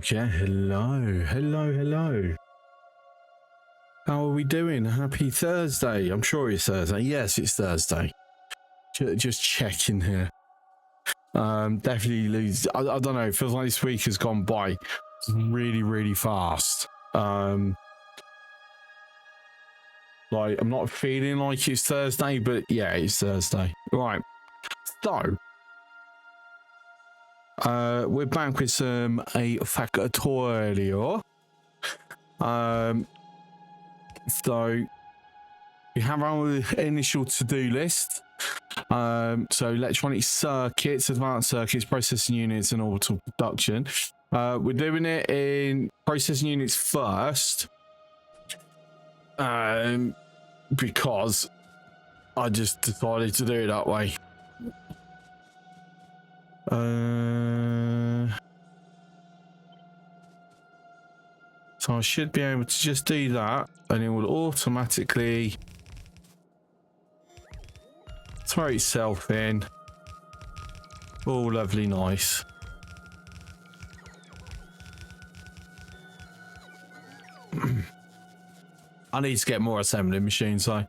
Okay, hello. How are we doing? Happy Thursday. I'm sure it's Thursday. Yes, it's Thursday. Just checking here. Definitely lose. I don't know. It feels like this week has gone by really fast. Like I'm not feeling like it's Thursday, but yeah, it's Thursday. Right. So, we're back with a Factorio. So we have our initial to-do list. So electronic circuits, advanced circuits, processing units, and orbital production. We're doing it in processing units first, because I just decided to do it that way. So I should be able to just do that, and it will automatically throw itself in. All lovely, nice. I need to get more assembling machines, though.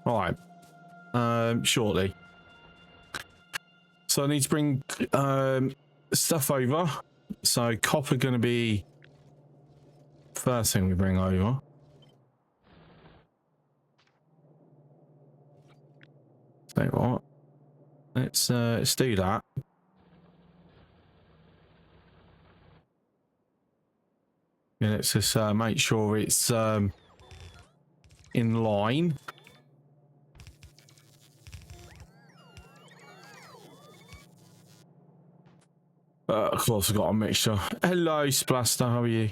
All right. Shortly. So I need to bring stuff over. So copper going to be first thing we bring over. So what? Let's do that. Yeah, let's just make sure it's in line. Of course, I've got a mixture. Hello, Splaster. How are you?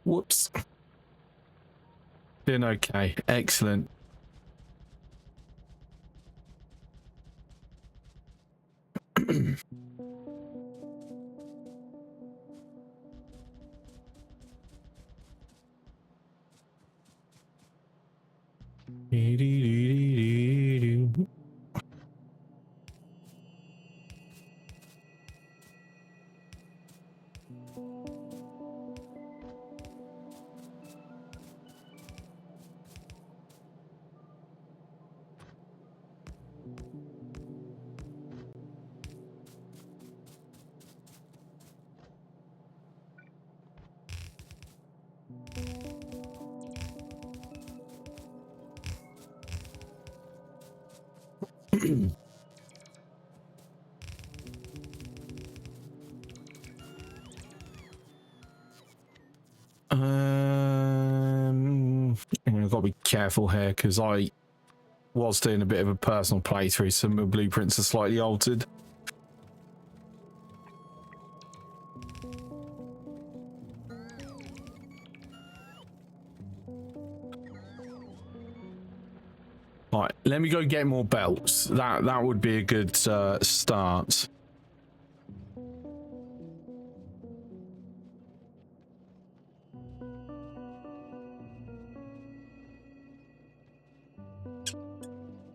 Whoops. Doing okay. Excellent. I've got to be careful here because I was doing a bit of a personal playthrough, so my blueprints are slightly altered. Right, let me go get more belts. That would be a good start.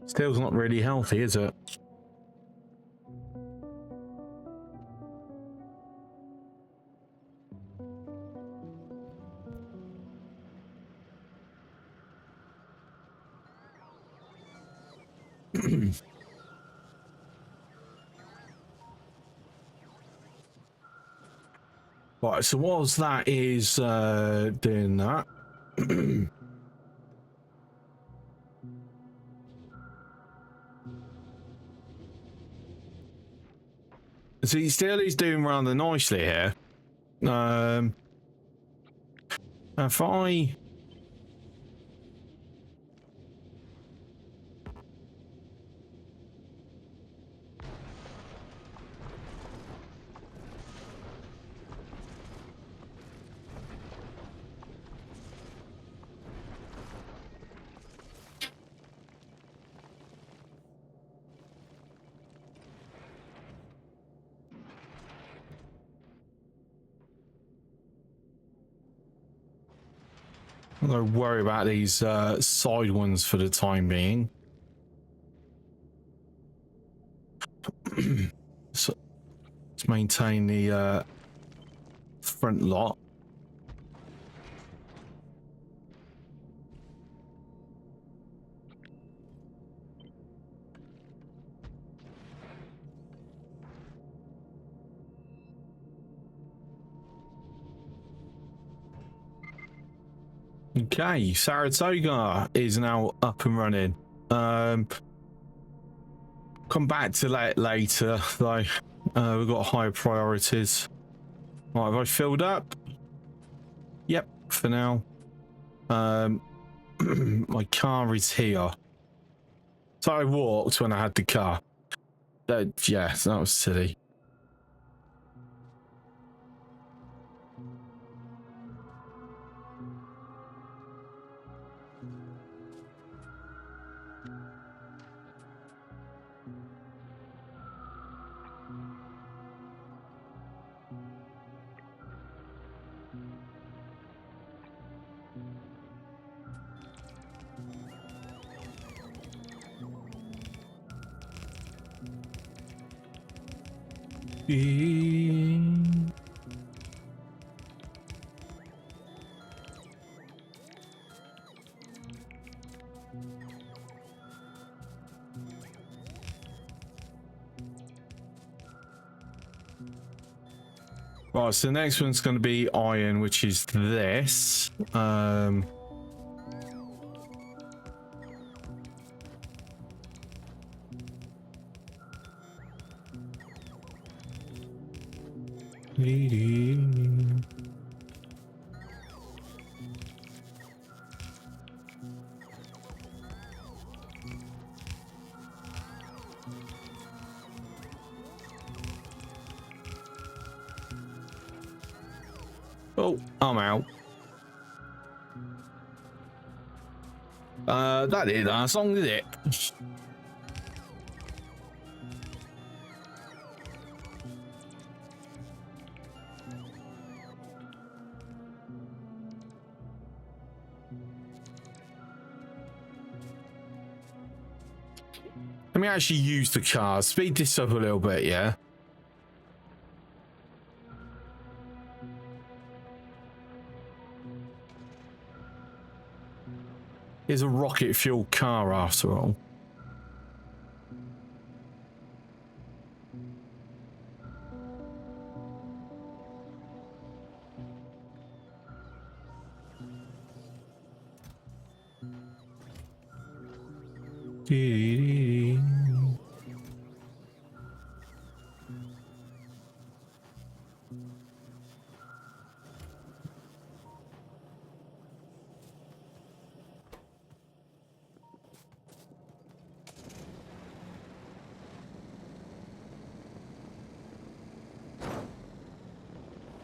Still's not really healthy, is it? Right, so whilst that is doing that, see, still is doing rather nicely here. If I I'm not going to worry about these side ones for the time being. So let's maintain the front lot. Okay, Saratoga is now up and running. Come back to that later, though. We've got higher priorities. Right, have I filled up? Yep, for now. My car is here. So I walked when I had the car. Yeah, that was silly. Right, so the next one's going to be iron, which is this. Oh, I'm out. That didn't last long, did it? Let me actually use the car. Speed this up a little bit, yeah? It's a rocket fuel car after all.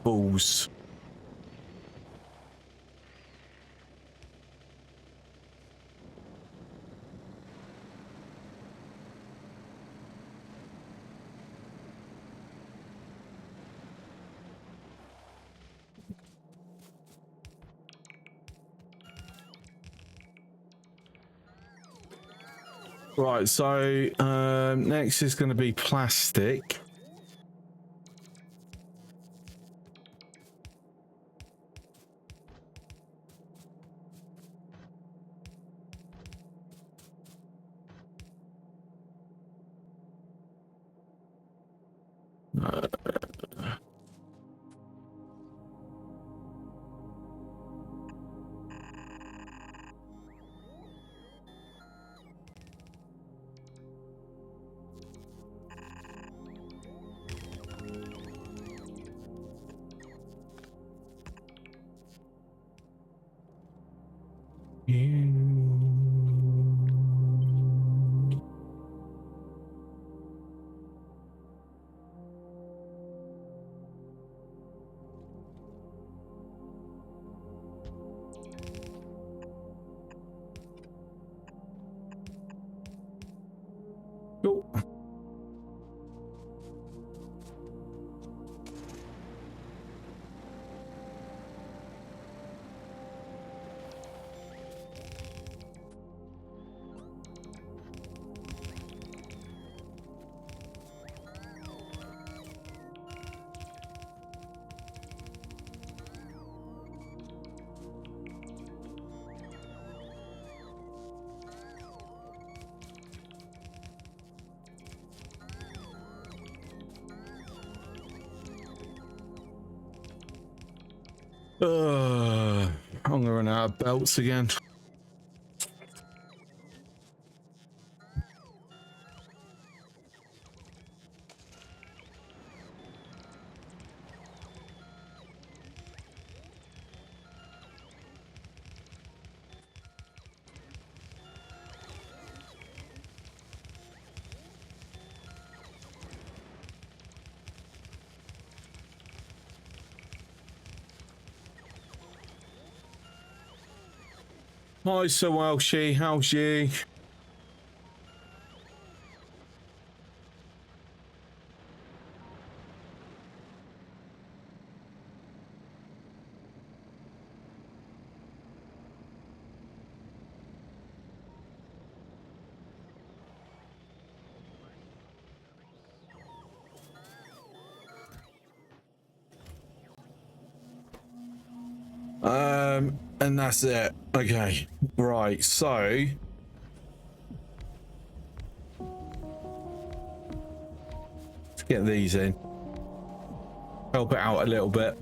Balls. Right, so next is going to be plastic. Oh. I'm gonna run out of belts again. Hi, Sir Welshie, how's you? And that's it. Okay, right, so let's get these in. Help it out a little bit.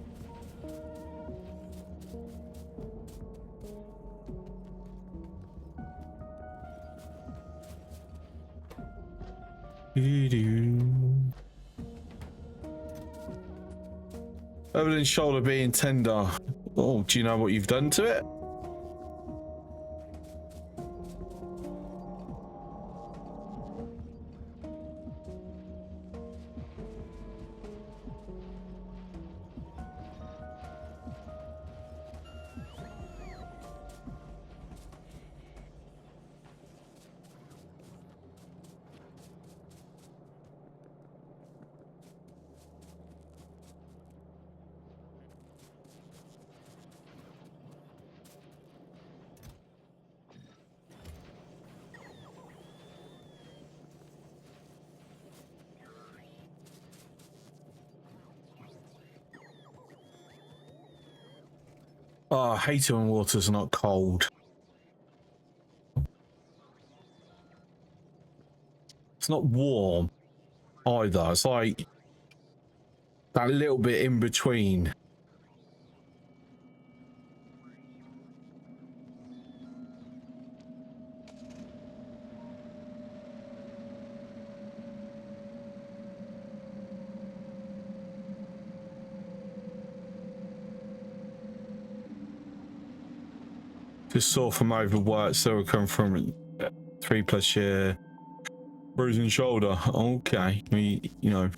Other than shoulder being tender. Oh, do you know what you've done to it? Oh, I hate it when water's not cold. It's not warm either. It's like that little bit in between. Just sore from overwork, so we come from 3+ year bruising shoulder. Okay, you know.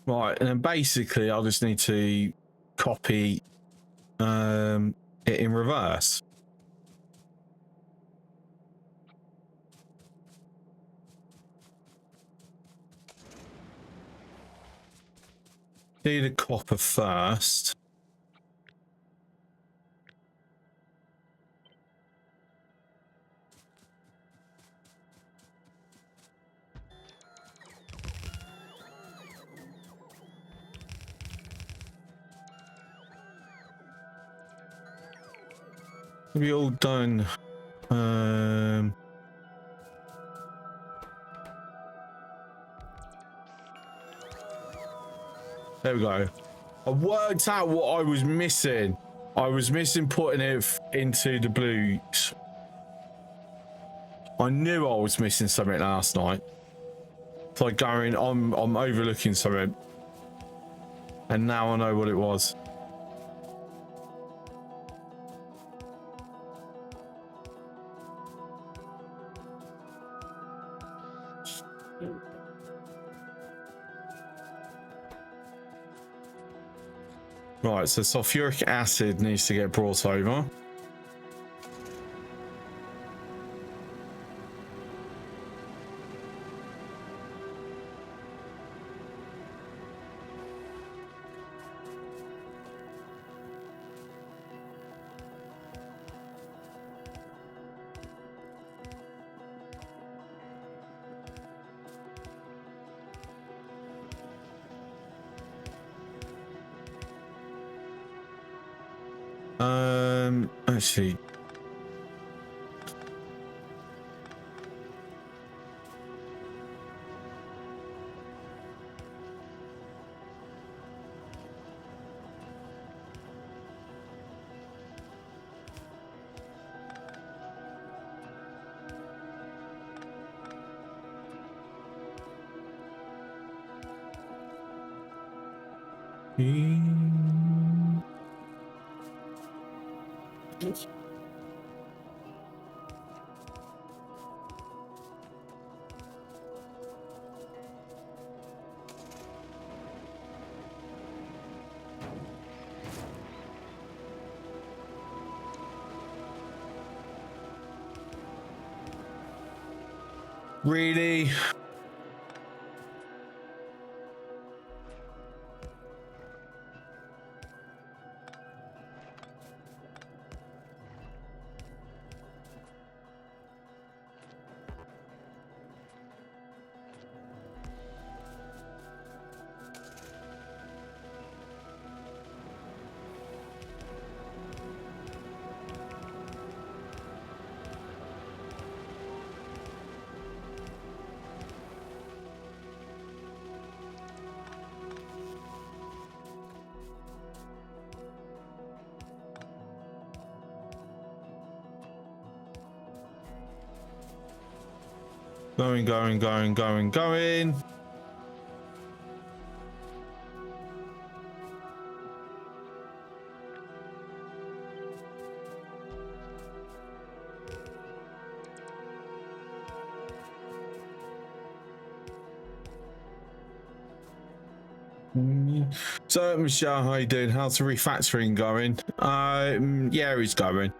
Right, and then basically I just need to copy it in reverse. Do the copper first. We all done. There we go. I worked out what I was missing. I was missing putting it into the blues. I knew I was missing something last night. It's like going, I'm overlooking something, and now I know what it was. Right, so sulfuric acid needs to get brought over. Actually, really? Going. So, Michelle, how you doing? How's the refactoring going? Yeah, it's going.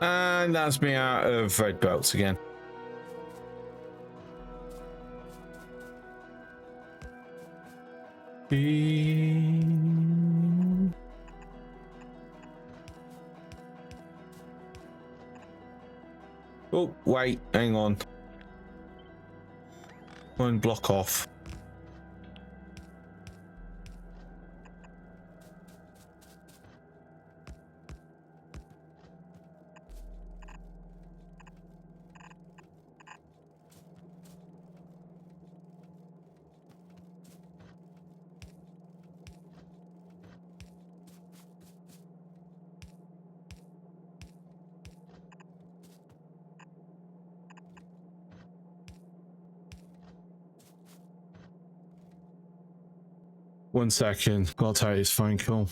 And that's me out of red belts again. Oh, wait, hang on. One block off. One second. I'll tell you his phone call.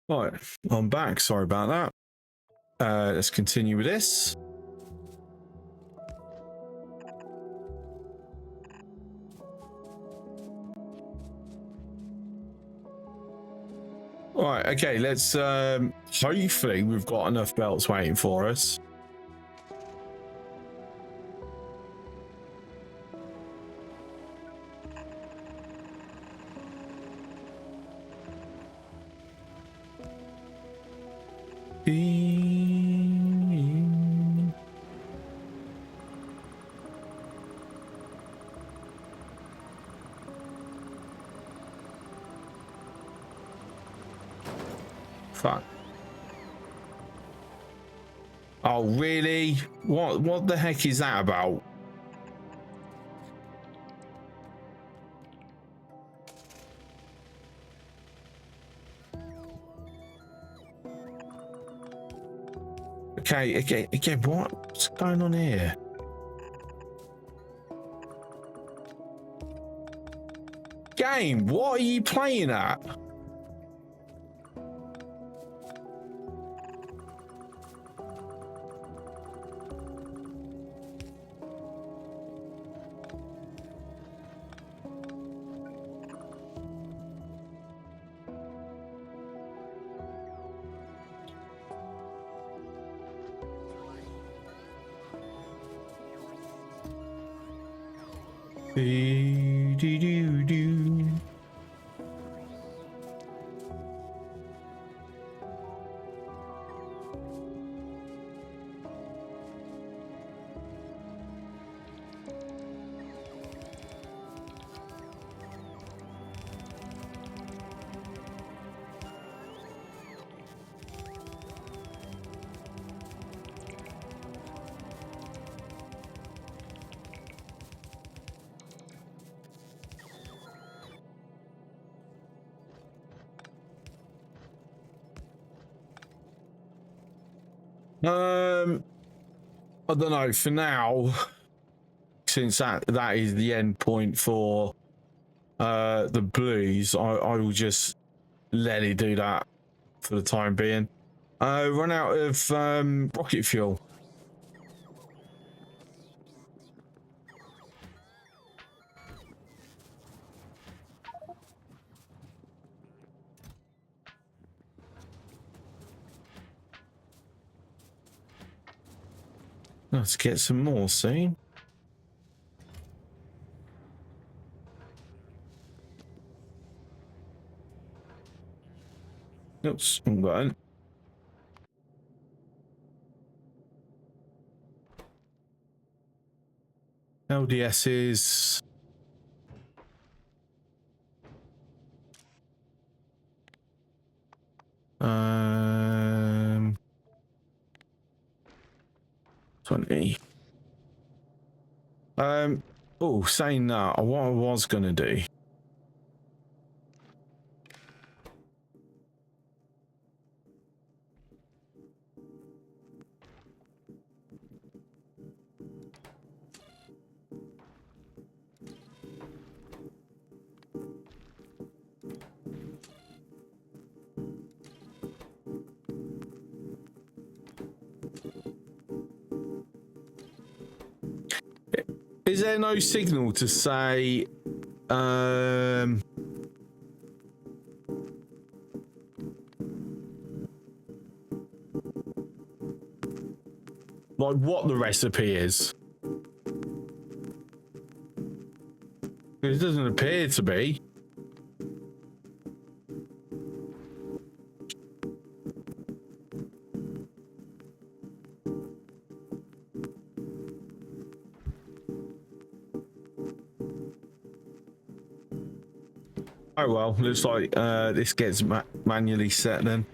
Right, I'm back. Sorry about that. Let's continue with this. All right, okay, let's hopefully we've got enough belts waiting for us. Fuck. Oh, really? What the heck is that about? Okay, again, what's going on here? Game, what are you playing at? Do, do, do, do. I don't know. For now, since that is the end point for the blues, I will just let it do that for the time being. Run out of rocket fuel. Let's get some more soon. Oops, wrong button. LDS is um 20. Oh, saying that, what I was gonna do. Is there no signal to say like what the recipe is? It doesn't appear to be. Oh well, looks like this gets manually set then.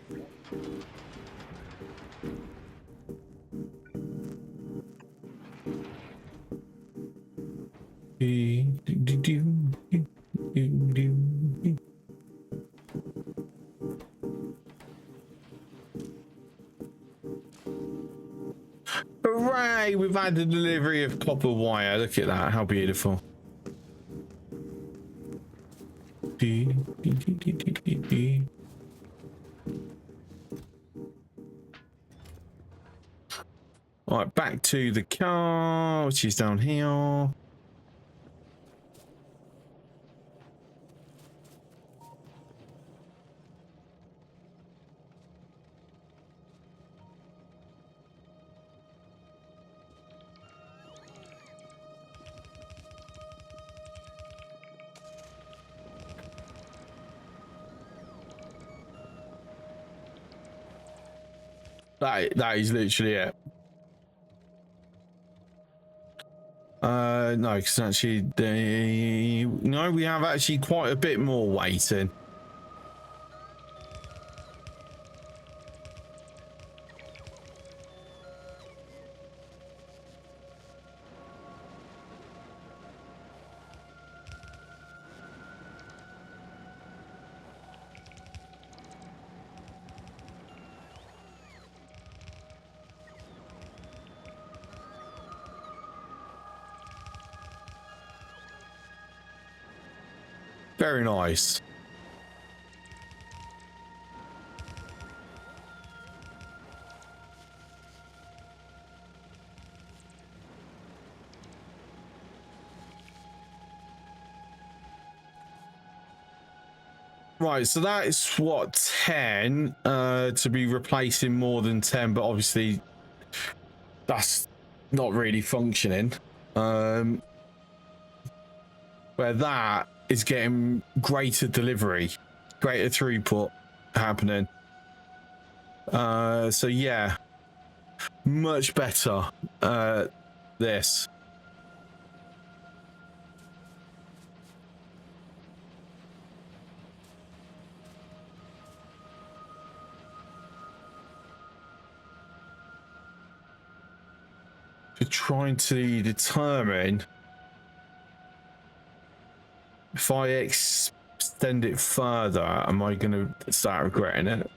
Hooray! We've had the delivery of copper wire. Look at that, how beautiful. All right, back to the car, which is down here. That is literally it. No, because actually, no, we have actually quite a bit more waiting. Very nice. Right, so that is what, 10 to be replacing more than 10, but obviously that's not really functioning. Where that is getting greater delivery, greater throughput happening. So yeah, much better. This. Trying to determine if I extend it further, am I going to start regretting it?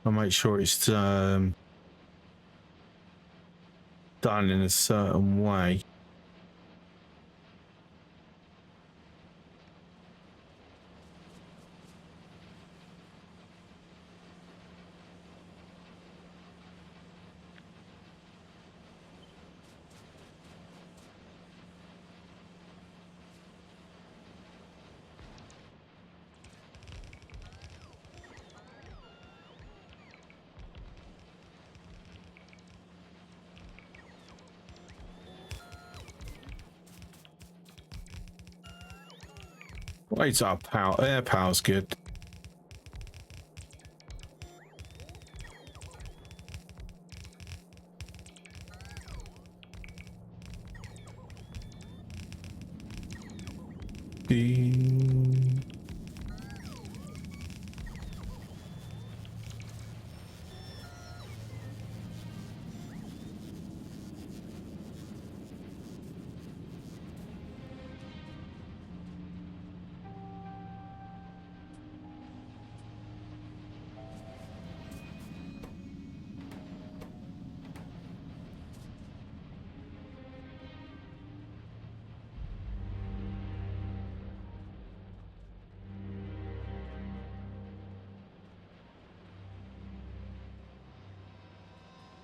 I'll make sure it's done in a certain way. Wait up, power. Air power's good.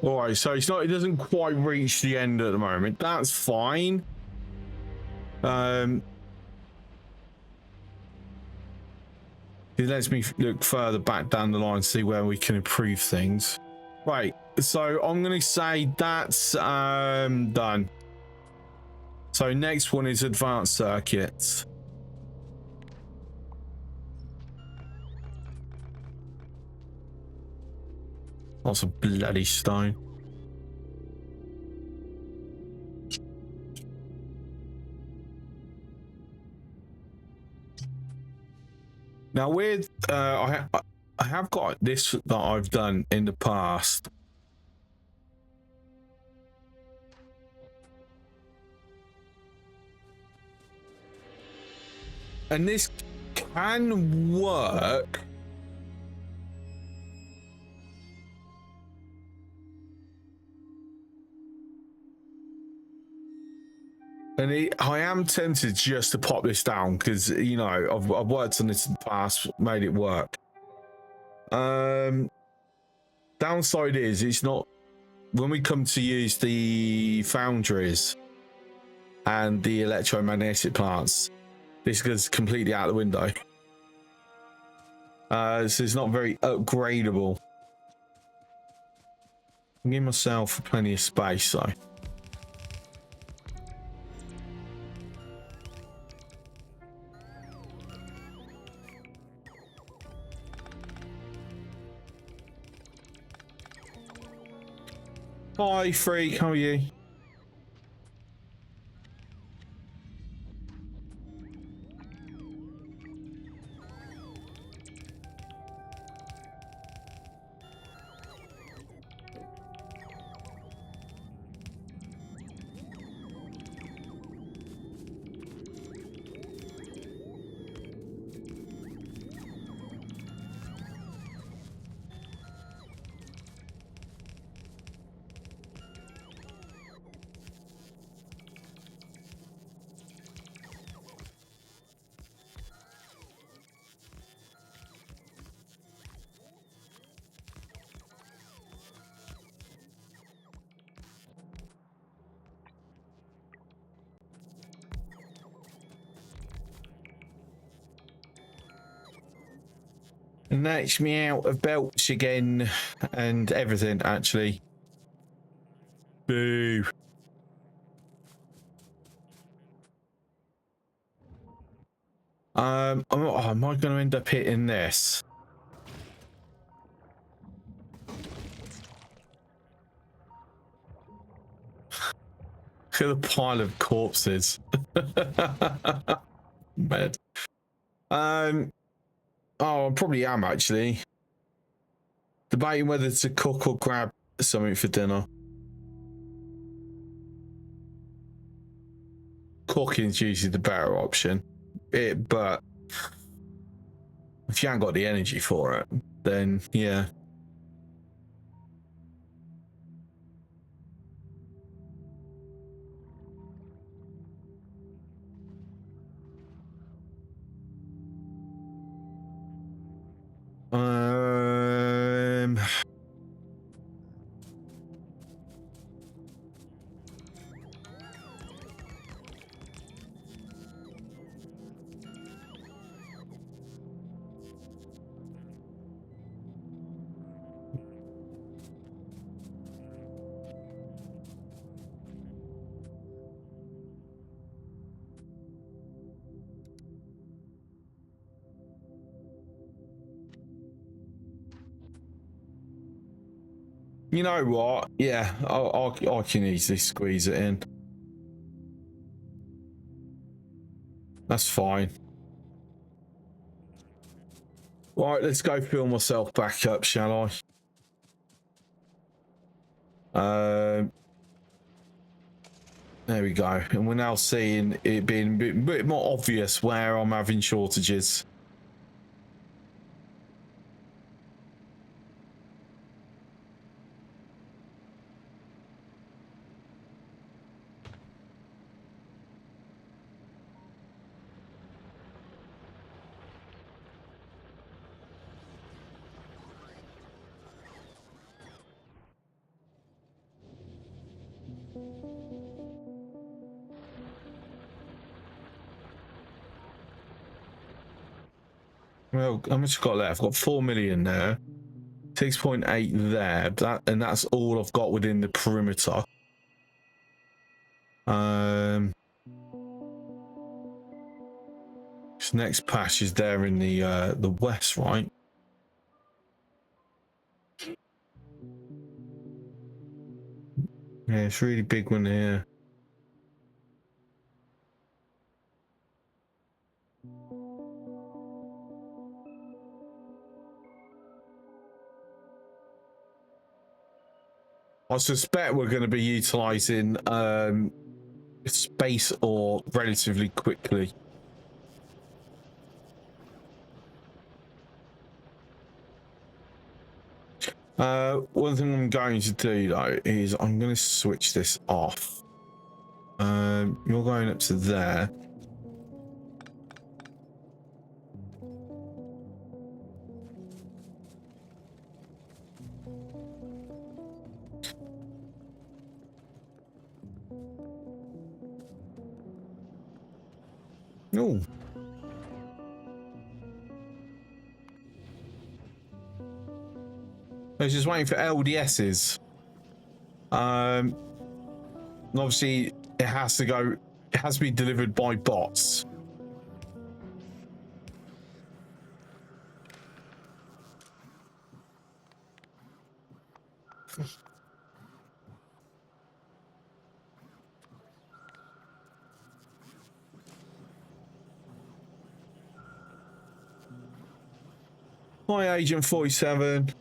All right, so it's not. It doesn't quite reach the end at the moment. That's fine. It lets me look further back down the line, see where we can improve things. Right, so I'm gonna say that's done. So next one is advanced circuits. Lots of bloody stone. Now with I have got this that I've done in the past. And this can work. And I am tempted just to pop this down because, you know, I've worked on this in the past, made it work. Downside is it's not, when we come to use the foundries and the electromagnetic plants, this goes completely out the window. So it's not very upgradable. I'll give myself plenty of space though. Hi, Freak, how are you? And that's me out of belts again and everything, actually. Boo. Am I going to end up hitting this? Look at the pile of corpses. Bad. Oh, I probably am actually. Debating whether to cook or grab something for dinner. Cooking's usually the better option. But if you haven't got the energy for it, then yeah. You know what? Yeah, I can easily squeeze it in. That's fine. Right, let's go fill myself back up, shall I? There we go. And we're now seeing it being a bit more obvious where I'm having shortages. Well, how much got left? I've got 4 million there, 6.8 there. That's all I've got within the perimeter. This next patch is there in the west, right? Yeah, it's a really big one here. I suspect we're going to be utilizing space ore relatively quickly. One thing I'm going to do though is I'm going to switch this off. You're going up to there. Oh. I was just waiting for LDSs. And obviously it has to be delivered by bots. Hi, Agent 47.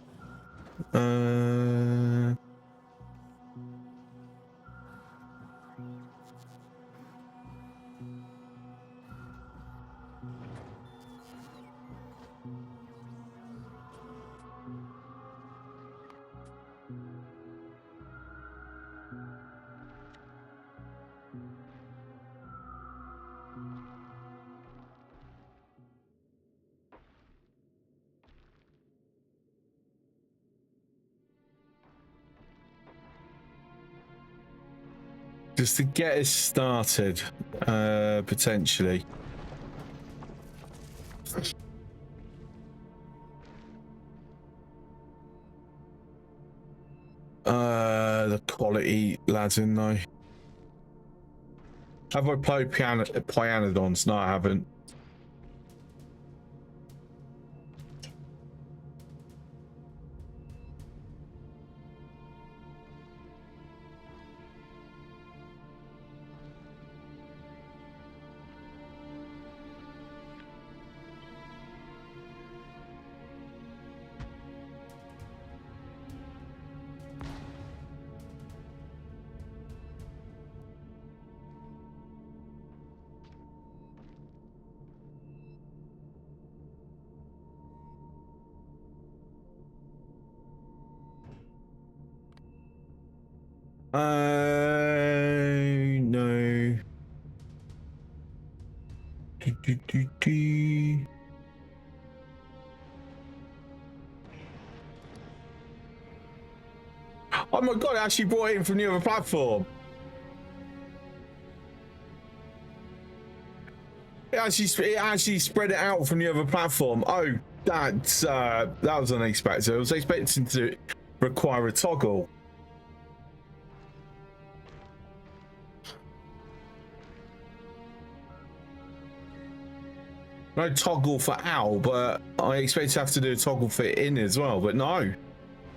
Just to get us started, potentially. The quality lads in though. Have I played Pianodons? No, I haven't. No. Oh my god, I actually brought it in from the other platform. It actually spread it out from the other platform. Oh, that was unexpected. I was expecting to require a toggle. No toggle for out, but I expect to have to do a toggle for in as well. But no,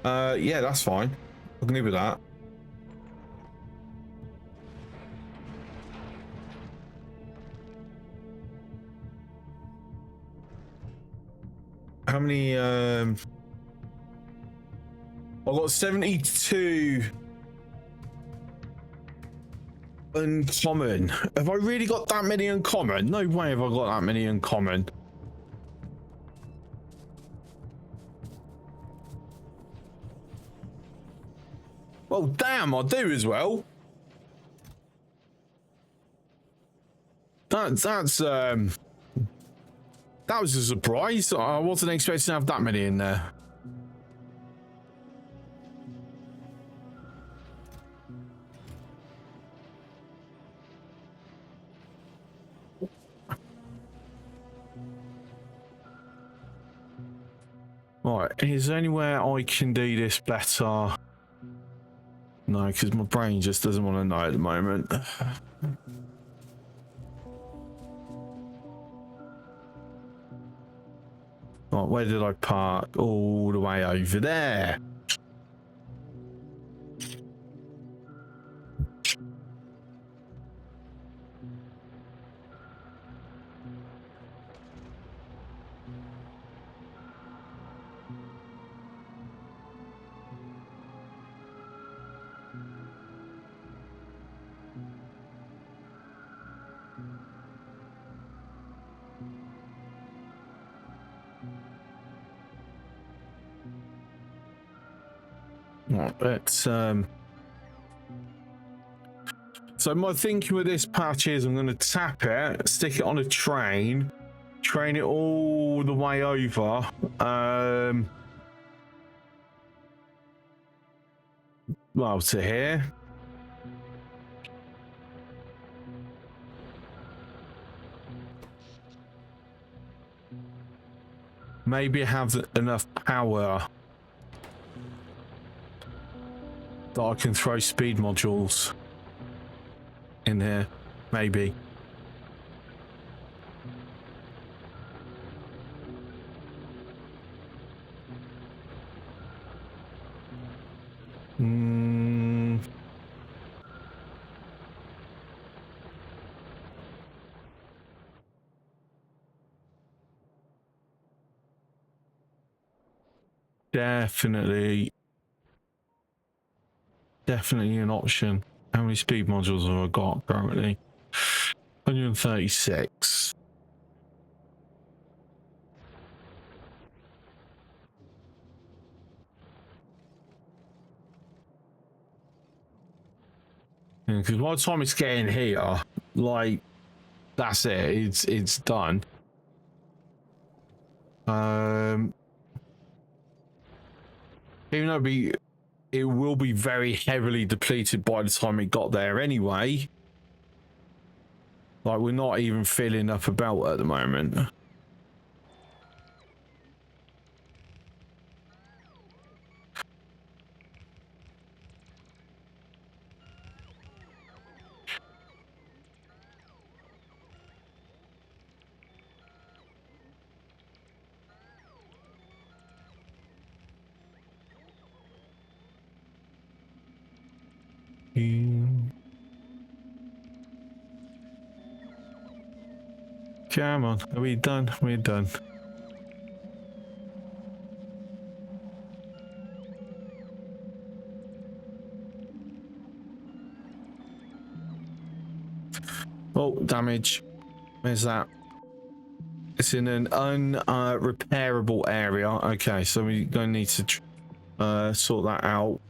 yeah, that's fine. I can live with that. How many? I got 72 uncommon. Have I really got that many uncommon? No way have I got that many uncommon. Well, damn, I do as well. That was a surprise. I wasn't expecting to have that many in there. Right, is there anywhere I can do this better? No, because my brain just doesn't want to know at the moment. Right, where did I park? All the way over there. Right, let's so my thinking with this patch is I'm going to tap it, stick it on a train it all the way over, well, to here. Maybe have enough power that I can throw speed modules in here, maybe. Definitely an option. How many speed modules have I got currently? 136. Because by the time it's getting here, like, that's it. It's done. Even though it will be very heavily depleted by the time it got there anyway. Like, we're not even filling up a belt at the moment. Come on, are we done? We're done. Oh, damage. Where's that? It's in an unrepairable area. Okay, so we're going to need to sort that out.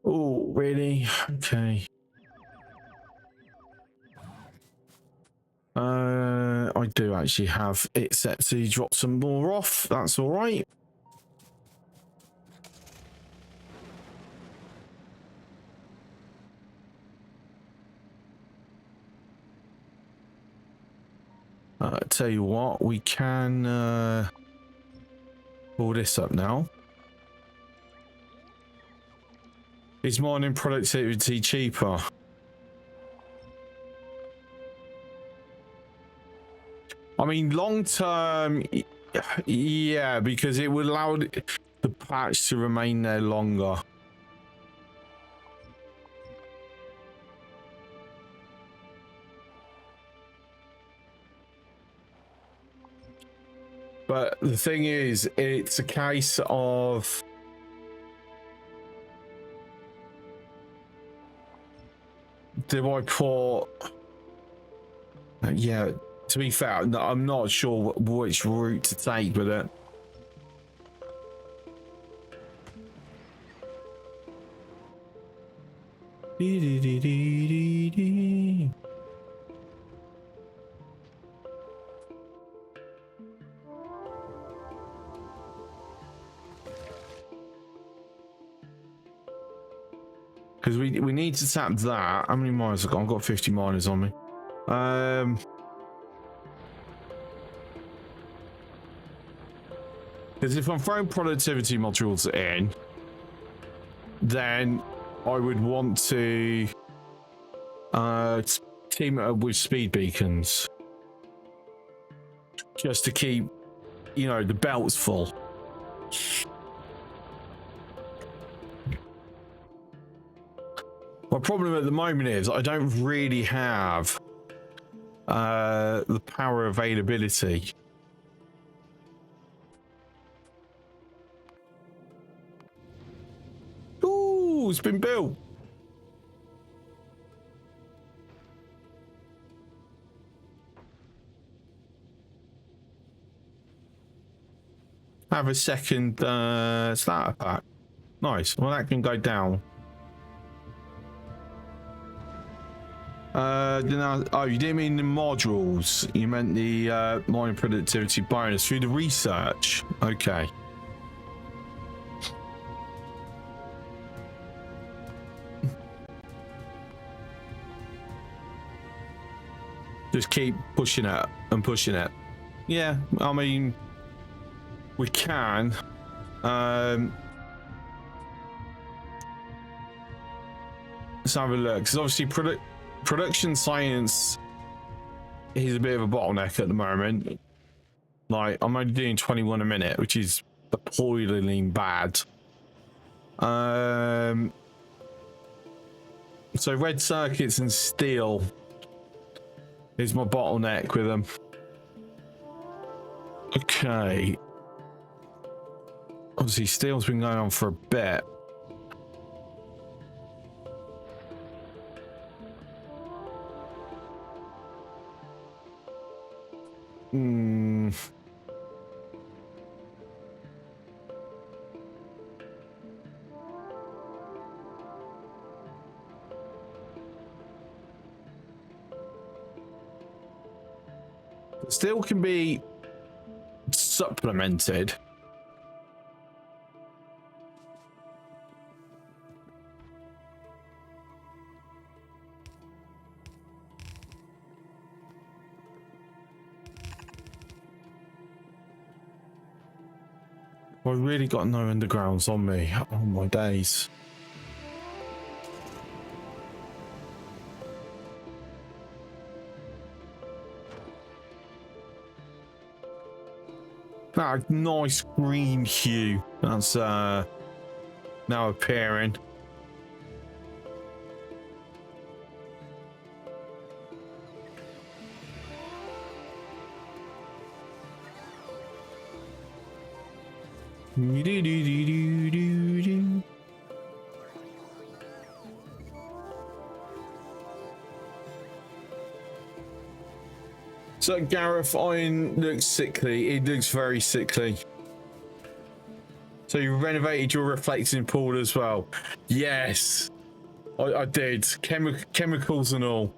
Oh, really? Okay. I do actually have it set to drop some more off. That's all right. Tell you what, we can pull this up now. Is mining productivity cheaper? I mean, long term, yeah, because it would allow the patch to remain there longer. But the thing is, it's a case of do I put... Yeah, to be fair, I'm not sure which route to take with it. Because we need to tap that. How many miners have I got? I've got 50 miners on me. Because if I'm throwing productivity modules in, then I would want to team it up with speed beacons. Just to keep, you know, the belts full. My problem at the moment is I don't really have the power availability. Ooh, it's been built. Have a second starter pack. Nice. Well, that can go down. Oh, you didn't mean the modules. You meant the mining productivity bonus through the research. Okay. Just keep pushing it and pushing it. Yeah, I mean, we can. Let's have a look. Because obviously production science is a bit of a bottleneck at the moment. Like, I'm only doing 21 a minute, which is appallingly bad. So red circuits and steel is my bottleneck with them. Okay. Obviously, steel's been going on for a bit. Steel can be supplemented. I've really got no undergrounds on me. Oh my days. That nice green hue that's now appearing. So Gareth, iron looks sickly. It looks very sickly. So you renovated your reflecting pool as well? Yes, I did. Chemicals and all.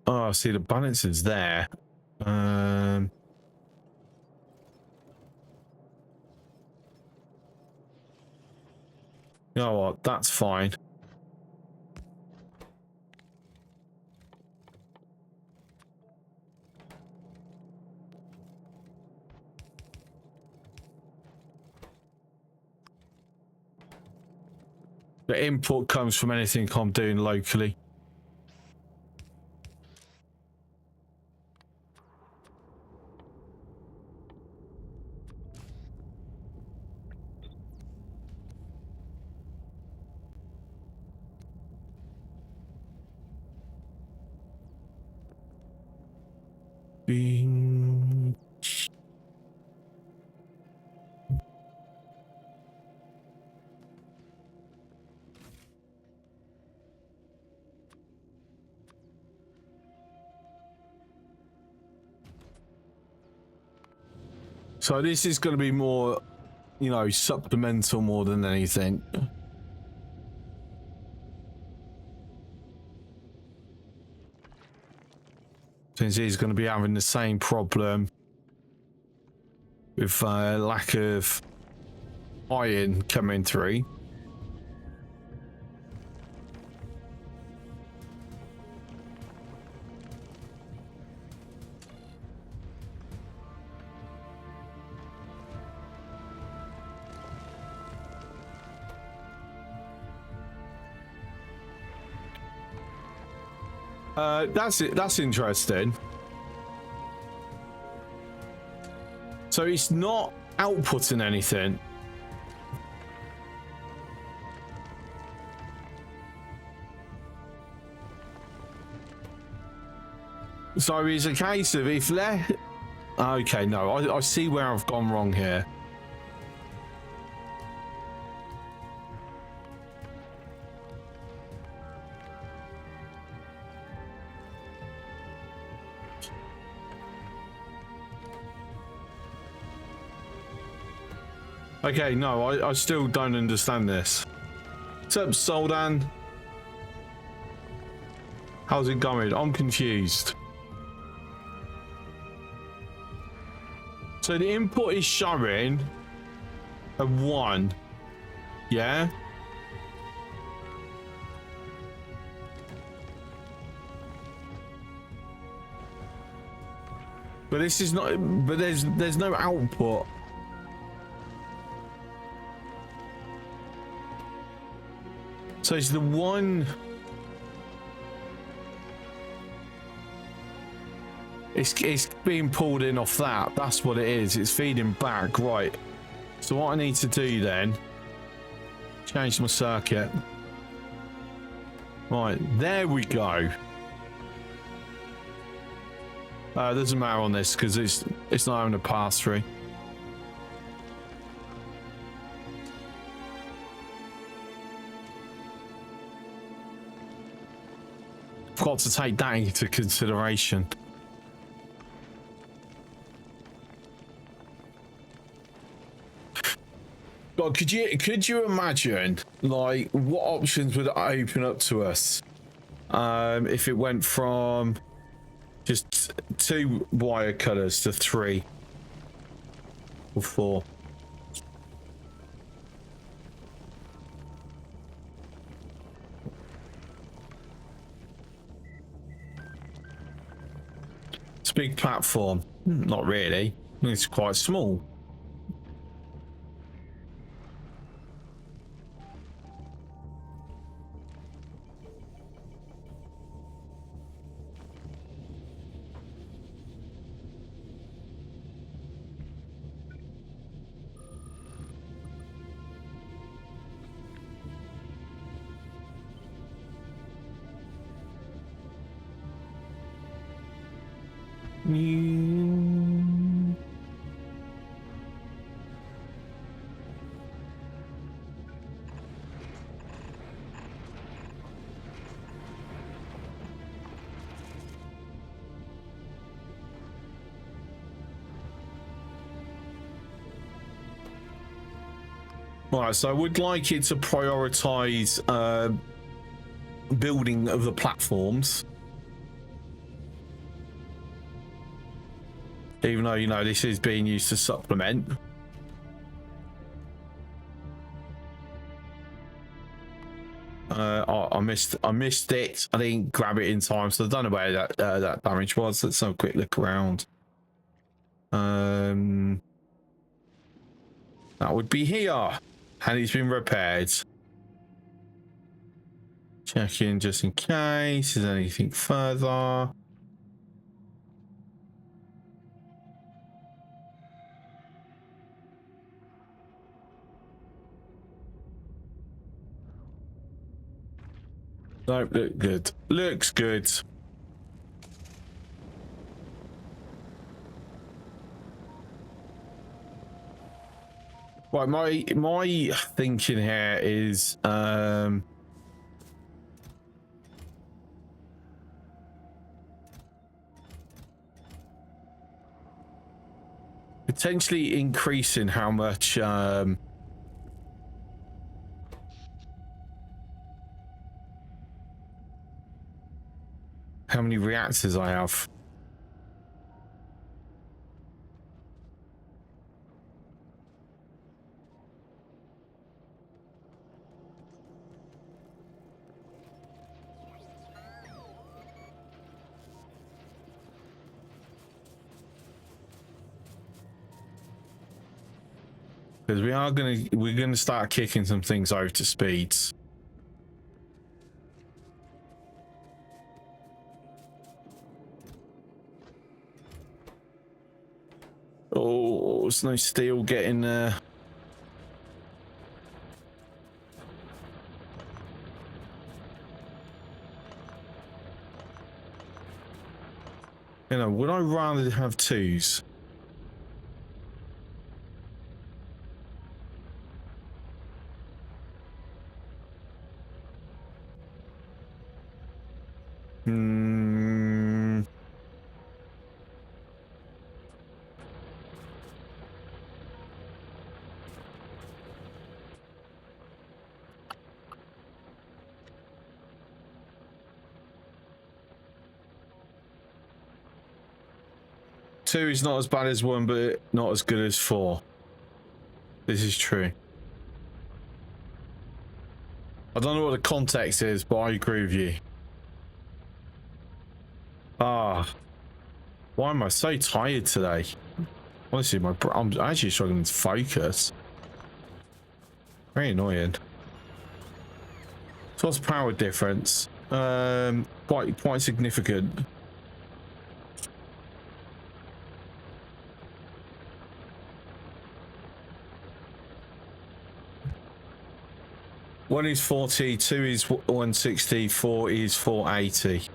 Oh, see the balance is there. You know what? That's fine. The input comes from anything I'm doing locally. Bing. So this is going to be more, you know, supplemental more than anything. Since he's going to be having the same problem. with lack of iron coming through. That's it. That's interesting. So it's not outputting anything. So it's a case of if let. Okay, no, I see where I've gone wrong here. Okay, no, I still don't understand this. What's up, Soldan? How's it going? I'm confused. So the input is showing a 1. Yeah? But this is not, but there's no output. So it's the 1. It's being pulled in off that. That's what it is. It's feeding back, right? So what I need to do then, change my circuit. Right, there we go. Doesn't matter on this because it's not having a pass through. Got to take that into consideration. God, could you imagine like what options would it open up to us if it went from just 2 wire cutters to 3 or 4? It's a big platform. Not really. It's quite small. Right, so I would like it to prioritize building of the platforms. Even though, you know, this is being used to supplement. I missed it. I didn't grab it in time, so I don't know where that damage was. Let's have a quick look around. That would be here. And it's been repaired. Check in just in case there's anything further. Nope, look good. Looks good. Right, my thinking here is potentially increasing how much how many reactors I have. Because we're gonna start kicking some things over to speeds. Oh, there's no steel getting there. You know, would I rather have twos? Hmm. Two is not as bad as one, but not as good as four. This is true. I don't know what the context is, but I agree with you. Ah, why am I so tired today? Honestly, I'm actually struggling to focus. Very annoying. So what's the power difference? Quite significant. One is 40, two is 160, four is 480.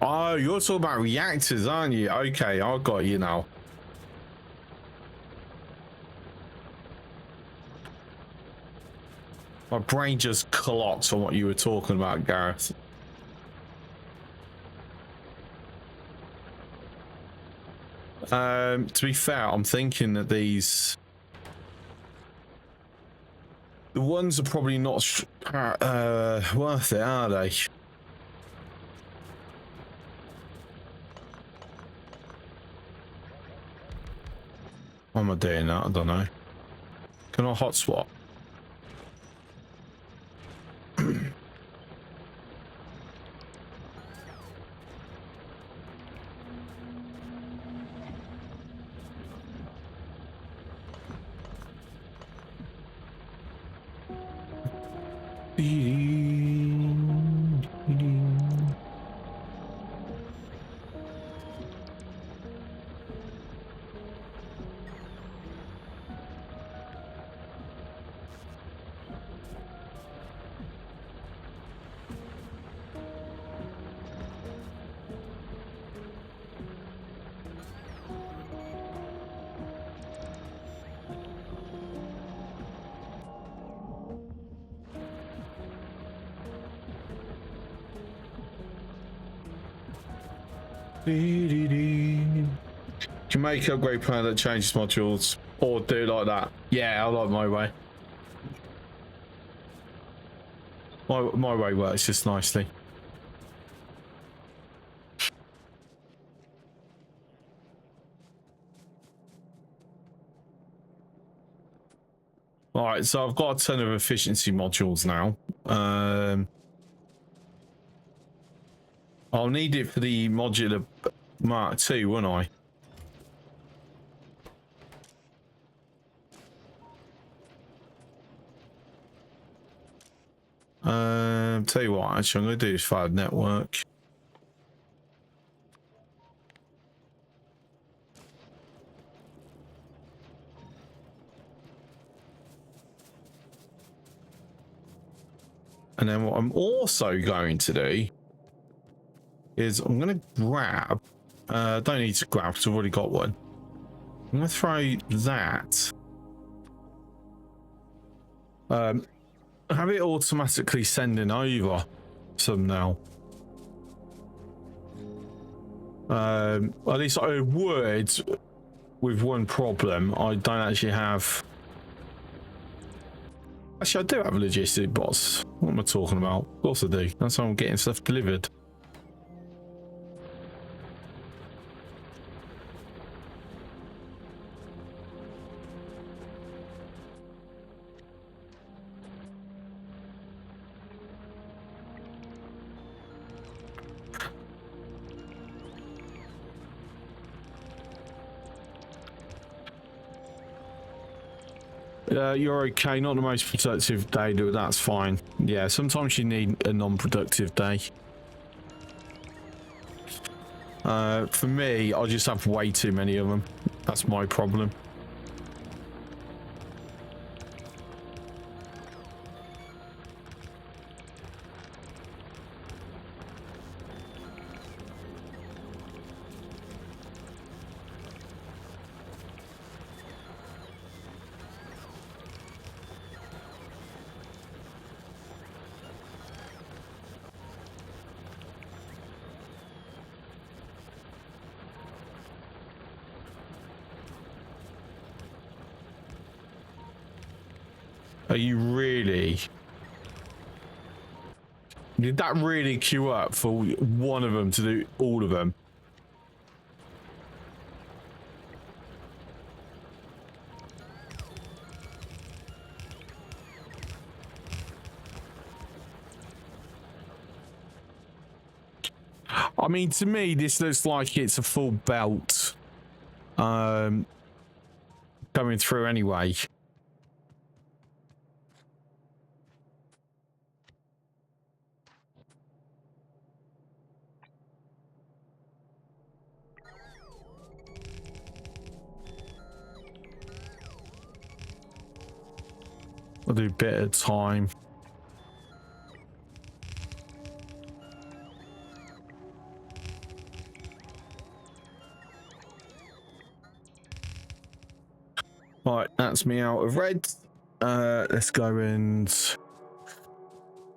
Oh, you're talking about reactors, aren't you? Okay, I got you now. My brain just clocked on what you were talking about, Gareth. To be fair, I'm thinking that the ones are probably not worth it, are they? Why am I doing that? I don't know. Can I hot swap? Can make a upgrade plan that changes modules or do it like that. Yeah, I like my way. My way works just nicely. All right, so I've got a ton of efficiency modules now. I'll need it for the modular Mark II, won't I? Tell you what, actually, I'm going to do this via network. And then what I'm also going to do is I'm going to grab, don't need to grab because I've already got one. I'm going to throw that. Have it automatically sending over some now. At least I would with one problem. I don't actually have. Actually, I do have a logistic box. What am I talking about? Of course I do. That's how I'm getting stuff delivered. You're okay. Not the most productive day, but that's fine. Yeah, sometimes you need a non-productive day. For me, I just have way too many of them. That's my problem. Are you really? Did that really queue up for one of them to do all of them? I mean, to me, this looks like it's a full belt coming through anyway. I'll do a bit at a time. Right, that's me out of red. Let's go and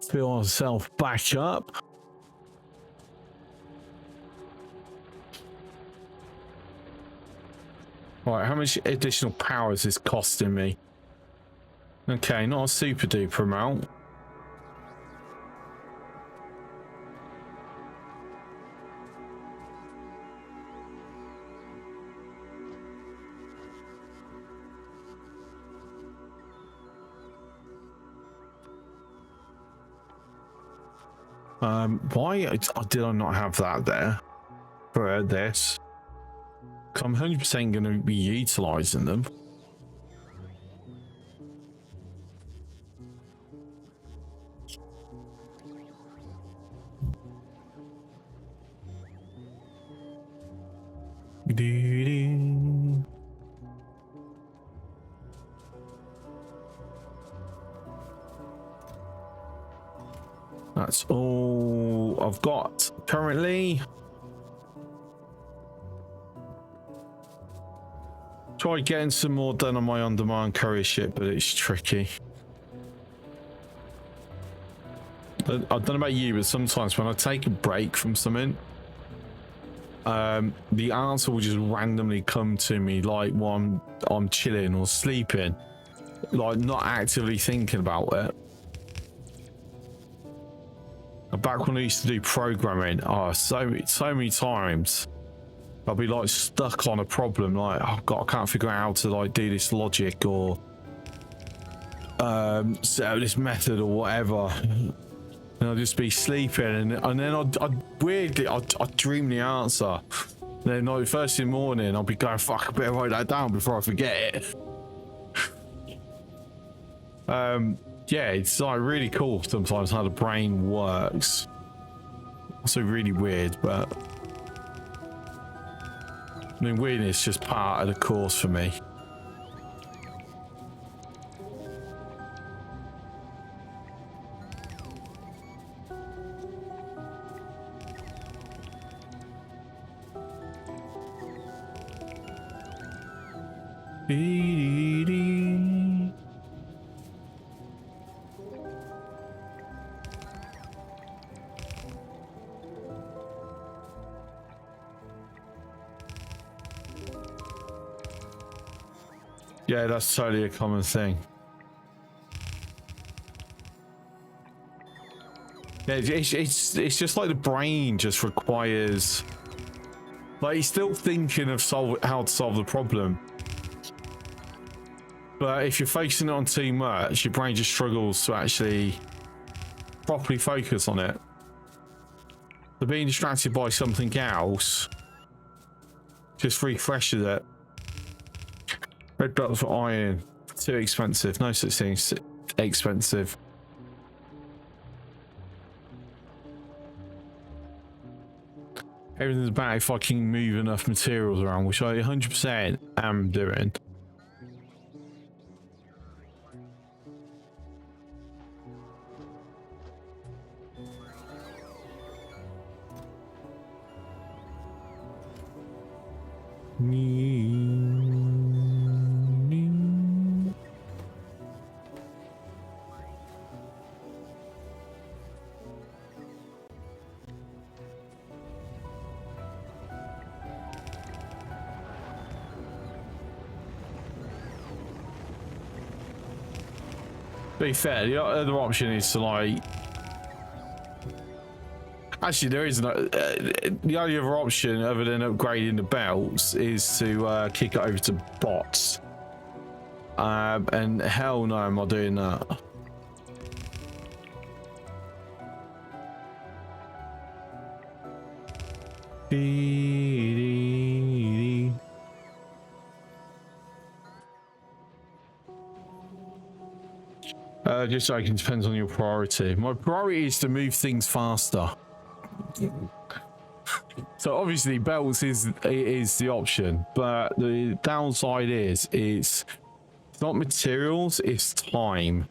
fill ourselves back up. Right, how much additional power is this costing me? Okay, not a super duper amount. Why did I not have that there for this? 'Cause I'm 100% going to be utilizing them. That's all I've got currently. Try getting some more done on my on-demand courier ship, but it's tricky. I don't know about you, but sometimes when I take a break from something, the answer will just randomly come to me, like while I'm chilling or sleeping, like not actively thinking about it. Back when I used to do programming, so many times I'll be like stuck on a problem, like, oh god, I can't figure out how to like do this logic or set up this method or whatever, and I'll just be sleeping, and then I'd weirdly dream the answer. Then like first in the morning I'll be going, fuck, I better write that down before I forget it. Yeah, it's like really cool sometimes how the brain works. Also really weird, but I mean, weirdness is just part of the course for me. Yeah, that's totally a common thing. Yeah, it's just like the brain just requires, like, he's still thinking of how to solve the problem, but if you're focusing on too much, your brain just struggles to actually properly focus on it. So being distracted by something else just refreshes it. Red belts for iron. Too expensive. No such thing as expensive. Everything's about if I can move enough materials around, which I 100% am doing. To be fair, the other option is to like... Actually, there is no... the only other option other than upgrading the belts is to kick it over to bots. And hell no am I doing that. Just so it depends on your priority. My priority is to move things faster. So obviously belts is the option, but the downside is it's not materials, it's time.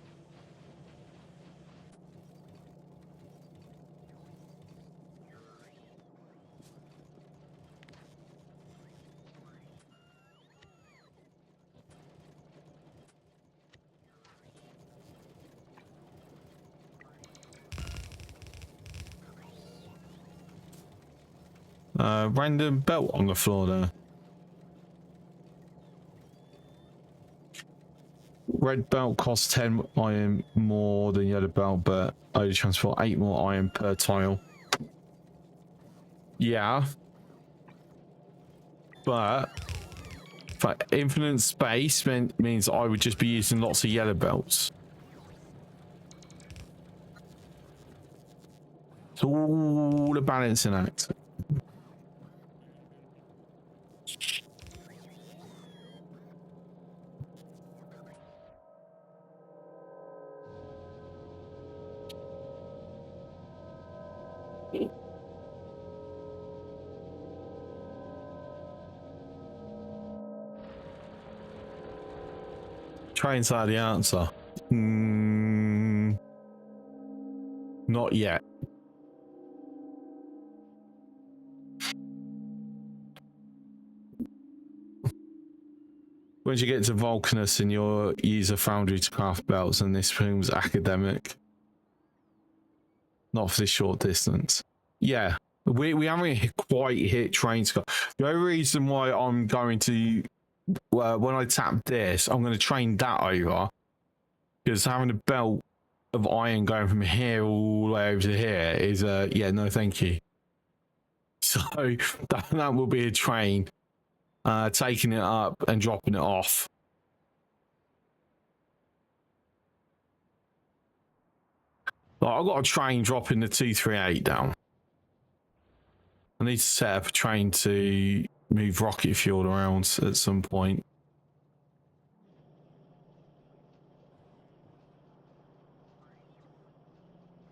Random belt on the floor there. Red belt costs 10 iron more than yellow belt, but only transport 8 more iron per tile. Yeah. But infinite space means I would just be using lots of yellow belts. It's all a balancing act. Trains are the answer. Not yet. Once you get to Vulcanus and your user foundry to craft belts, and this becomes academic. Not for this short distance. Yeah, we haven't quite hit train score. The only reason why I'm going to, when I tap this, I'm going to train that over, because having a belt of iron going from here all the way over to here is yeah, no thank you. So that will be a train, taking it up and dropping it off. Like, I've got a train dropping the 238 down. I need to set up a train to move rocket fuel around at some point.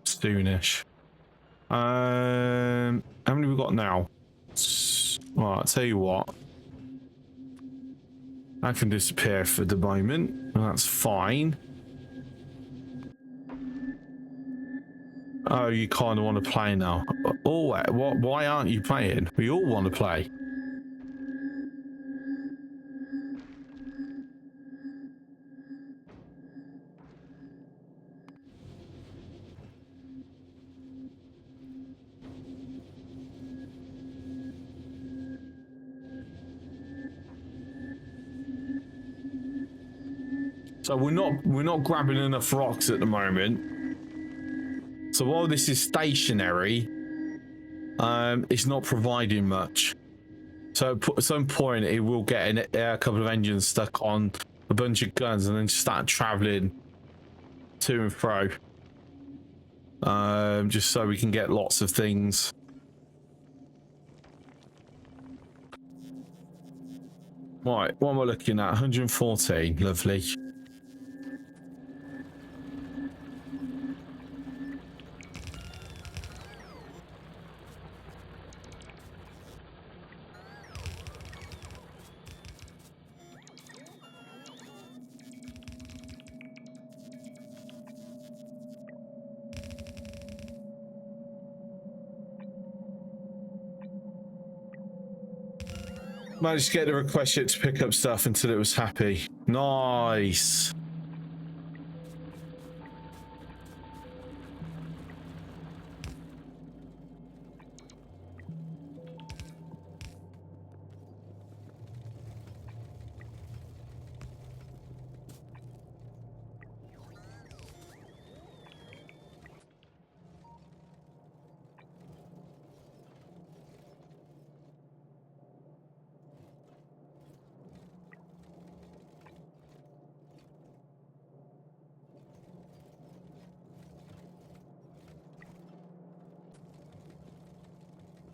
Soonish. How many we got now? Well, I'll tell you what. I can disappear for the moment. That's fine. Oh, you kind of want to play now. Oh, what? Why aren't you playing? We all want to play. So we're not grabbing enough rocks at the moment. So while this is stationary, it's not providing much. So at some point it will get a couple of engines stuck on a bunch of guns and then start traveling to and fro. Just so we can get lots of things. Right, what am I looking at? 114, lovely. Managed to get the request ship to pick up stuff until it was happy. Nice.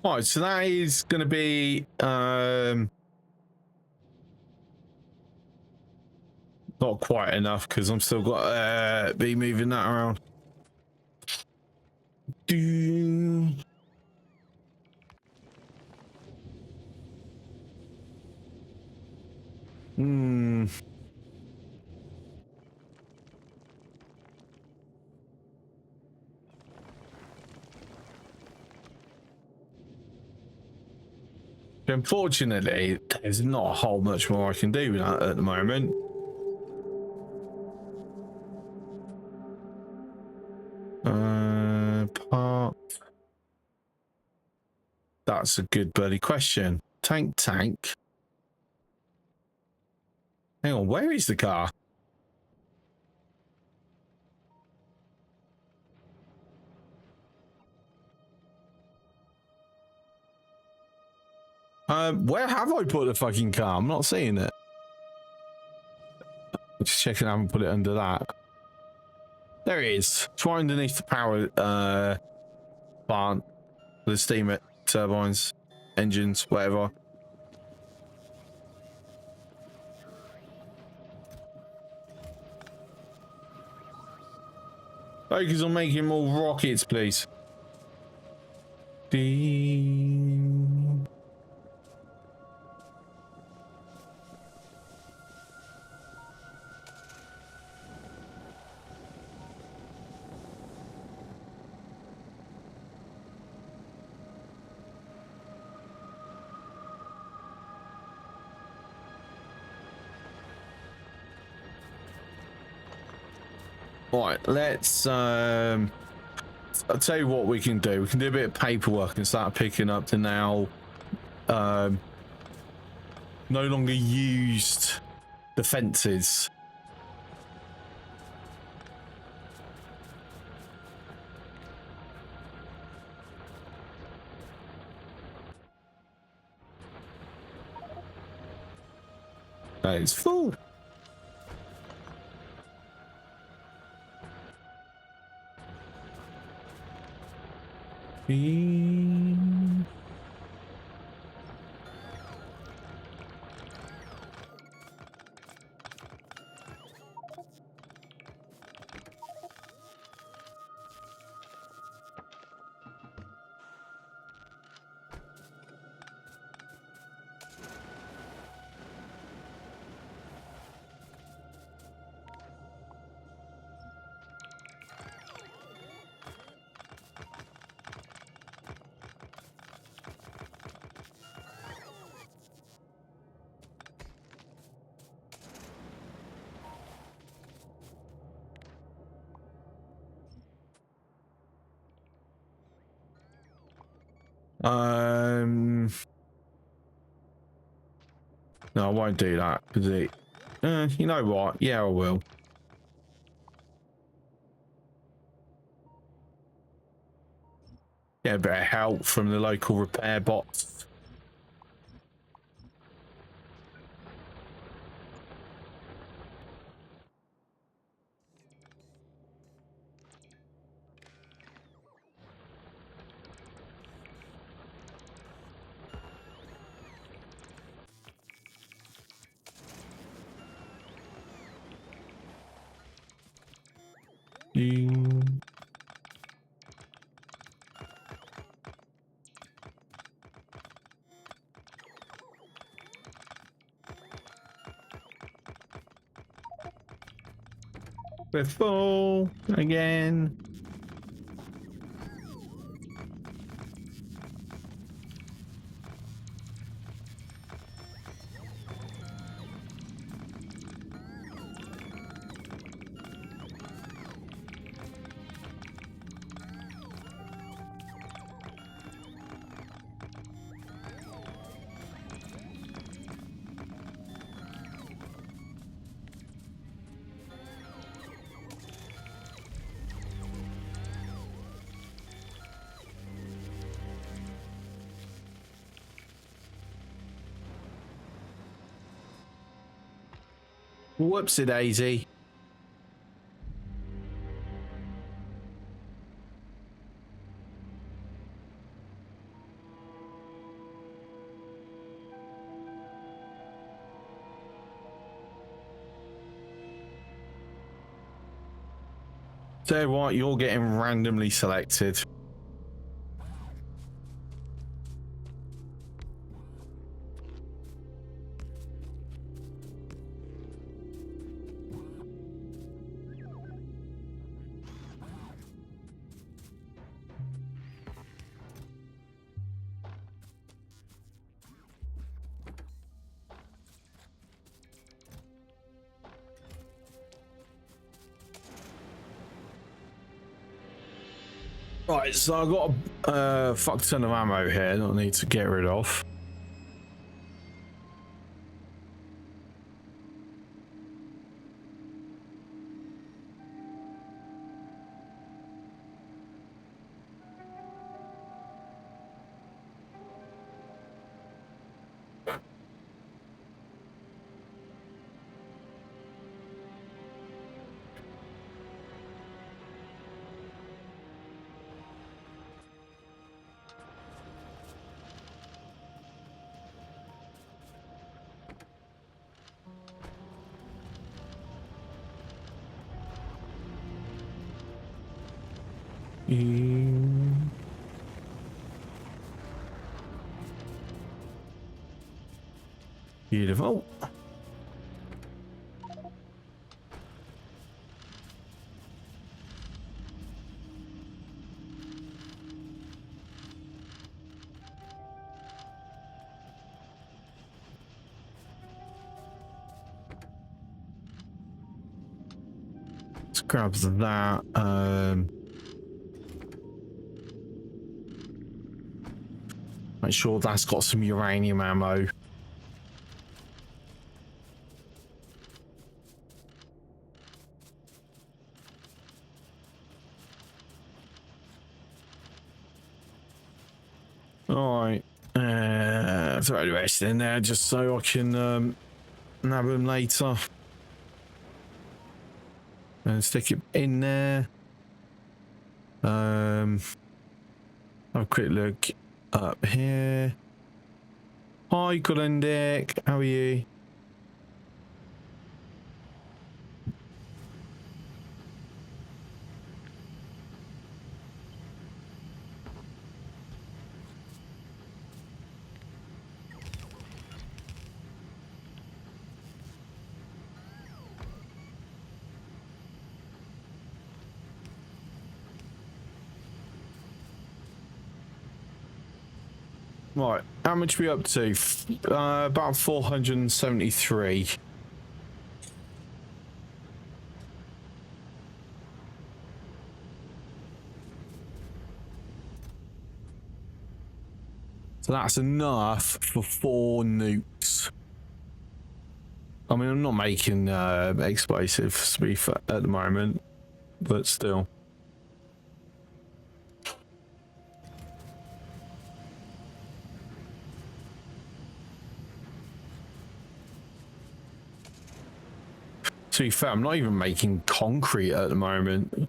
Right, so that is going to be not quite enough because I'm still got be moving that around. Unfortunately, there's not a whole much more I can do with that at the moment. Part. That's a good bloody question. Tank. Hang on, where is the car? Where have I put the fucking car? I'm not seeing it. Just checking I haven't put it under that. There it is. It's right underneath the power plant. The steam turbines, engines, whatever. Focus on making more rockets, please. Right, let's I'll tell you what we can do. We can do a bit of paperwork and start picking up the now no longer used defenses. That is full. No, I won't do that because it. You know what? Yeah, I will. Get a bit of help from the local repair bots. We're full again. Whoopsie daisy. So what? You're getting randomly selected. Right, so I've got a fuck ton of ammo here that I need to get rid of. Beautiful. Let's grab that. Make sure that's got some uranium ammo. All right. Throw the rest in there just so I can nab them later. And stick it in there. Have a quick look up here. Hi, Glendick. How are you? Right, how much are we up to? About 473. So that's enough for 4 nukes. I mean, I'm not making explosives to be fair at the moment, but still. To be fair, I'm not even making concrete at the moment.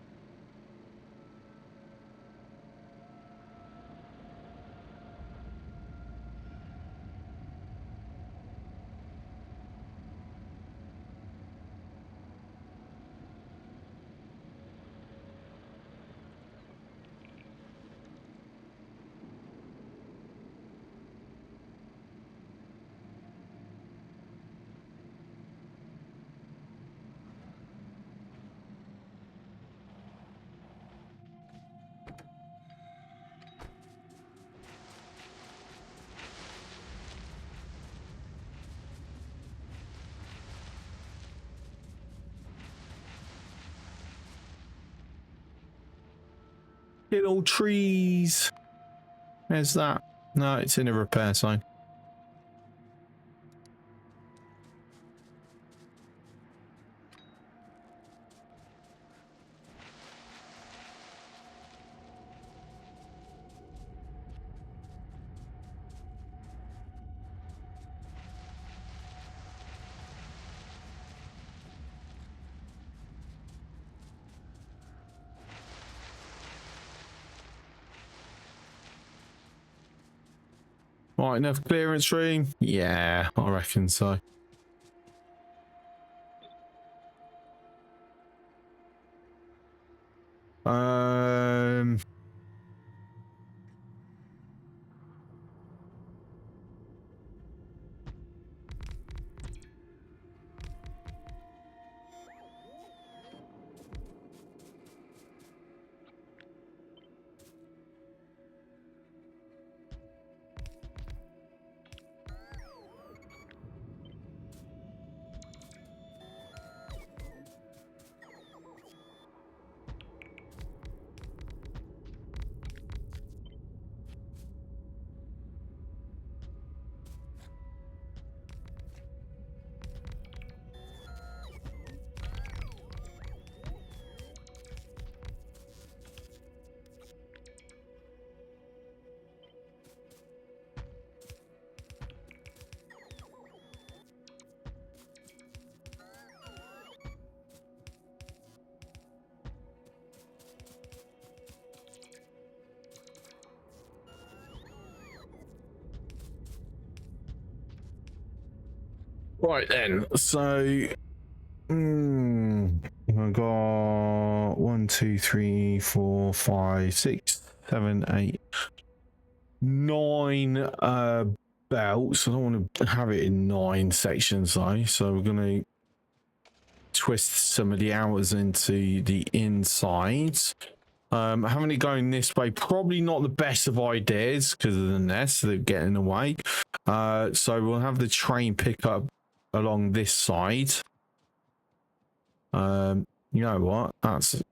Little trees. Where's that? No, it's in a repair sign. Right, enough clearance room? Yeah, I reckon so. Um, right then, so I've got 1, 2, 3, 4, 5, 6, 7, 8, 9 belts. I don't want to have it in 9 sections though, so we're going to twist some of the outers into the insides. Having it going this way, probably not the best of ideas because of the nest that get in the way. So we'll have the train pick up along this side. You know what? That's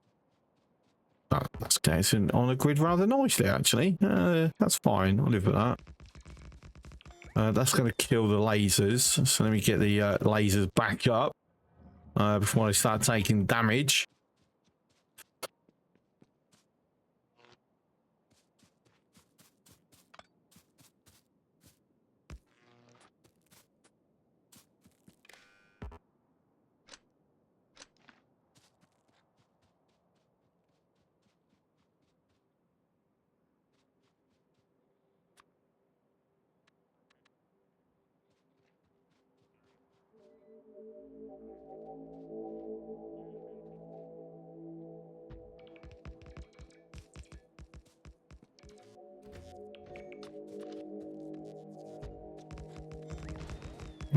getting on a grid rather nicely, actually. That's fine. I'll live with that. That's going to kill the lasers. So let me get the lasers back up before I start taking damage.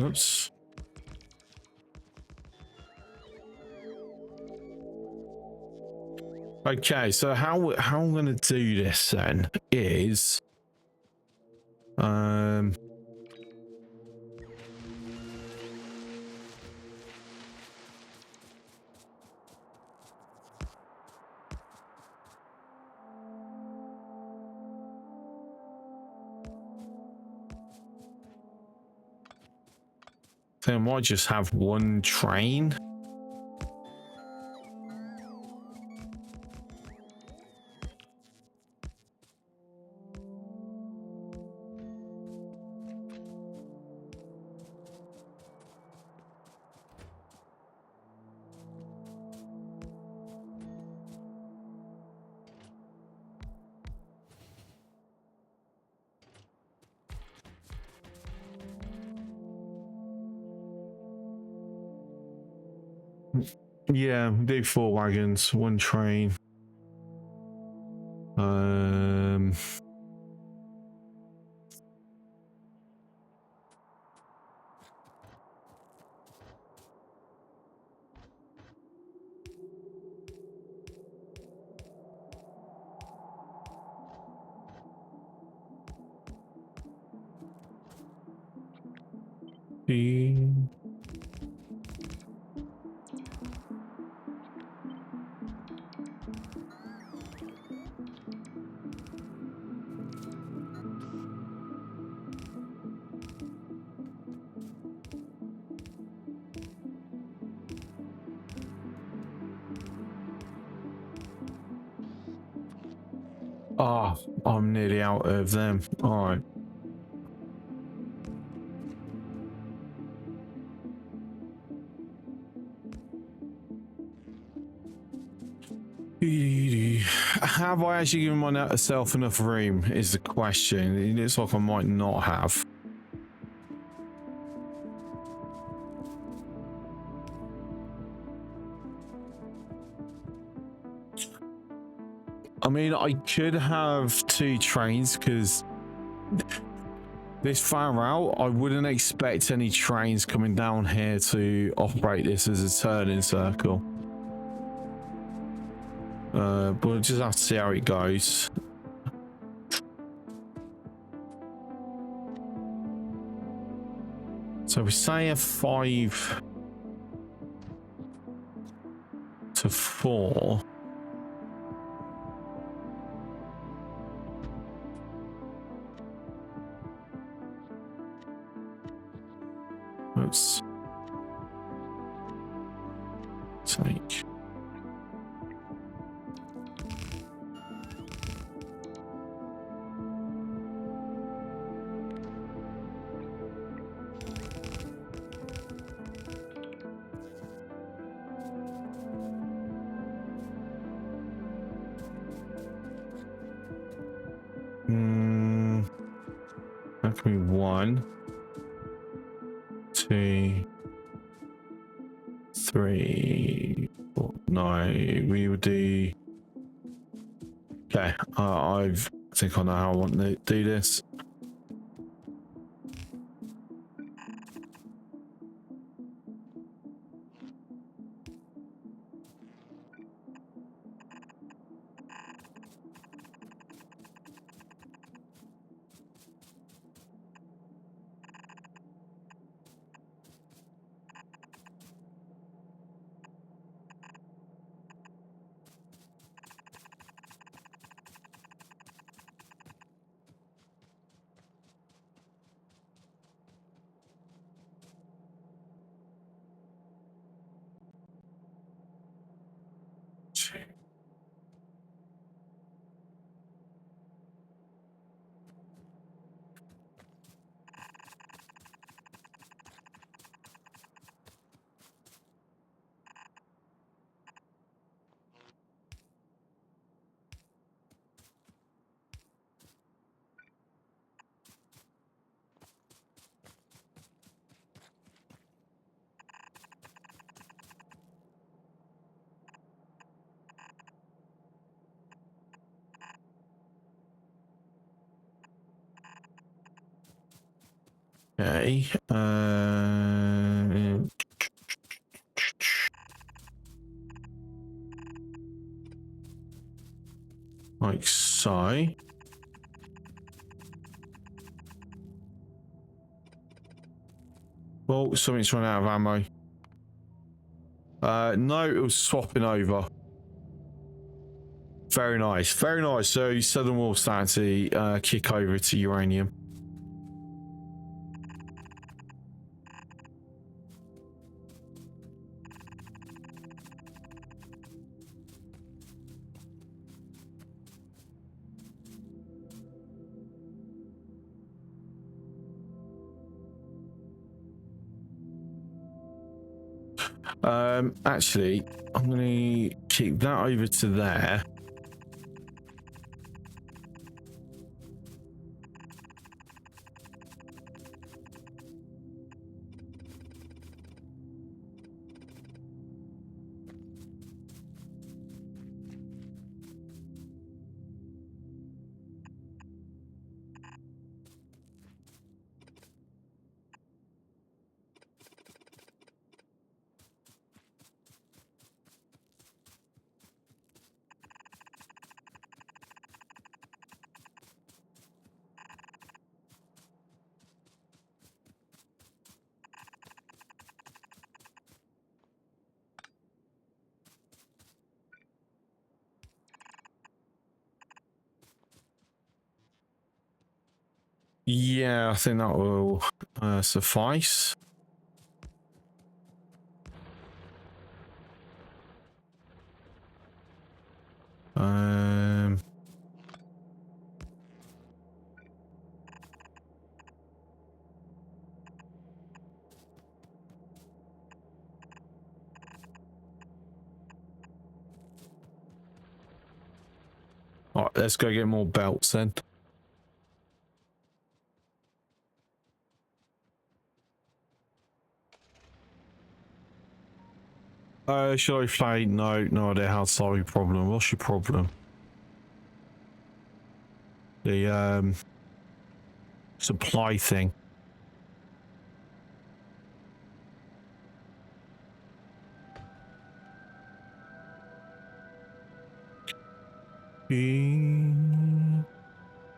Oops. Okay, so how I'm going to do this then is I might just have one train. Yeah, do 4 wagons, 1 train. Oh, I'm nearly out of them. All right. have I actually given myself enough room is the question. It looks like I might not have. I mean, I could have 2 trains because this far out, I wouldn't expect any trains coming down here to operate this as a turning circle. But we'll just have to see how it goes. So we say a 5 to 4. Let's take. That can be 1, 2, 3, 4. No, we would do. Okay, I think I know how I want to do this. Okay. Like so. Well, something's run out of ammo. No, it was swapping over. Very nice, very nice. So Southern Wall starting to kick over to uranium. Actually, I'm going to keep that over to there. Yeah, I think that will suffice. All right, let's go get more belts then. Shall I play? No, no idea how to solve your problem. What's your problem? The supply thing.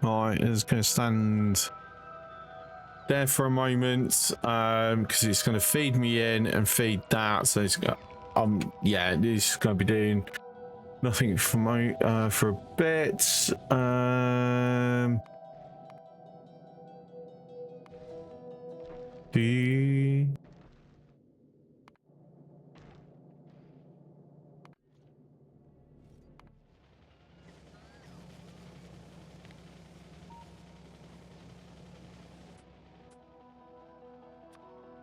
Alright, it's going to stand there for a moment because it's going to feed me in and feed that. So it's yeah, it's going to be doing nothing for my for a bit.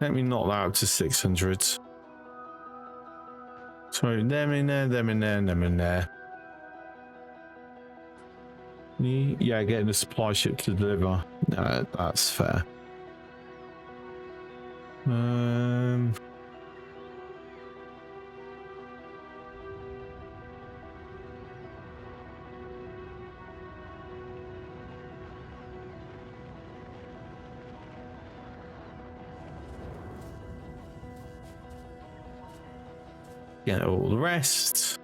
Let me knock that up to 600. So them in there, them in there, them in there. Yeah, getting the supply ship to deliver. No, that's fair. Get all the rest.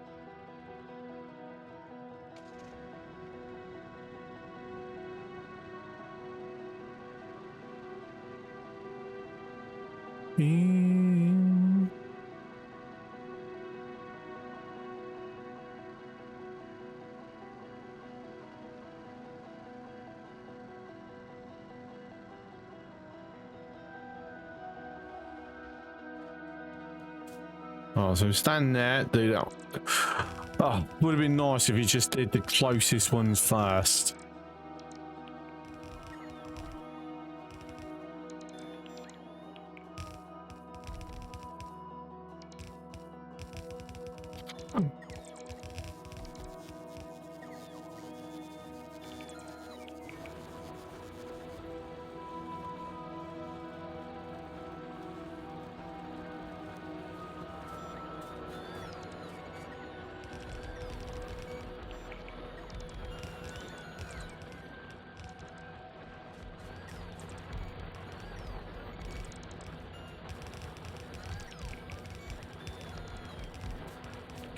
Oh, so stand there, do that. Oh, would have been nice if you just did the closest ones first.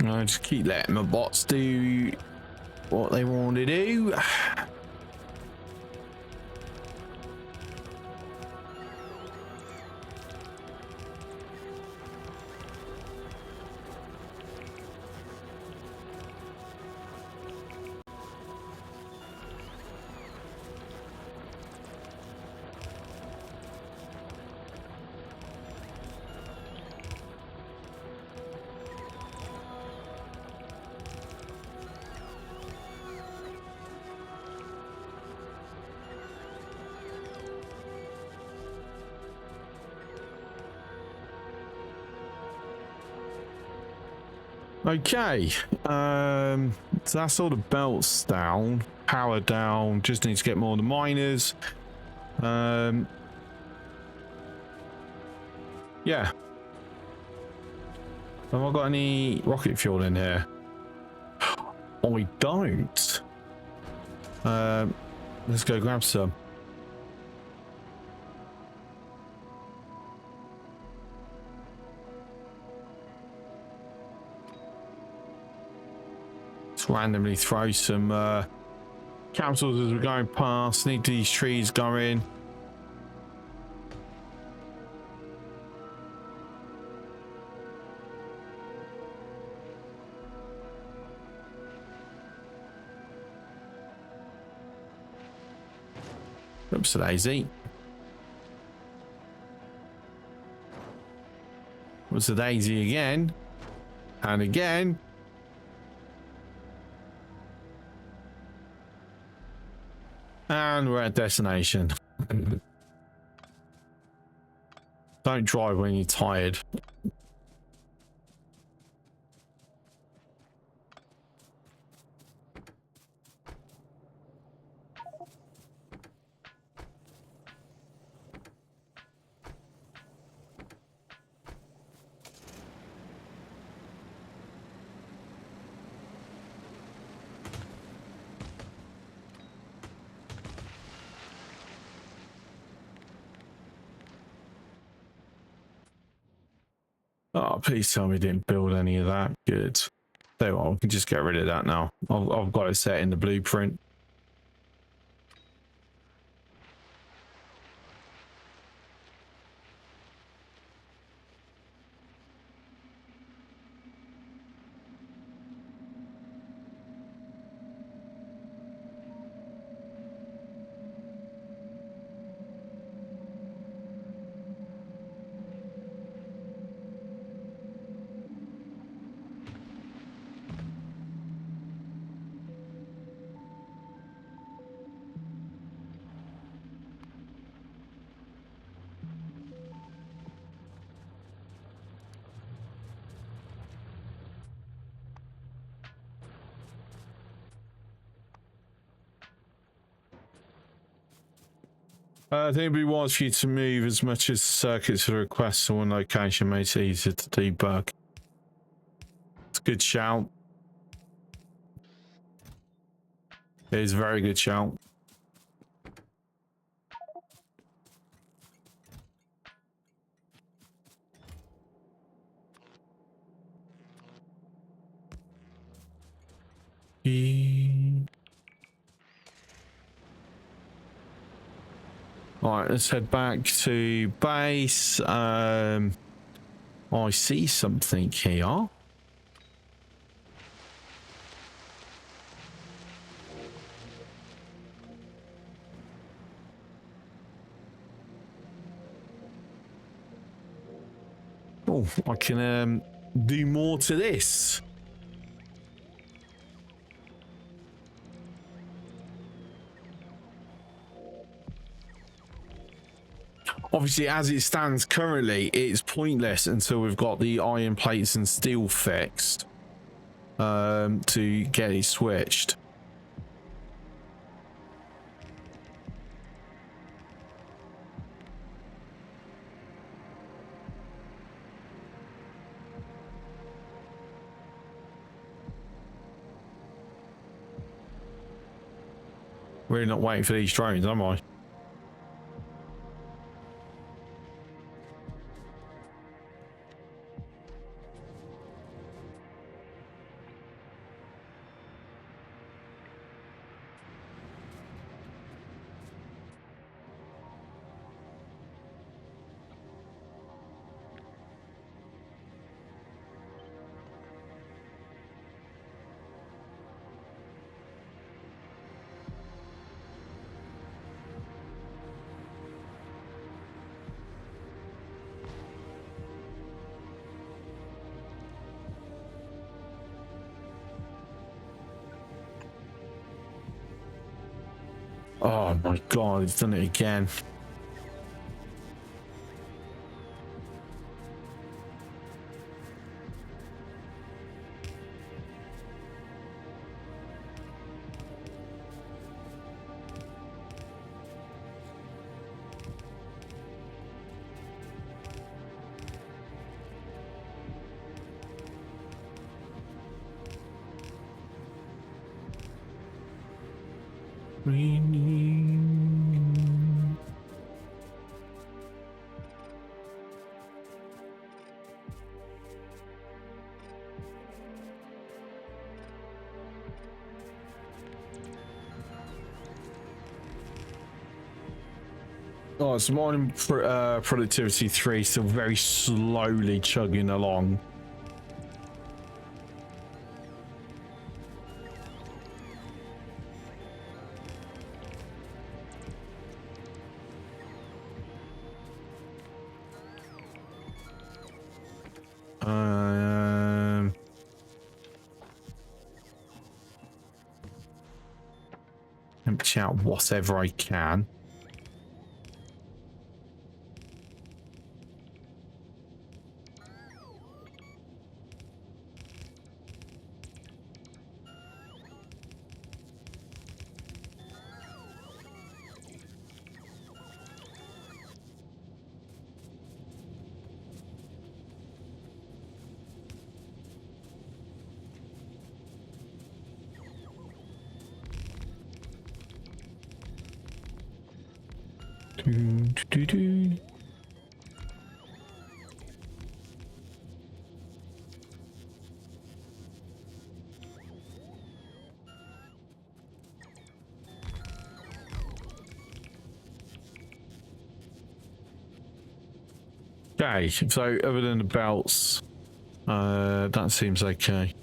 I just keep letting my bots do what they want to do. Okay, so that's all the belts down, power down, just need to get more of the miners. Yeah. Have I got any rocket fuel in here? I don't. Let's go grab some. Randomly throw some capsules as we're going past. Need these trees going. Oops, a daisy. What's the daisy again? And again. And we're at destination. Don't drive when you're tired. Oh, please tell me you didn't build any of that. Good. There you are. We can just get rid of that now. I've got it set in the blueprint. I think it'd be wise for you to move as much as circuits to request to one location makes it easier to debug. It's a good shout. It is a very good shout. Alright, let's head back to base. I see something here. Oh, I can do more to this. Obviously, as it stands currently, it's pointless until we've got the iron plates and steel fixed to get it switched. Really not waiting for these drones, am I? Oh my god, he's done it again. Oh, it's mining productivity 3, still very slowly chugging along. Empty out whatever I can. Okay, so other than the belts, that seems okay.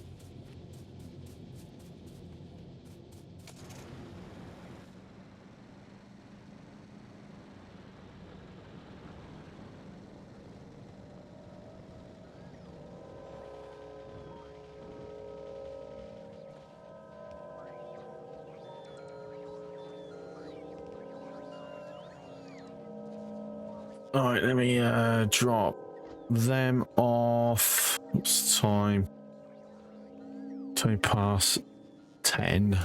All right, let me drop them off. What's the time? 20 past 10.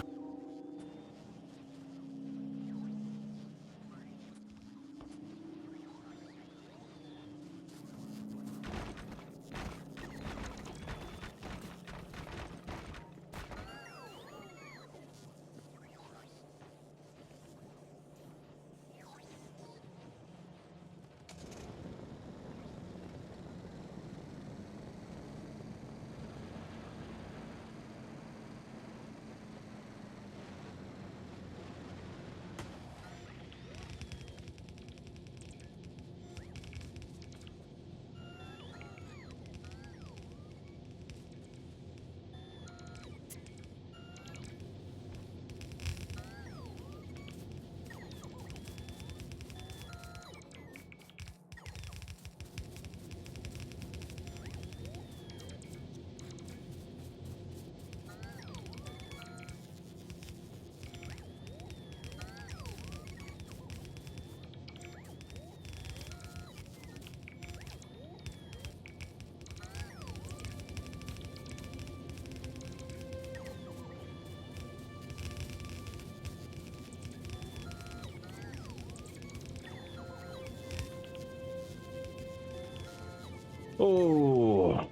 Oh.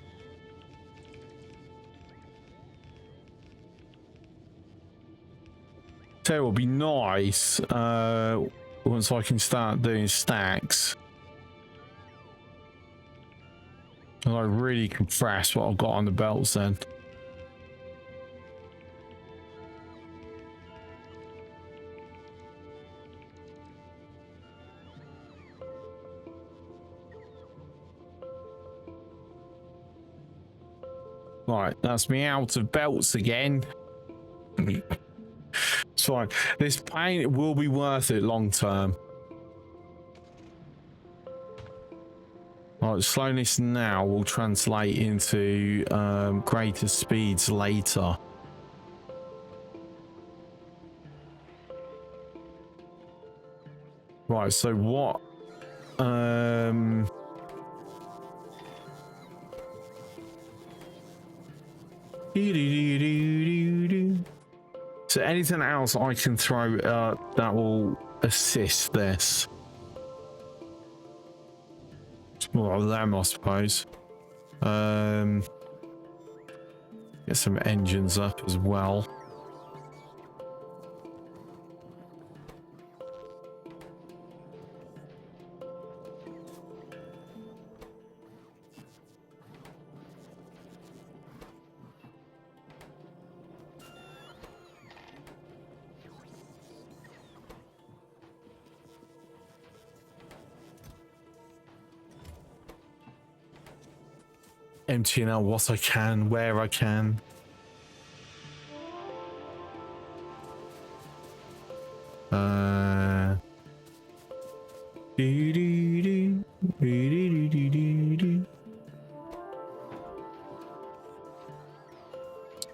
So it will be nice once I can start doing stacks. And I really compress what I've got on the belts then. Right, that's me out of belts again. It's fine. This pain will be worth it long term. Right, slowness now will translate into greater speeds later. Right, so what? So anything else I can throw that will assist this? Well, them, I suppose. Get some engines up as well. Emptying out what I can, where I can.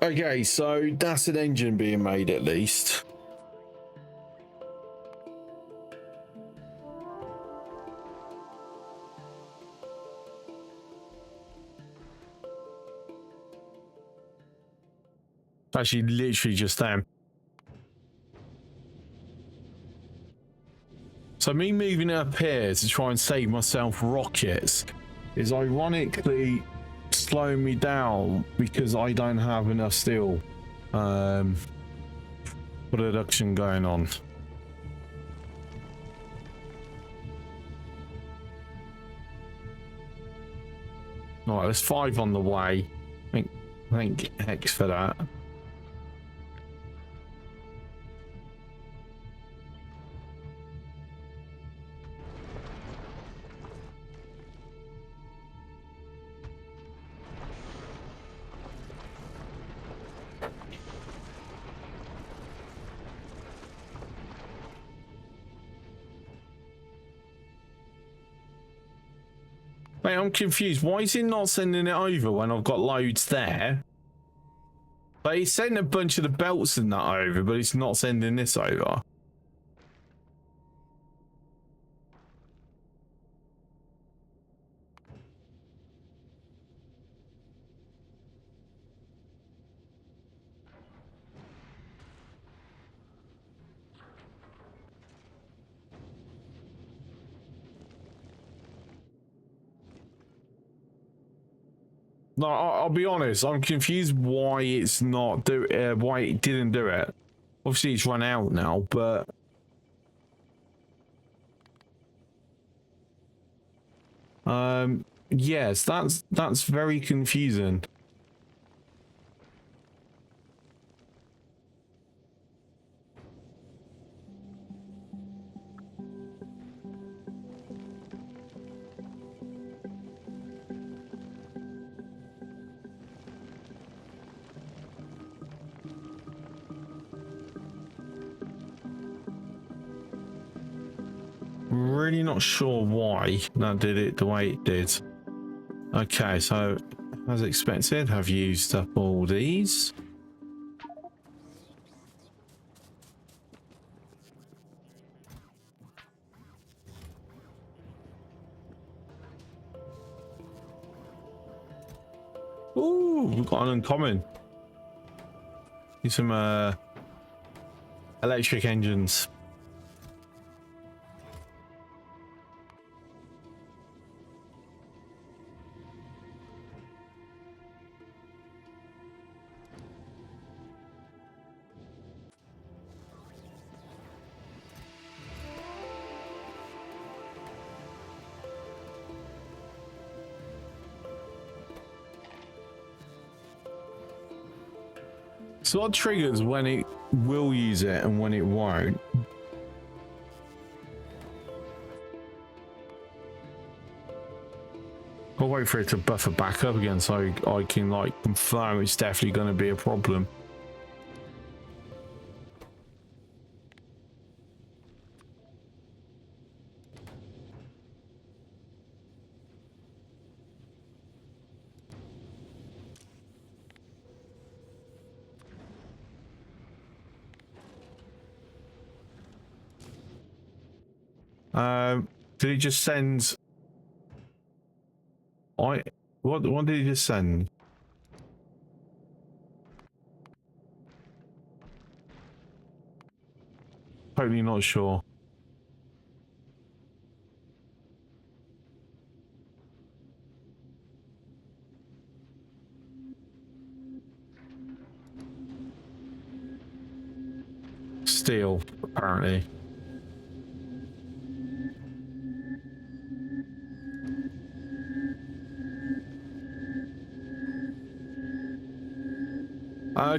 Okay, so that's an engine being made at least. Actually, literally just them. So me moving up here to try and save myself rockets is ironically slowing me down because I don't have enough steel production going on. All right, there's 5 on the way. Thank X for that. Mate, I'm confused. Why is it not sending it over when I've got loads there? Like, it's sending a bunch of the belts and that over, but it's not sending this over. No, I'll be honest. I'm confused why it's not why it didn't do it. Obviously, it's run out now, but yes, that's very confusing. Really not sure why that did it the way it did. Okay, so as expected, I've used up all these. Ooh, we've got an uncommon. Need some electric engines. So what triggers when it will use it and when it won't? I'll wait for it to buffer back up again so I can like confirm it's definitely going to be a problem. Did he just send? What did he just send? Totally not sure. Steel, apparently.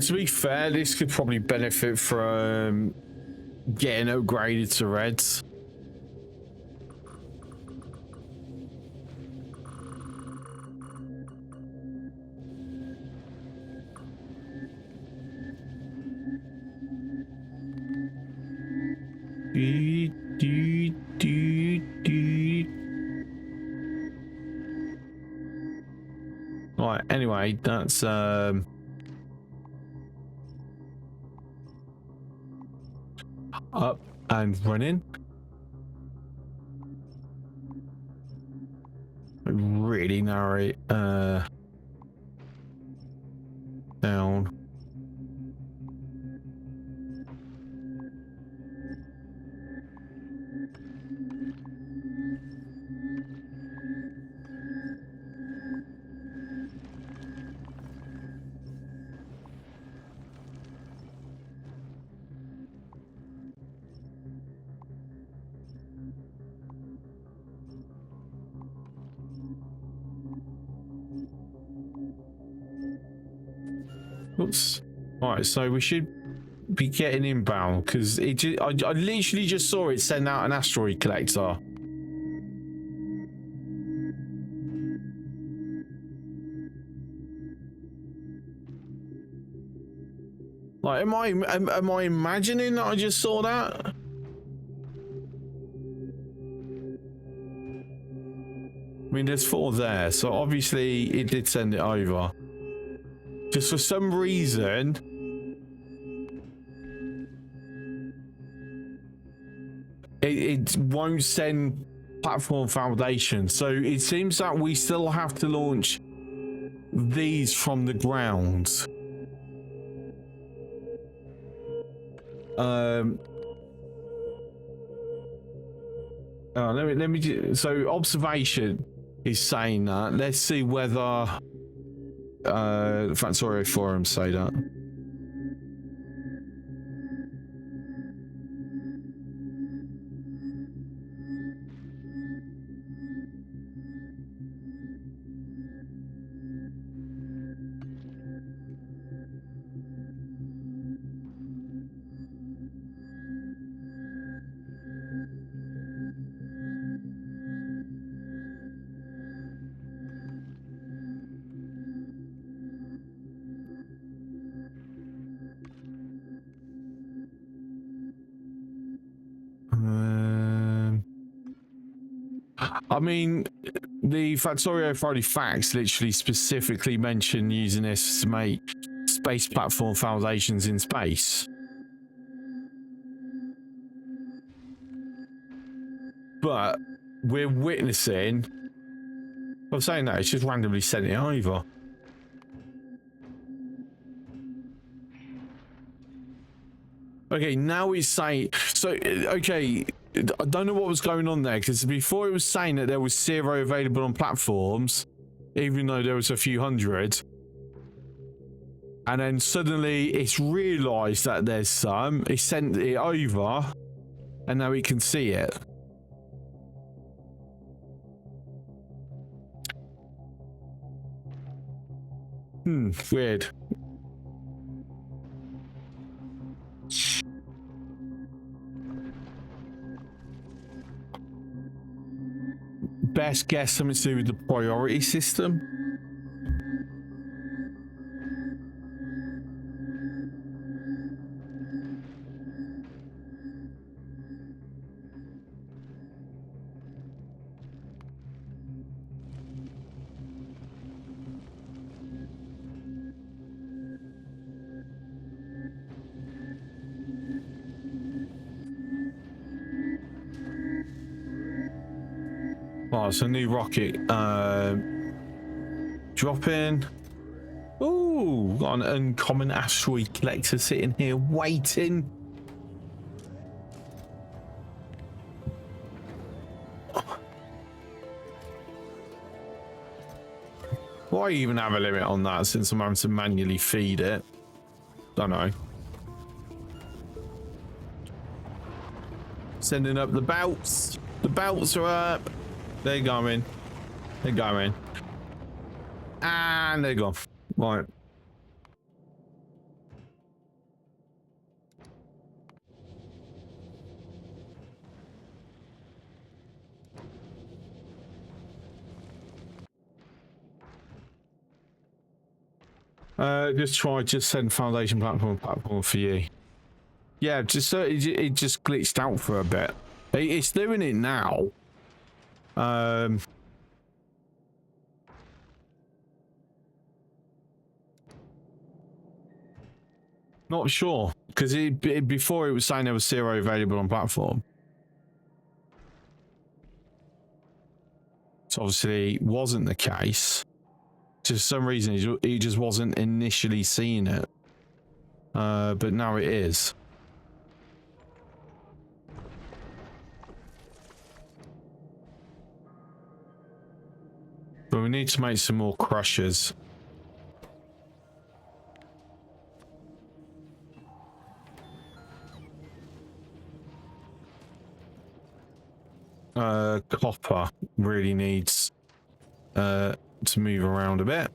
To be fair, this could probably benefit from getting upgraded to reds. Right, anyway, that's up and running. Really narrow it down. Oops. Alright, so we should be getting inbound because I literally just saw it send out an asteroid collector. Like, am I imagining that I just saw that? mean, there's 4 there, so obviously it did send it over. Just for some reason, it won't send platform foundation. So it seems that we still have to launch these from the ground. Let me so observation is saying that. Let's see whether Factorio forums say that. I mean, the Factorio Friday facts literally specifically mention using this to make space platform foundations in space. But we're witnessing... I'm saying that, it's just randomly sent it over. Okay, now it's saying... So, okay, I don't know what was going on there, because before it was saying that there was 0 available on platforms, even though there was a few hundred. And then suddenly it's realised that there's some, it sent it over, and now we can see it. Weird. Best guess something to do with the priority system. Oh, it's a new rocket. Drop in. Ooh, got an uncommon asteroid collector sitting here waiting. Why even have a limit on that since I'm having to manually feed it? Don't know. Sending up the belts. The belts are up. They're going. They're going. And they're gone. Right. Just send foundation platform for you. Yeah, just it just glitched out for a bit. It's doing it now. Not sure, because before it was saying there was 0 available on platform. So obviously wasn't the case. Just for some reason he just wasn't initially seeing it. But now it is. But we need to make some more crushers. Copper really needs to move around a bit.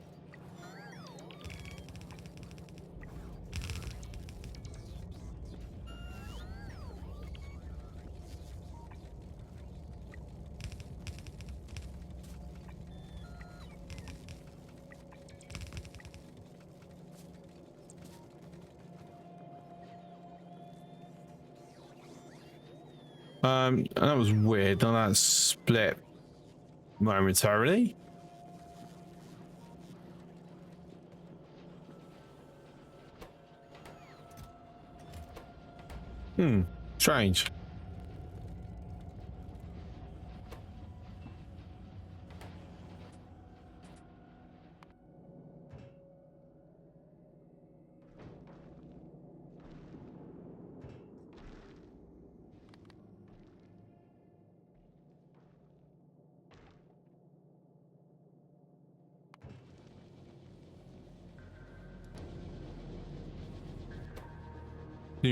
And that was weird. And that split momentarily. Strange.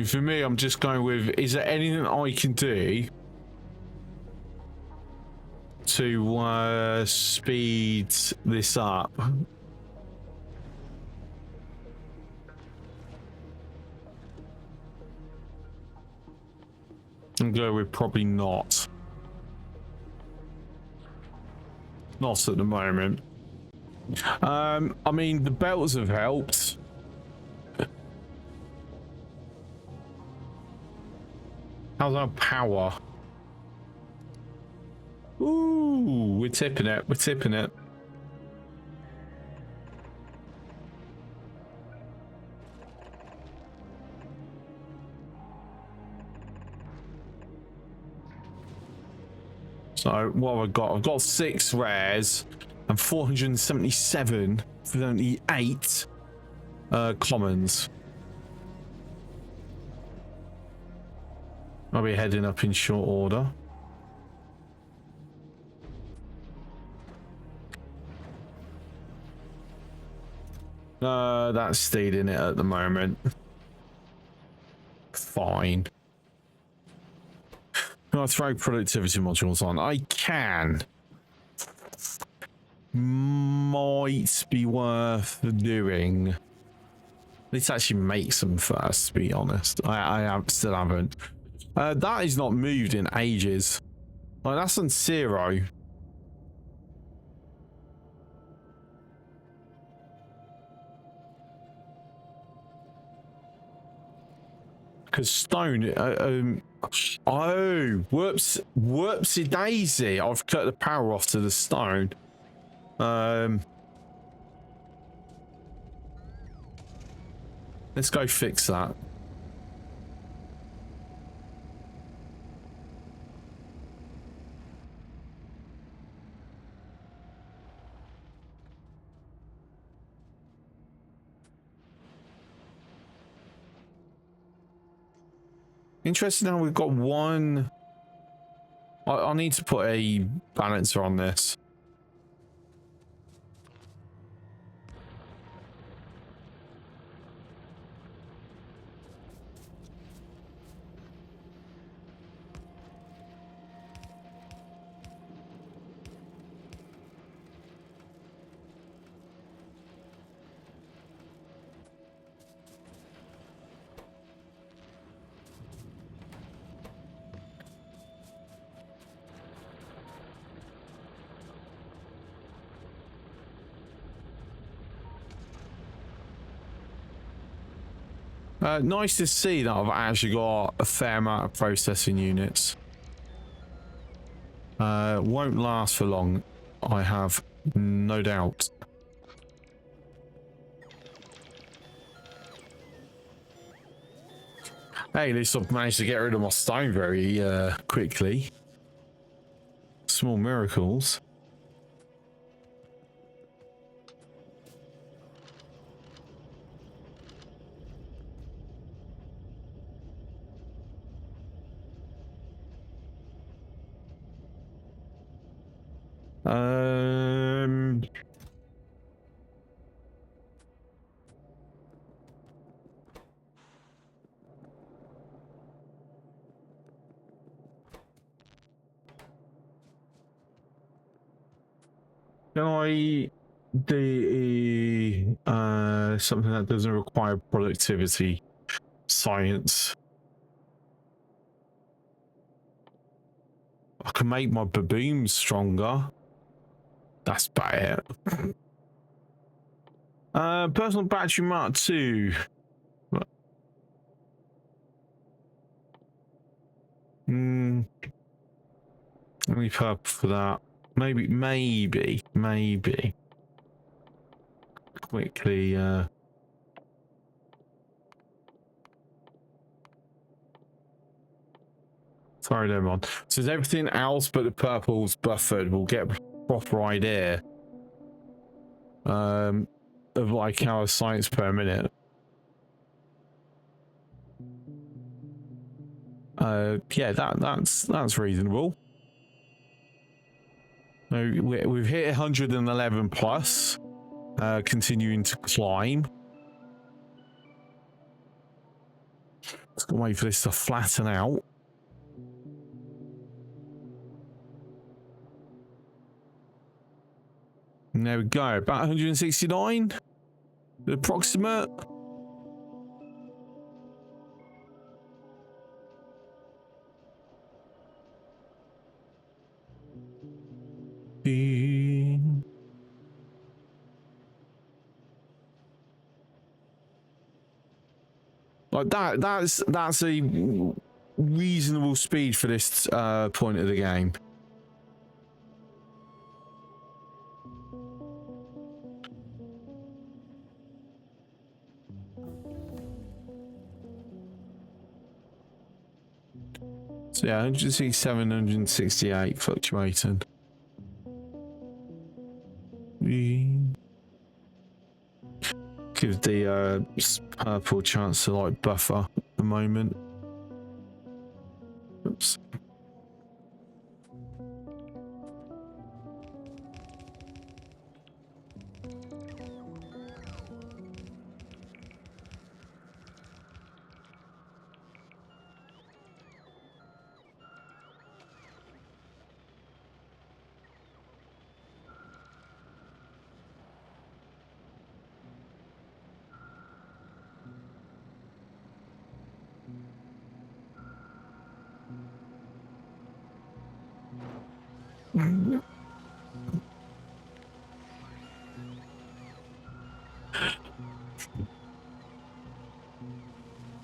For me, I'm just going with, is there anything I can do to speed this up? I'm going with probably not. Not at the moment. I mean, the belts have helped. How's our power? Ooh, we're tipping it. We're tipping it. So what have I got? I've got 6 rares and 477 for only 8 commons. I'll be heading up in short order. That's stealing it at the moment. Fine. Can I throw productivity modules on? I can. Might be worth doing. Let's actually make some first, to be honest. I still haven't. That is not moved in ages. Like, that's on 0. Because stone, oh, whoopsie daisy! I've cut the power off to the stone. Let's go fix that. Interesting how we've got one. I need to put a balancer on this. Nice to see that I've actually got a fair amount of processing units. Won't last for long, I have no doubt. Hey, at least I've managed to get rid of my stone very quickly. Small miracles. Can I do something that doesn't require productivity? Science. I can make my baboons stronger. That's about it. Personal battery Mark 2. Only purpose for that. Maybe. Quickly, sorry, never mind. So is everything else but the purple's buffered? We'll get a proper idea of like our science per minute. Yeah, that's reasonable. So we've hit 111 plus, continuing to climb. Just gotta wait for this to flatten out. And there we go, about 169, approximate. Like that's a reasonable speed for this point of the game. So yeah, 167, 168 fluctuating. Give the purple chance to like buffer at the moment. Oops.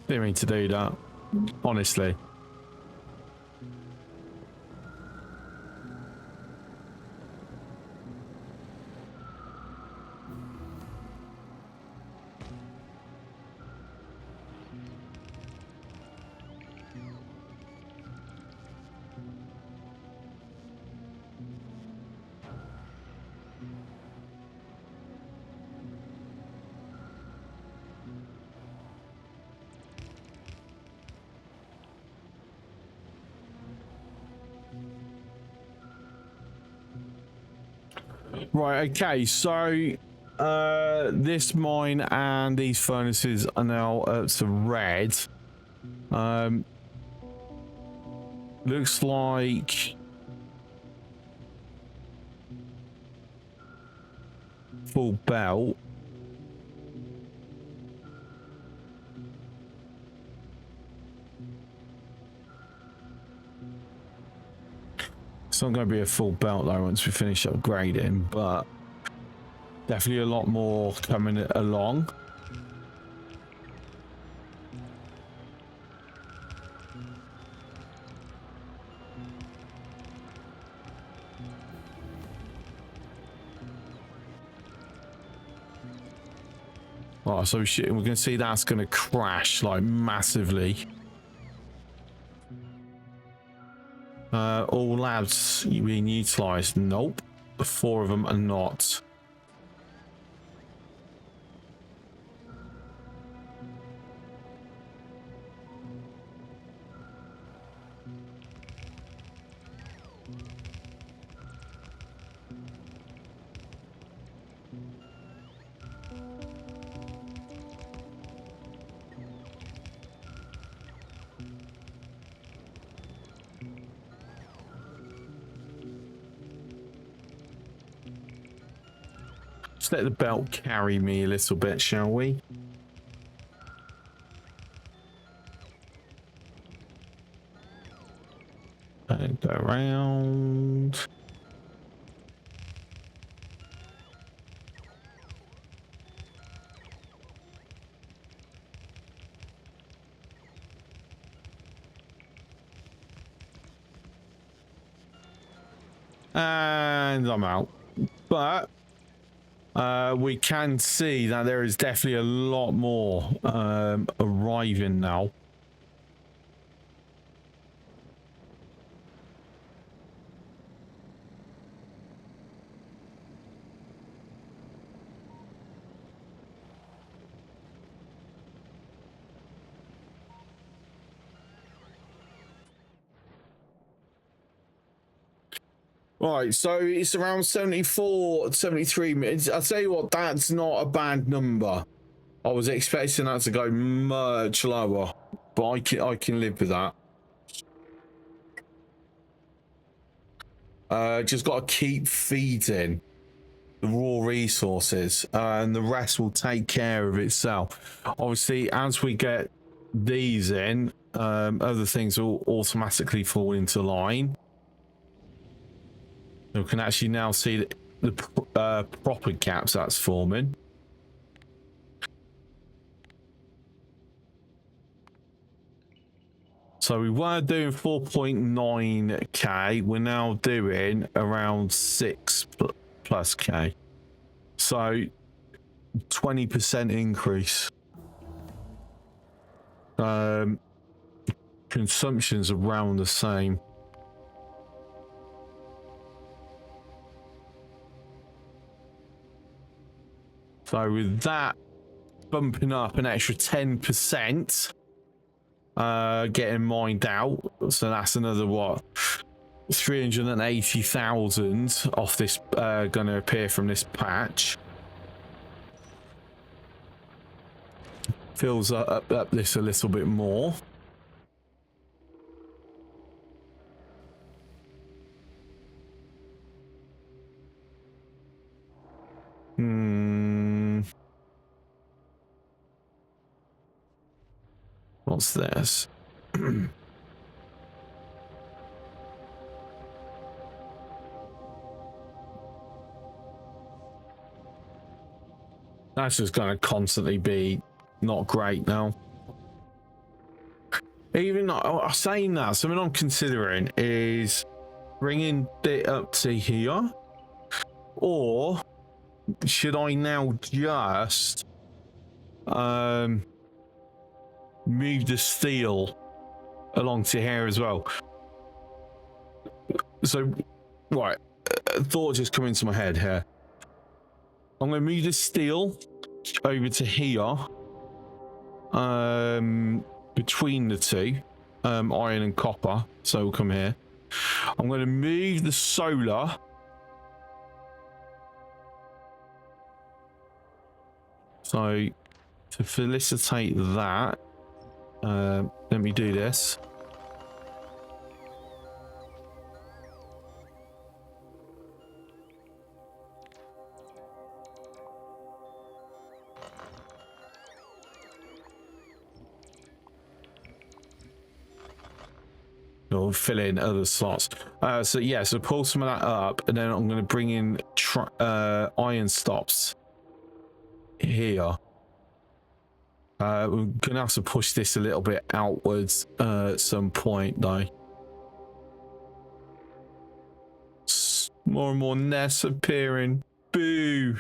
Didn't mean to do that, honestly. Right, okay, so this mine and these furnaces are now to red. Looks like full belt. It's not going to be a full belt though once we finish upgrading, but definitely a lot more coming along. Oh, so shit, we're going to see that's going to crash like massively. All labs being utilized? Nope. 4 of them are not. Just let the belt carry me a little bit, shall we? And go around. random out, but we can see that there is definitely a lot more arriving now. Right, so it's around 74, 73 minutes. I'll tell you what, that's not a bad number. I was expecting that to go much lower, but I can live with that. Just got to keep feeding the raw resources, and the rest will take care of itself. Obviously, as we get these in, other things will automatically fall into line. We can actually now see the proper gaps that's forming. So we were doing 4.9k. We're now doing around 6 plus k. So 20% increase. Consumption's around the same. So with that bumping up an extra 10%, getting mined out, so that's another what, 380,000 off this, going to appear from this patch. Fills up this a little bit more. What's this? That's just going to constantly be not great now. Even saying that, something I'm considering is bringing it up to here, or should I now just move the steel along to here as well? So, right, a thought just come into my head here. I'm going to move the steel over to here, between the two, iron and copper. So we'll come here. I'm going to move the solar so to facilitate that. Let me do this. Or fill in other slots. So yeah, so pull some of that up, and then I'm going to bring in iron stops here. We're going to have to push this a little bit outwards at some point, though. More and more nests appearing. Boo!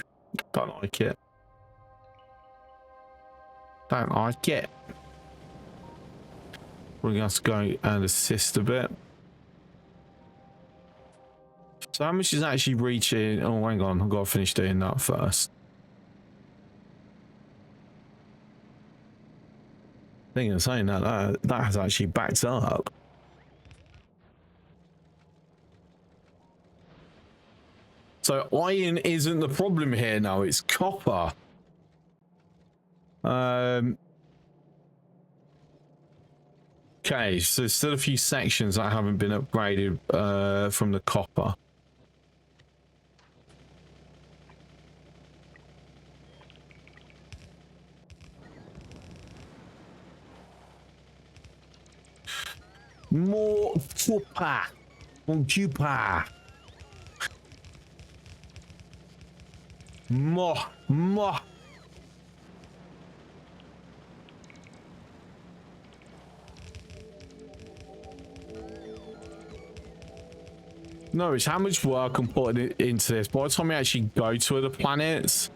Don't like it. Don't like it. We're going to have to go and assist a bit. So how much is actually reaching? Oh, hang on. I've got to finish doing that first. I think I'm saying that has actually backed up. So iron isn't the problem here now. It's copper. Okay, so there's still a few sections that haven't been upgraded from the copper. More copper. More copper. More. No, it's how much work I'm putting into this. By the time we actually go to other planets,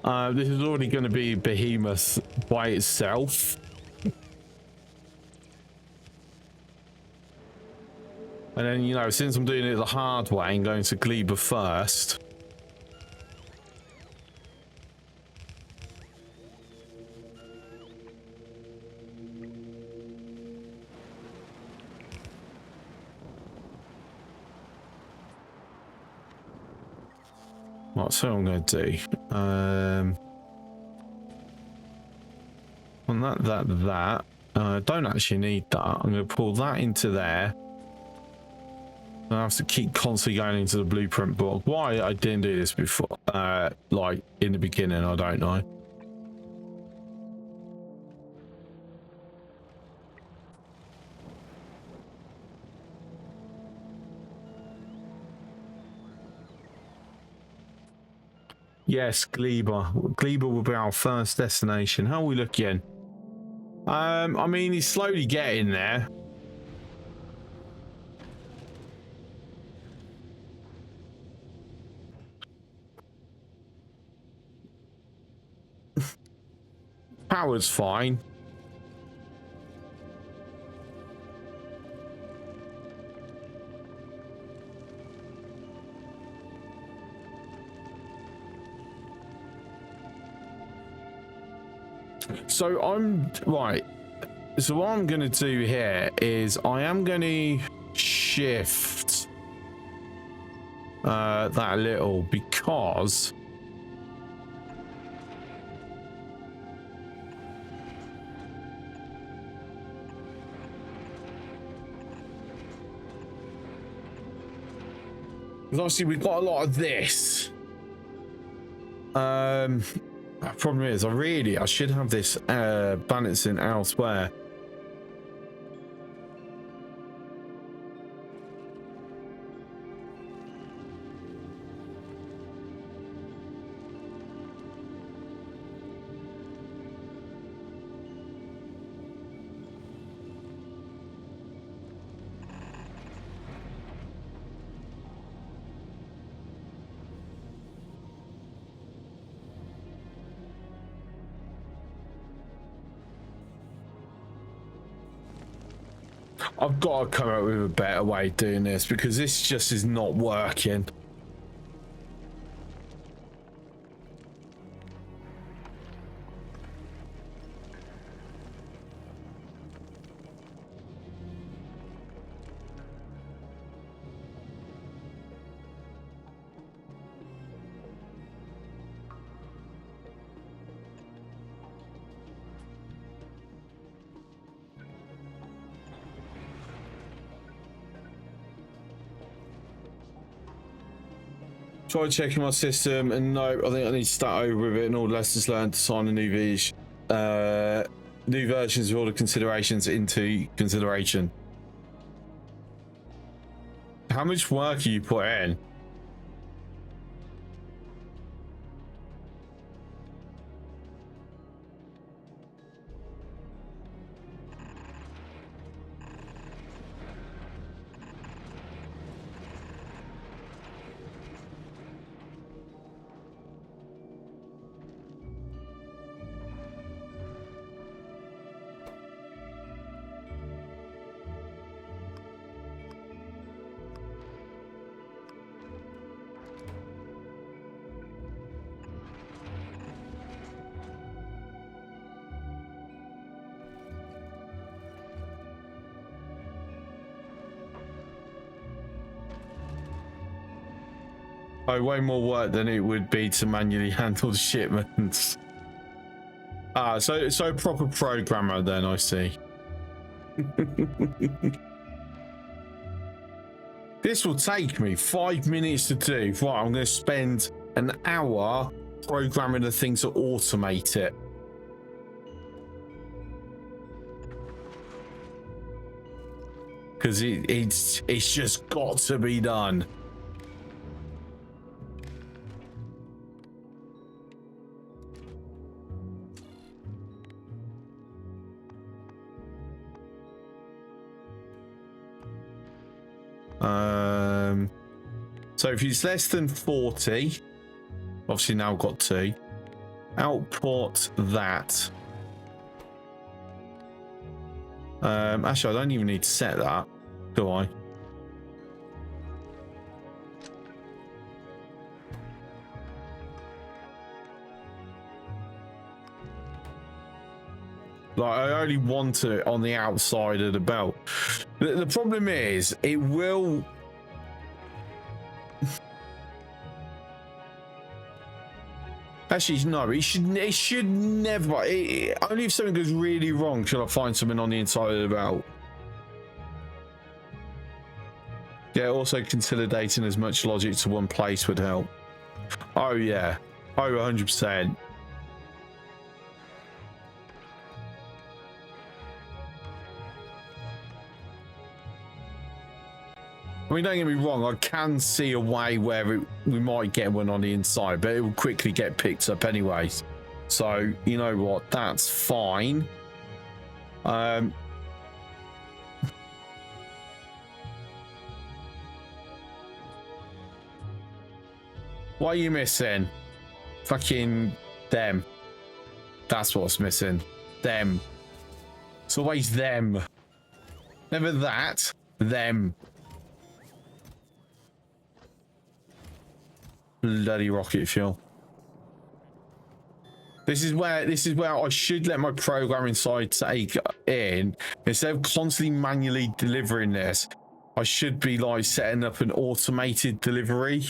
this is already going to be a behemoth by itself. And then, you know, since I'm doing it the hard way and going to Gleba first. Right, so what I'm going to do. On that. Don't actually need that. I'm going to pull that into there. I have to keep constantly going into the blueprint book. Why I didn't do this before, like in the beginning, I don't know. Yes, Gleba. Gleba will be our first destination. How are we looking? I mean, he's slowly getting there. Power's fine. So I'm right. So what I'm going to do here is I am going to shift that a little because obviously we've got a lot of this. The problem is I should have this balancing elsewhere. I've got to come up with a better way of doing this because this just is not working. Tried checking my system and no, I think I need to start over with it and all lessons learned to sign a new versions of all the considerations into consideration. How much work are you put in? Oh, way more work than it would be to manually handle the shipments. Ah, so a proper programmer then, I see. This will take me 5 minutes to do. Right, I'm going to spend an hour programming the thing to automate it. Because it's just got to be done. So if it's less than 40, obviously now I've got 2. Output that. Actually, I don't even need to set that, do I? Like, I only want it on the outside of the belt. The problem is, it will... Actually, no, it should never... only if something goes really wrong should I find something on the inside of the belt. Yeah, also consolidating as much logic to one place would help. Oh, yeah. Oh, 100%. I mean, don't get me wrong, I can see a way where we might get one on the inside, but it will quickly get picked up anyways. So, you know what? That's fine. What are you missing? Fucking them. That's what's missing. Them. It's always them. Never that. Them. Bloody rocket fuel. This is where I should let my programming side take in. Instead of constantly manually delivering this, I should be like setting up an automated delivery.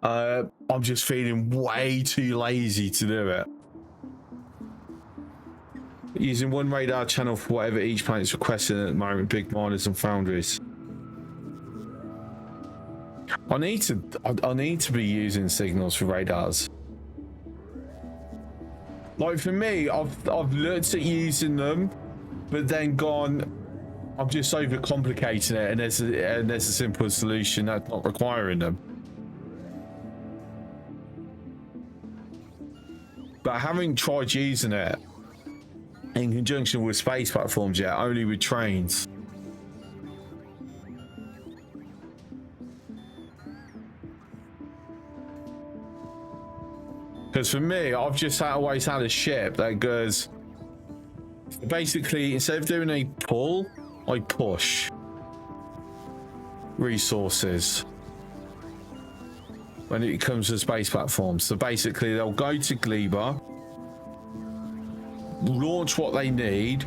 I'm just feeling way too lazy to do it. Using one radar channel for whatever each planet's requesting at the moment, big miners and foundries. I need to be using signals for radars. Like for me, I've looked at using them, but then gone, I'm just overcomplicating it, and there's a simple solution that's not requiring them. But I haven't tried using it in conjunction with space platforms yet, only with trains. Because for me, I've just always had a ship that goes... Basically, instead of doing a pull, I push resources when it comes to space platforms. So basically, they'll go to Gleba, launch what they need,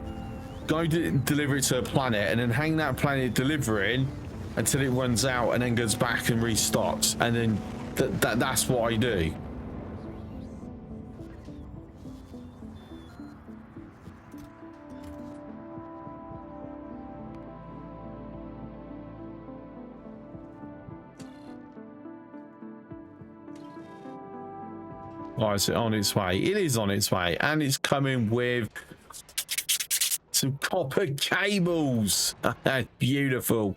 go to deliver it to a planet, and then hang that planet delivering until it runs out and then goes back and restocks. And then that's what I do. Oh, is it on its way? It is on its way, and it's coming with some copper cables. That's beautiful.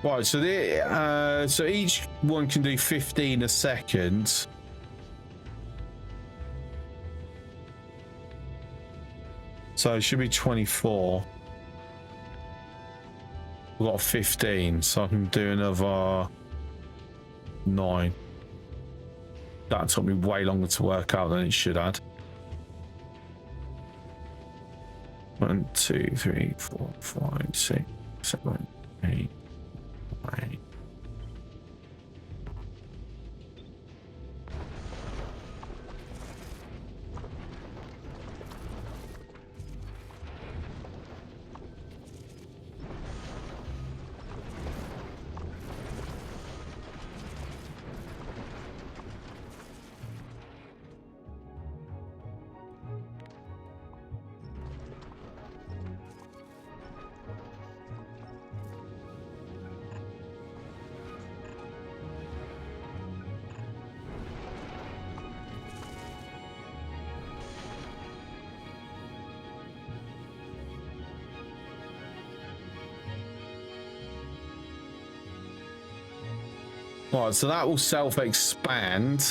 Right, so so each one can do 15 a second. So it should be 24. We've got 15, so I can do another 9. That took me way longer to work out than it should have. 1, 2, 3, 4, 5, 6, 7, 8. Right. Right, so that will self-expand.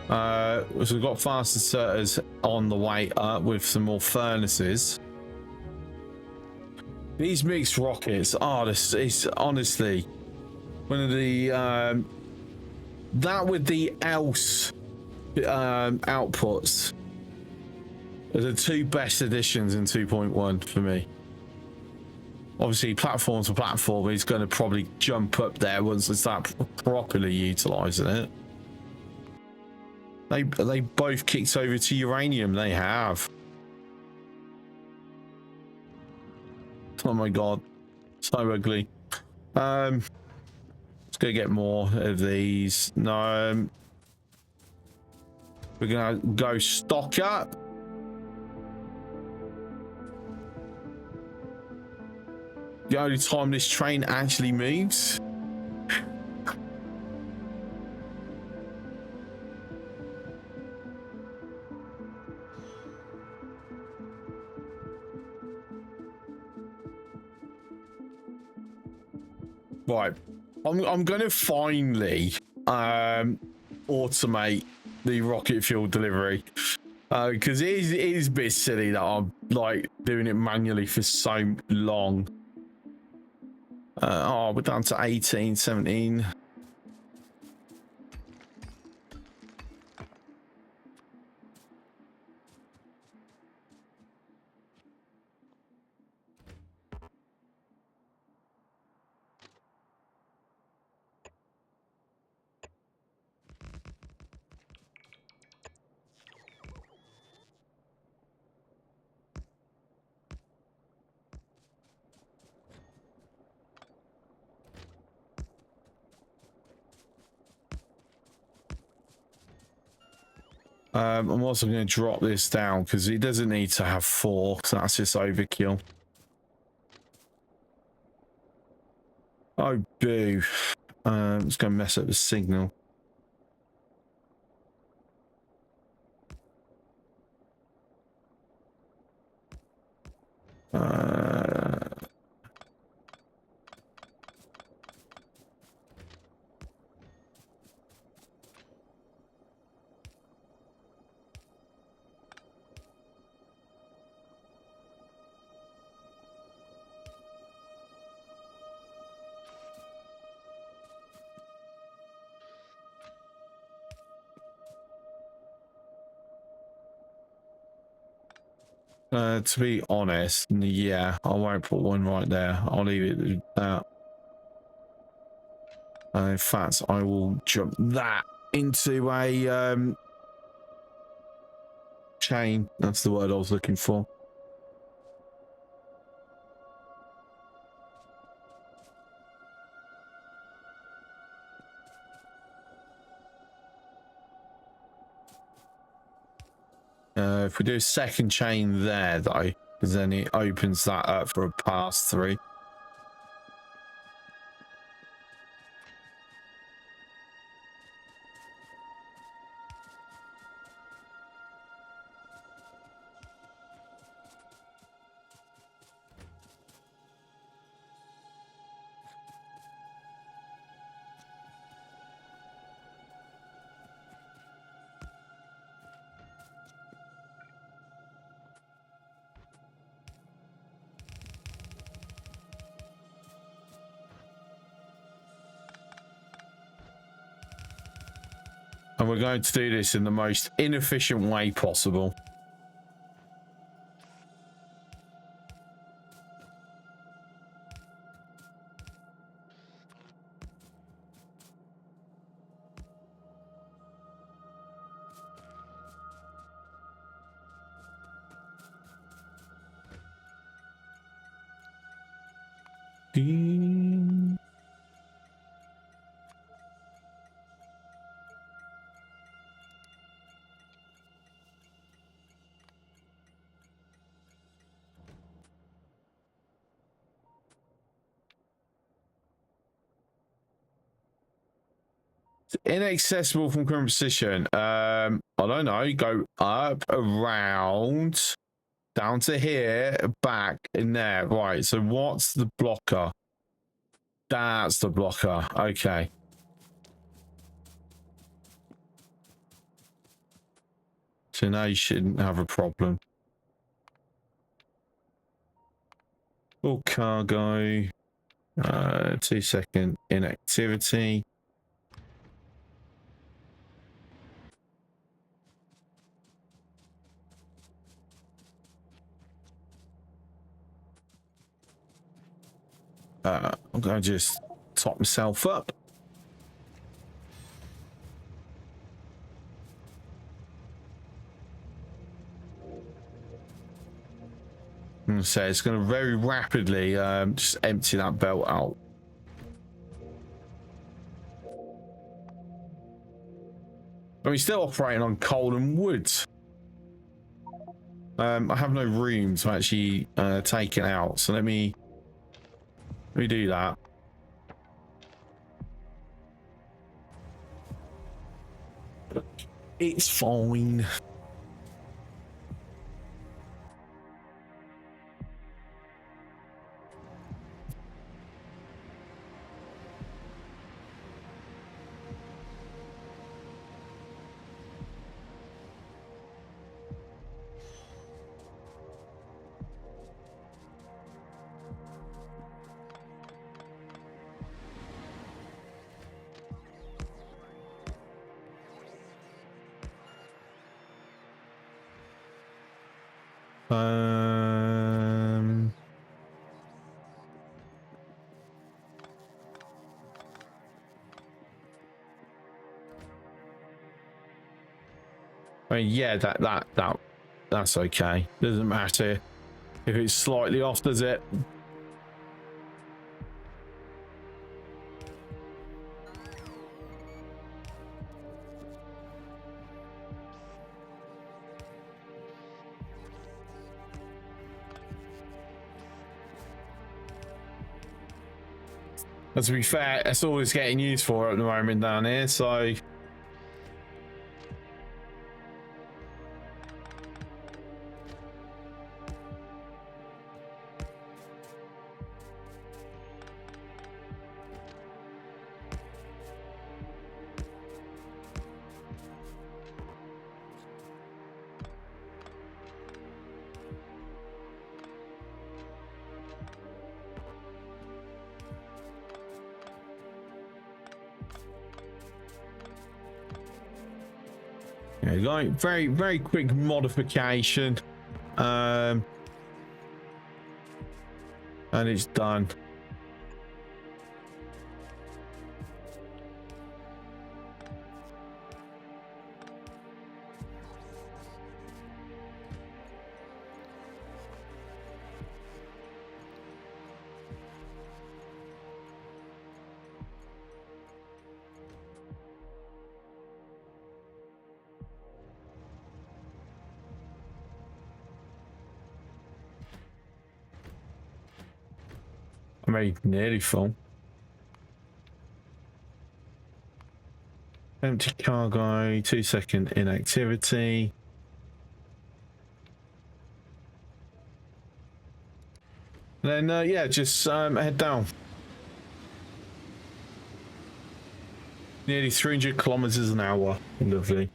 So we've got fast inserters on the way up with some more furnaces. These mixed rockets, this is honestly one of the that with the else outputs are the two best additions in 2.1 for me. Obviously, platform to platform is going to probably jump up there once they start properly utilizing it. They both kicked over to uranium. They have. Oh my god, so ugly. Let's go get more of these. No, we're gonna go stock up. The only time this train actually moves. Right, I'm gonna finally automate the rocket fuel delivery because it is a bit silly that I'm like doing it manually for so long. We're down to 18, 17. I'm also going to drop this down because it doesn't need to have 4, because that's just overkill. Oh, boo. It's going to mess up the signal. To be honest, yeah, I won't put one right there. I'll leave it at that. In fact, I will jump that into a chain. That's the word I was looking for. If we do a second chain there, though, because then it opens that up for a pass-through. And we're going to do this in the most inefficient way possible. Inaccessible from current position. I don't know. Go up, around, down to here, back, in there. Right. So what's the blocker? That's the blocker. Okay. So now you shouldn't have a problem. All cargo. 2-second inactivity. I'm going to just top myself up. So it's going to very rapidly just empty that belt out. But we're still operating on coal and wood. I have no room to actually take it out, so let me do that. It's fine. I mean, yeah, that's okay. Doesn't matter if it's slightly off, does it? And to be fair, that's all it's getting used for at the moment down here, so yeah, like very quick modification, and it's done. I mean, nearly full. Empty cargo, 2-second inactivity. Then, yeah, just head down. Nearly 300 kilometers an hour. Lovely.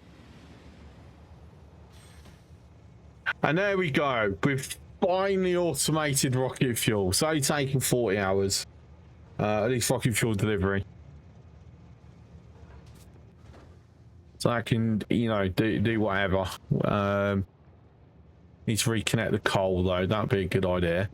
And there we go. We've finally automated rocket fuel. It's only taking 40 hours. At least rocket fuel delivery. So I can, you know, do whatever. Need to reconnect the coal though. That'd be a good idea.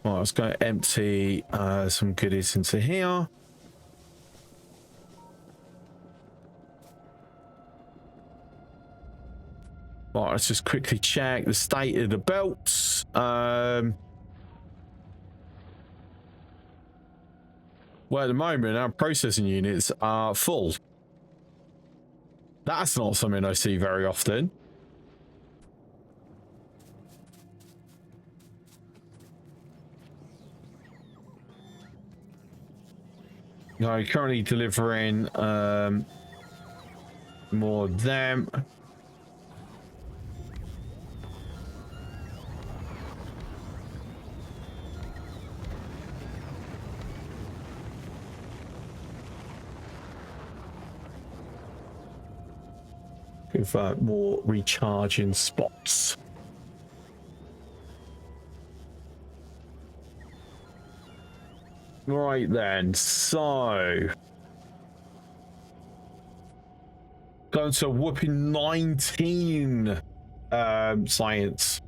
Right, let's go empty some goodies into here. Right, let's just quickly check the state of the belts. Well, at the moment, our processing units are full. That's not something I see very often. No, currently delivering more of them. With more recharging spots. Right then, so going to a whooping 19 science.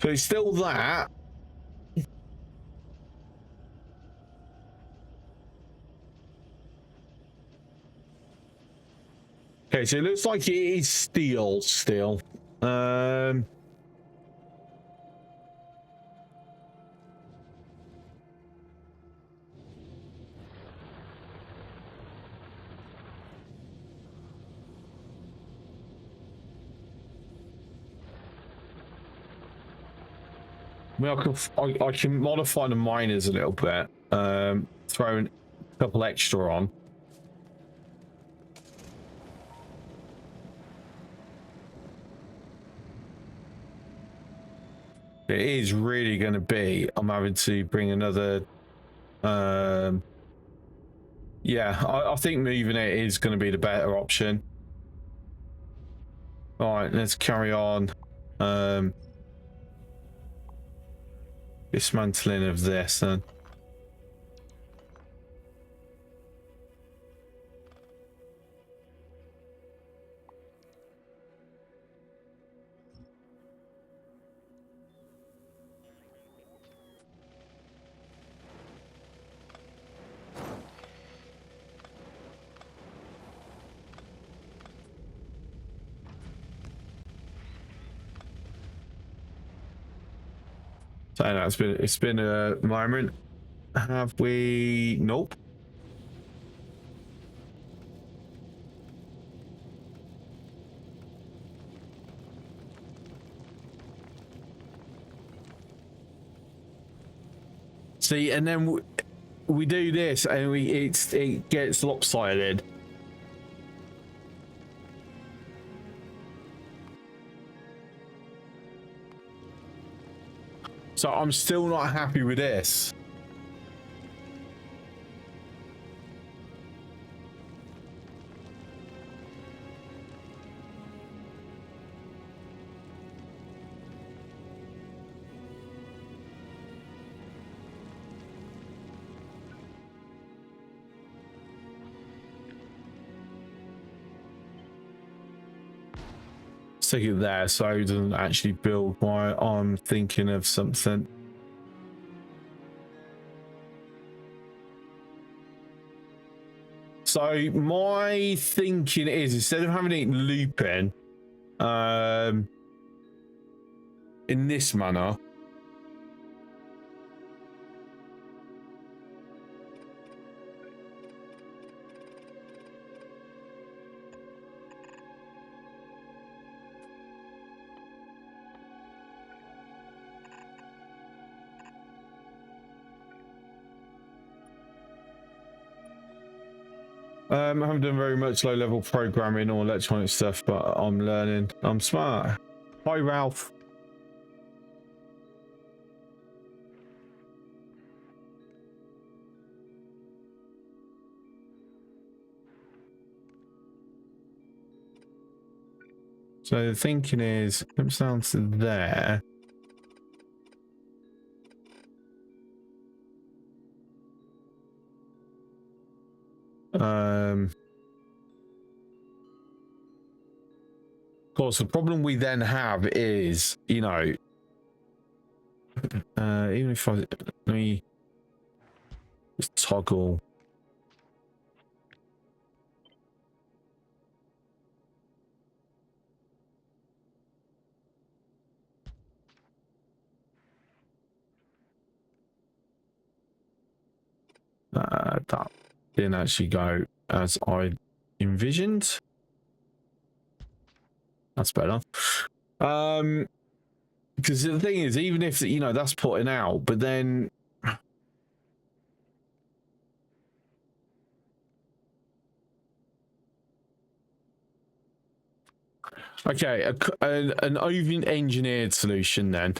So it's still that. Okay, so it looks like it is steel still. Well, I can modify the miners a little bit. Throw a couple extra on. It is really going to be. I'm having to bring another. Yeah, I think moving it is going to be the better option. All right, let's carry on. Dismantling of this then. So that's been, it's been a moment. Have we? Nope. See, and then we do this, and it gets lopsided. So I'm still not happy with this. Stick it there so it doesn't actually build while I'm thinking of something. So my thinking is, instead of having it looping in this manner, I haven't done very much low-level programming or electronic stuff, but I'm learning. I'm smart. Hi, Ralph. So the thinking is, it comes down to there. Of course, the problem we then have is, you know, even if let me just toggle. that didn't actually go as I envisioned. That's better. Because the thing is, even if, you know, that's putting out, but then okay, an over engineered solution then.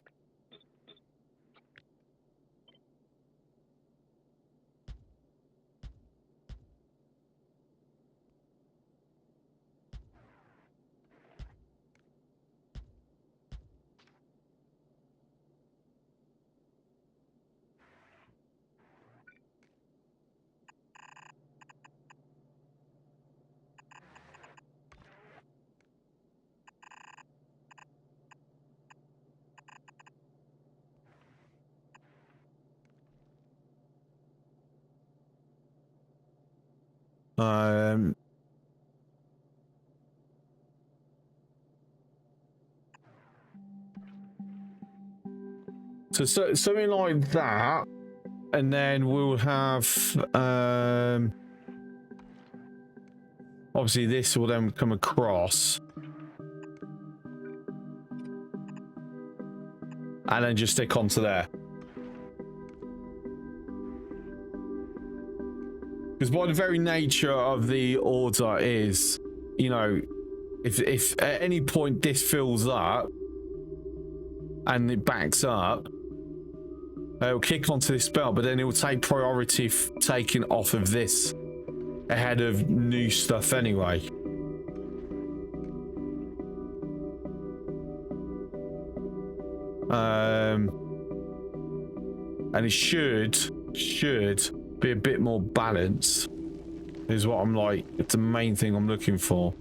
So something like that, and then we'll have obviously this will then come across, and then just stick onto there. Because by the very nature of the order is, you know, if at any point this fills up and it backs up, it'll kick onto this belt, but then it will take priority taking off of this ahead of new stuff anyway. And it should be a bit more balanced, is what I'm like. It's the main thing I'm looking for.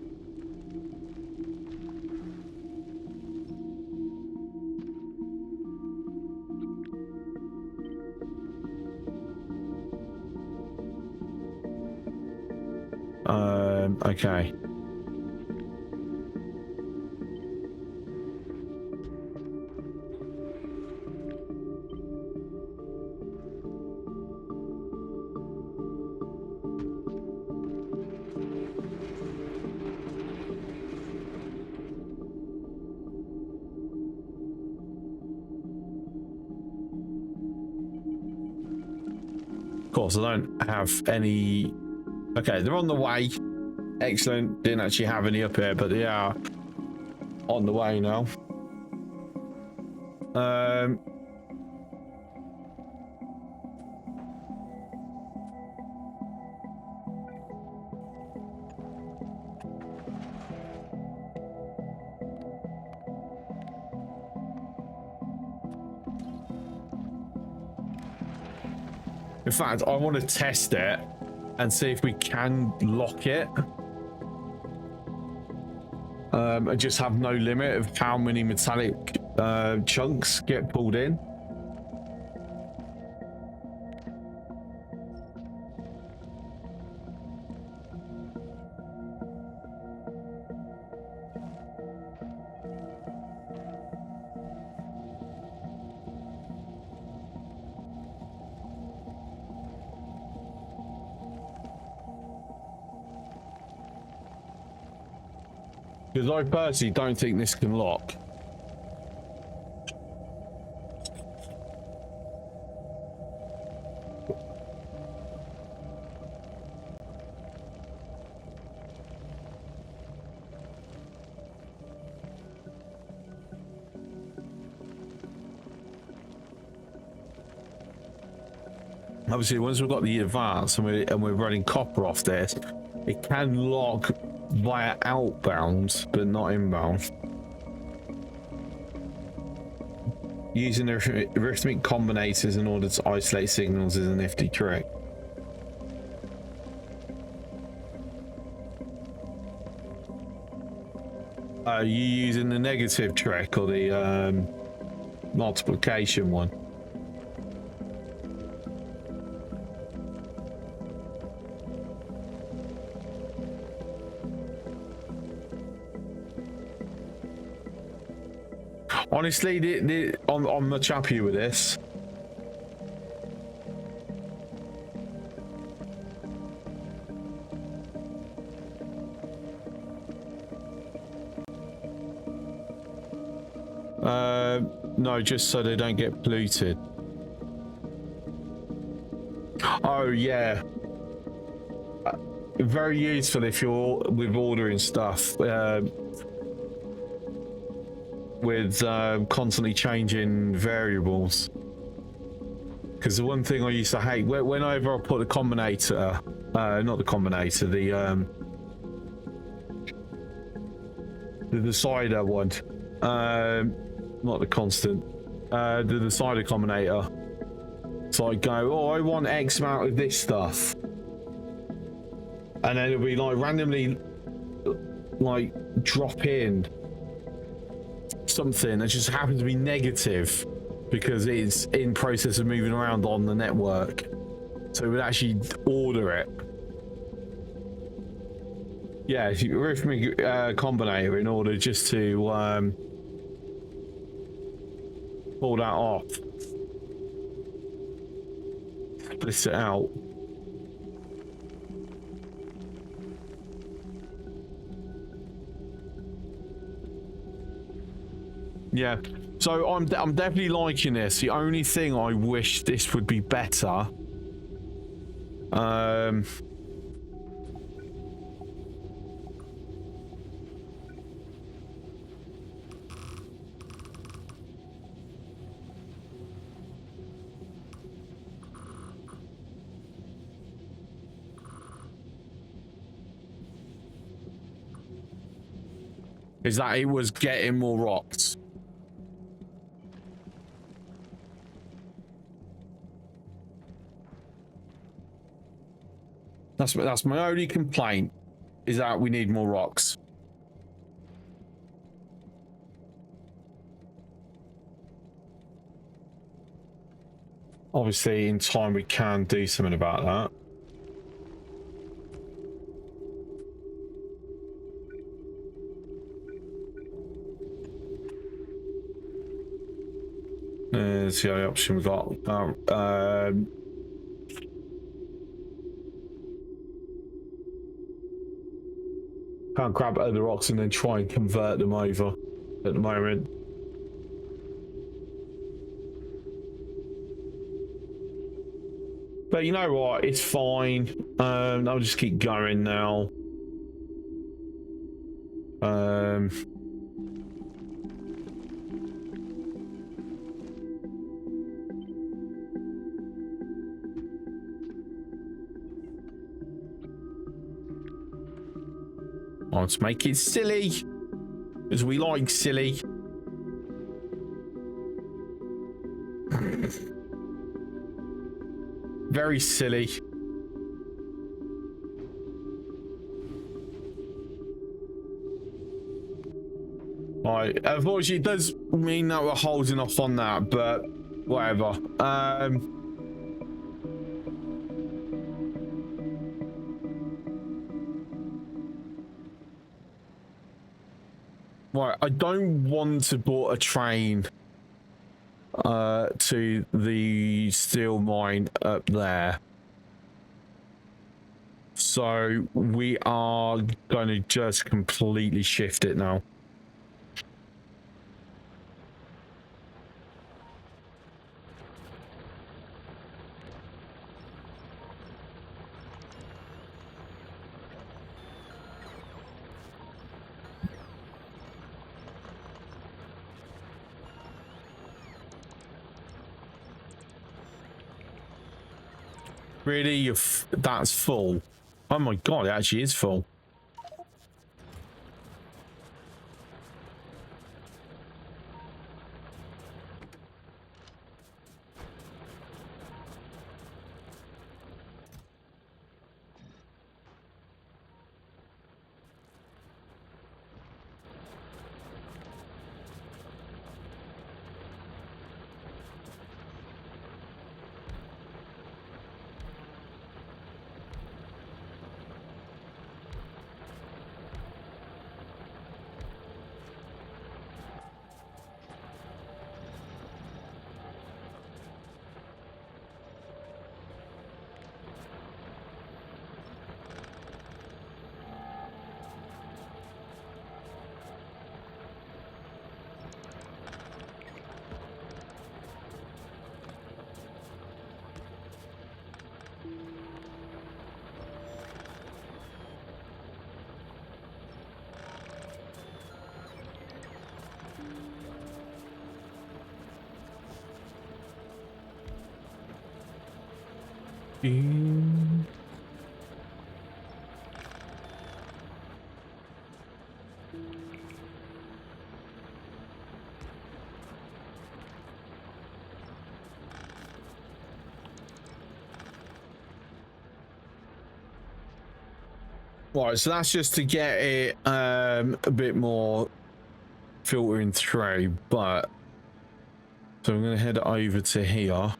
Okay. Of course, I don't have any. Okay, they're on the way. Excellent. Didn't actually have any up here, but they are on the way now. In fact, I want to test it and see if we can lock it. And just have no limit of how many metallic chunks get pulled in. Because I personally don't think this can lock. Obviously, once we've got the advance and we're running copper off this, it can lock via outbound, but not inbound. Using arithmetic combinators in order to isolate signals is a nifty trick. Are you using the negative trick or the multiplication one? Honestly, I'm much happier with this. No, just so they don't get polluted. Oh yeah. Very useful if you're with ordering stuff. With constantly changing variables. Because the one thing I used to hate, whenever I put the combinator, not the combinator, the decider one, not the constant, the decider combinator. So I go, oh, I want X amount of this stuff. And then it'll be like randomly, like, drop in something that just happens to be negative because it's in process of moving around on the network. So it would actually order it. Yeah, if you arithmetic combinator in order just to pull that off. Split it out. Yeah, so I'm definitely liking this. The only thing I wish this would be better. Is that it was getting more rocks. That's my only complaint, is that we need more rocks. Obviously, in time we can do something about that. There's the only option we've got. Can't grab other rocks and then try and convert them over at the moment. But you know what? It's fine. I'll just keep going now. Let's make it silly, as we like silly. Very silly. Right, unfortunately it does mean that we're holding off on that, but whatever. Right, I don't want to board a train to the steel mine up there. So we are going to just completely shift it now. Really? That's full? Oh my god, it actually is full. Right, so that's just to get it a bit more filtering through, but so I'm going to head over to here.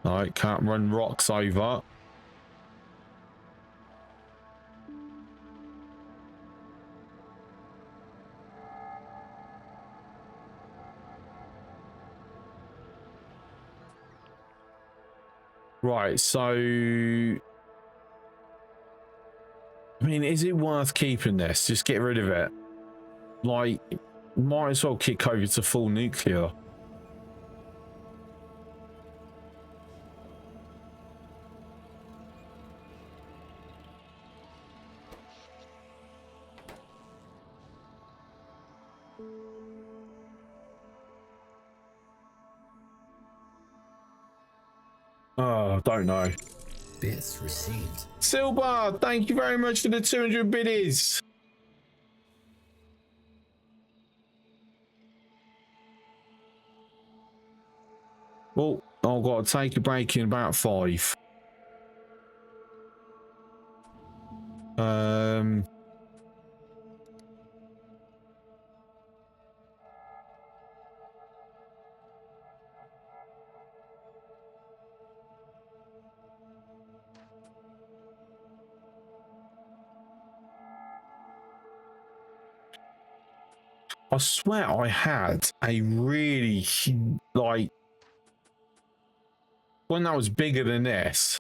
Alright, can't run rocks over. Right, so I mean, is it worth keeping this? Just get rid of it. Like, might as well kick over to full nuclear. Oh, don't know. Bits received. Silver, thank you very much for the 200 biddies. Well, I've got to take a break in about 5. I swear I had a really, like, one that was bigger than this.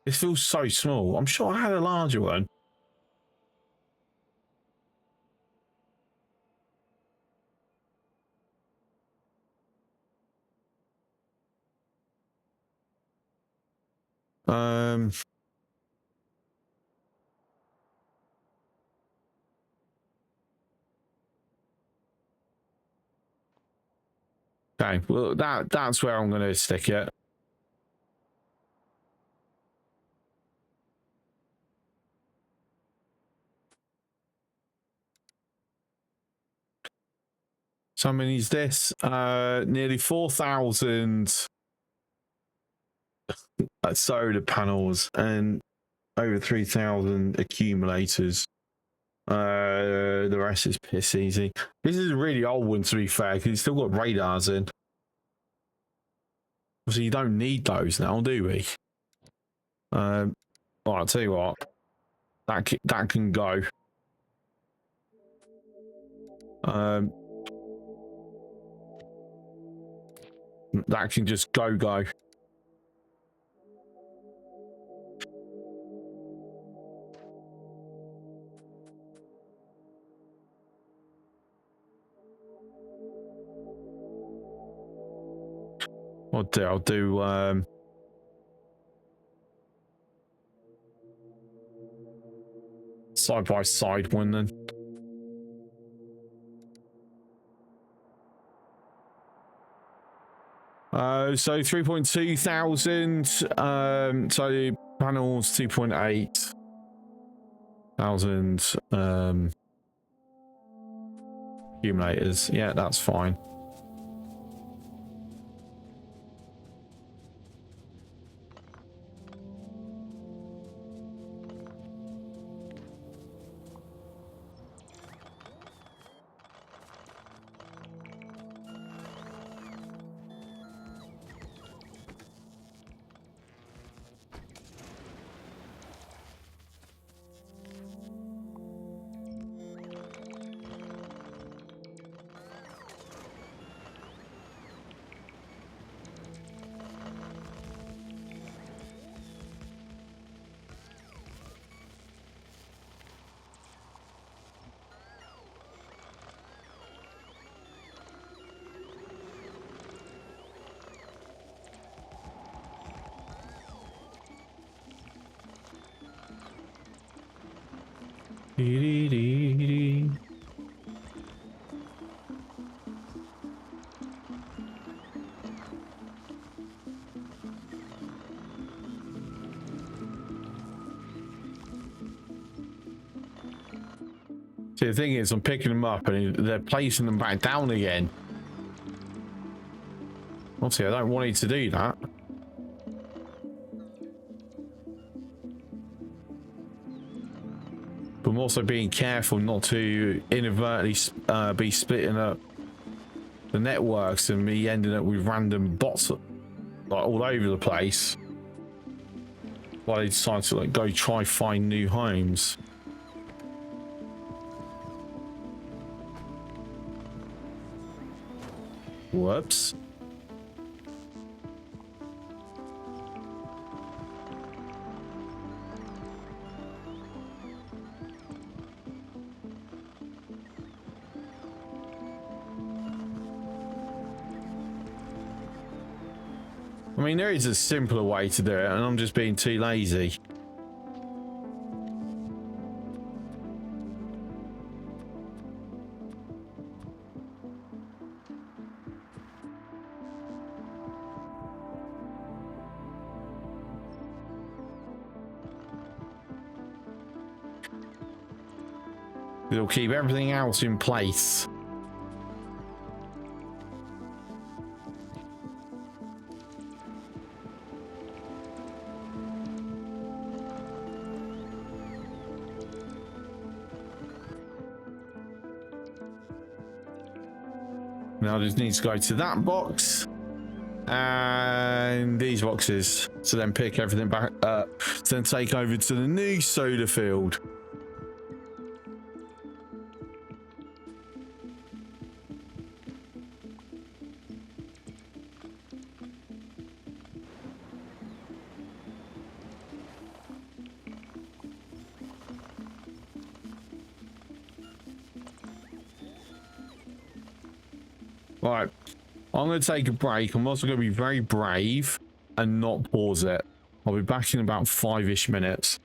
This feels so small. I'm sure I had a larger one. Okay, well, that's where I'm going to stick it. So how many is this? Nearly 4,000 solar panels and over 3,000 accumulators. The rest is piss easy. This is a really old one, to be fair, because it's still got radars in. So you don't need those now, do we? Well, I'll tell you what. That can go. That can just go. I'll do side by side one then. So 3.2 thousand. So panels 2.8 thousand. Accumulators. Yeah, that's fine. See, the thing is, I'm picking them up and they're placing them back down again. Obviously, I don't want you to do that. But I'm also being careful not to inadvertently be splitting up the networks and me ending up with random bots like all over the place while they decide to like go try find new homes. Whoops. I mean, there is a simpler way to do it, and I'm just being too lazy. It'll keep everything else in place. Now I just need to go to that box and these boxes to then pick everything back up to then take over to the new soda field. Right, I'm going to take a break. I'm also going to be very brave and not pause it. I'll be back in about 5-ish minutes.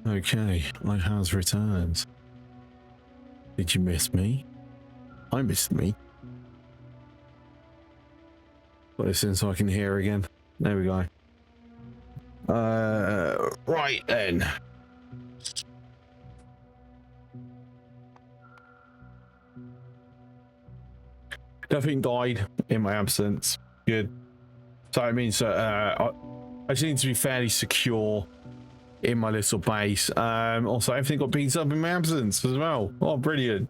Okay, I has returned. Did you miss me? I missed me. Put this in so I can hear again. There we go. Right then. Nothing died in my absence. Good. So it means that I just need to be fairly secure in my little base. Also, everything got beaten up in my absence as well. Oh, brilliant.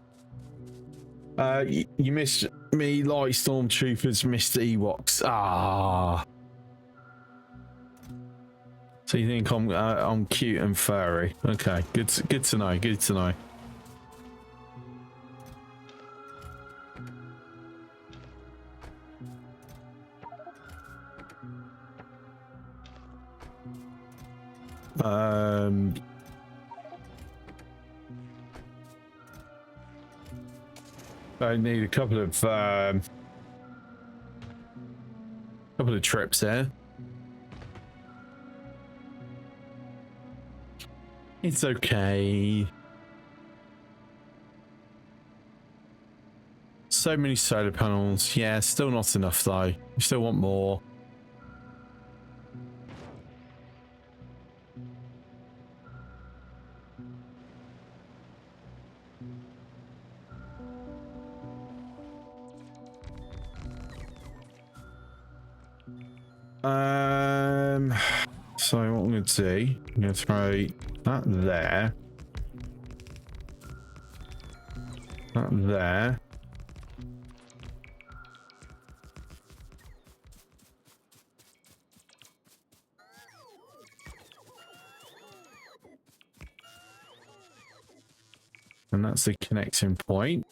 You missed me like stormtroopers missed the Ewoks. Ah. So you think I'm cute and furry? Okay, good to know. Good to know. I need a couple of trips there. It's okay. So many solar panels. Yeah, still not enough though. You still want more. So what I'm going to do, I'm going to throw that there. That there. And that's the connecting point.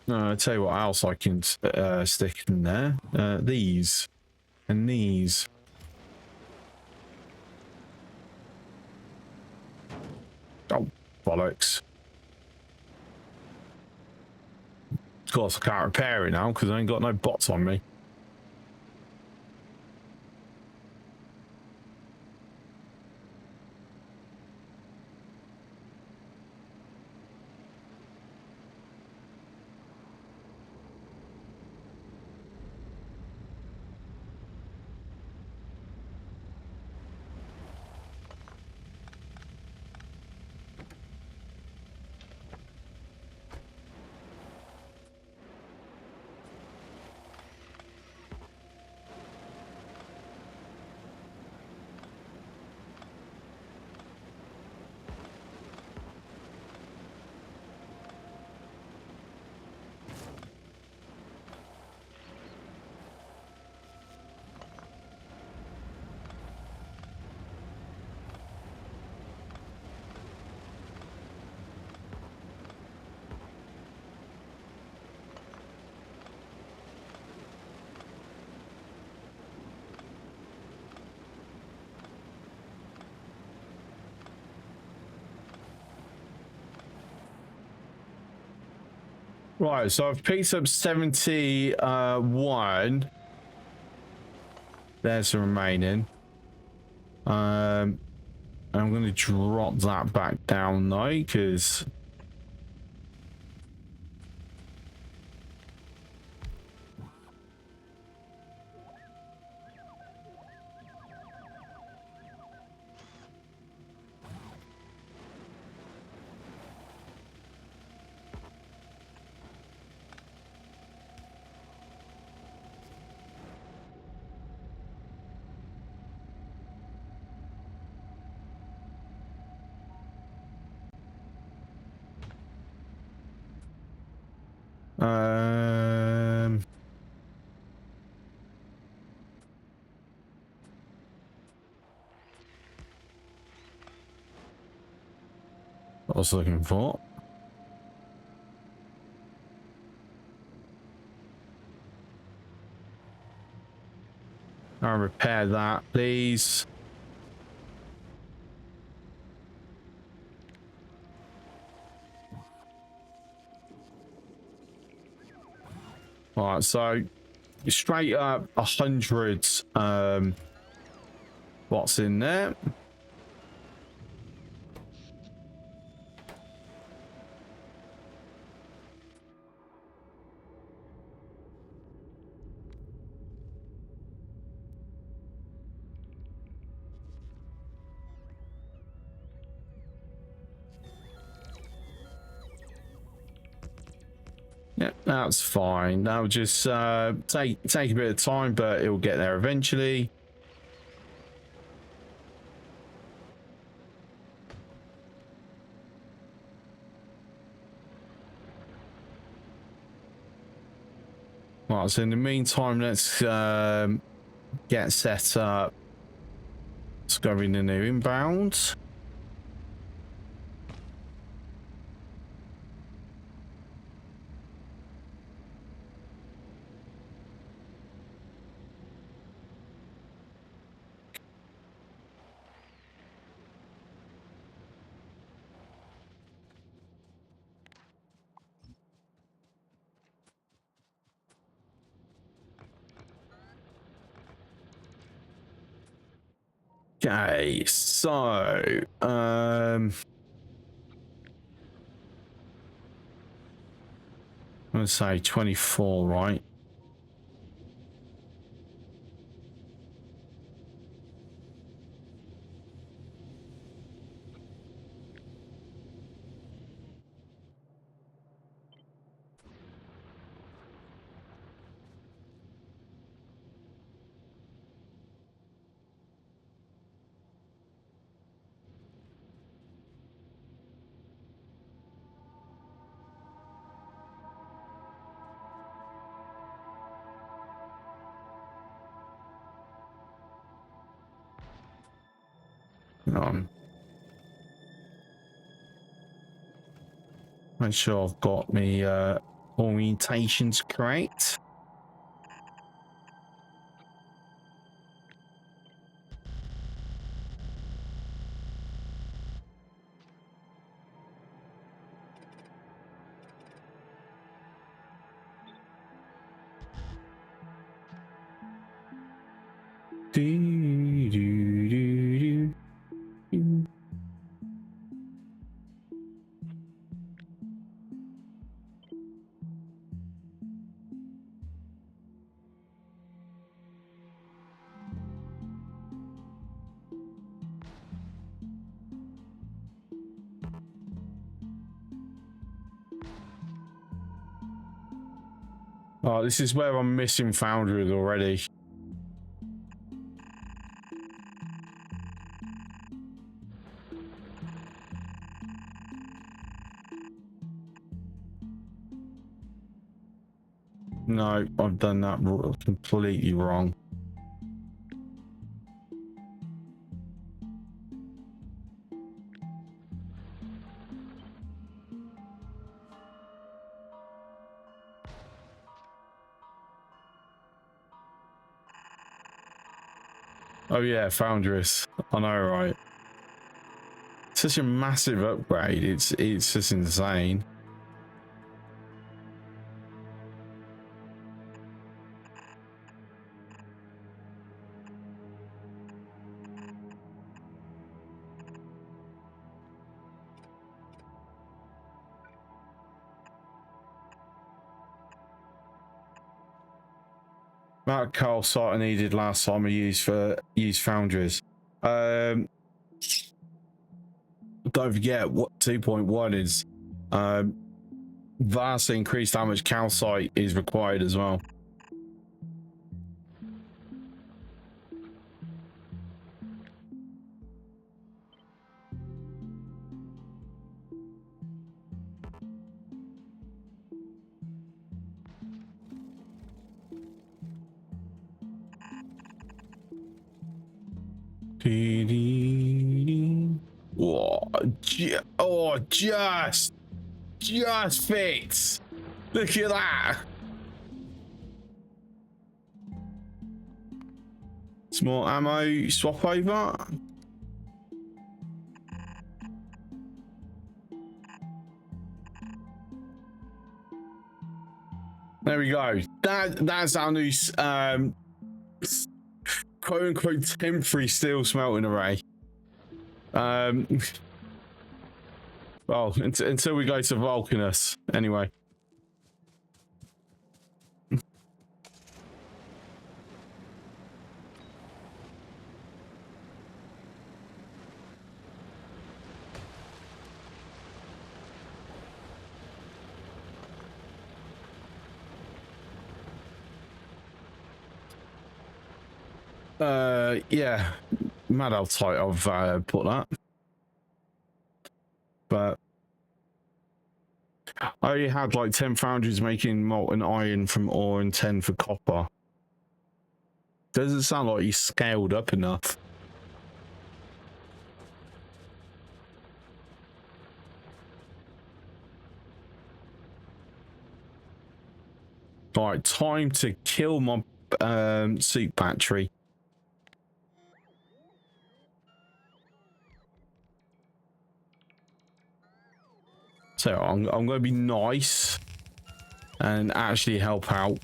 I'll tell you what else I can stick in there. These and these. Oh, bollocks. Of course, I can't repair it now because I ain't got no bots on me. Right, so I've picked up 71. There's the remaining. I'm going to drop that back down though, because what I was looking for. I'll repair that, please. All right, so straight up 100. What's in there? Yeah, that's fine. That'll just take a bit of time, but it'll get there eventually. Right, so in the meantime, let's get set up. Let's go in the new inbound. Okay, so I'm gonna say 24, right? Make sure I've got me orientations correct. Do, do, do, do. Oh, this is where I'm missing Foundry already. No, I've done that completely wrong. Oh yeah, Foundress. I know, right? Such a massive upgrade. It's just insane. Amount of coal site I needed last time I used Foundries. Don't forget what 2.1 is. Vastly increased how much calcite is required as well. Whoa, oh, just fits. Look at that. Small ammo swap over. There we go. That's our new quote unquote temporary steel smelting array. Well, until we go to Vulcanus, anyway. Yeah, mad how tight I've put that. But I already had like 10 foundries making molten iron from ore and 10 for copper. Doesn't sound like you scaled up enough. All right, time to kill my suit battery. So I'm going to be nice and actually help out.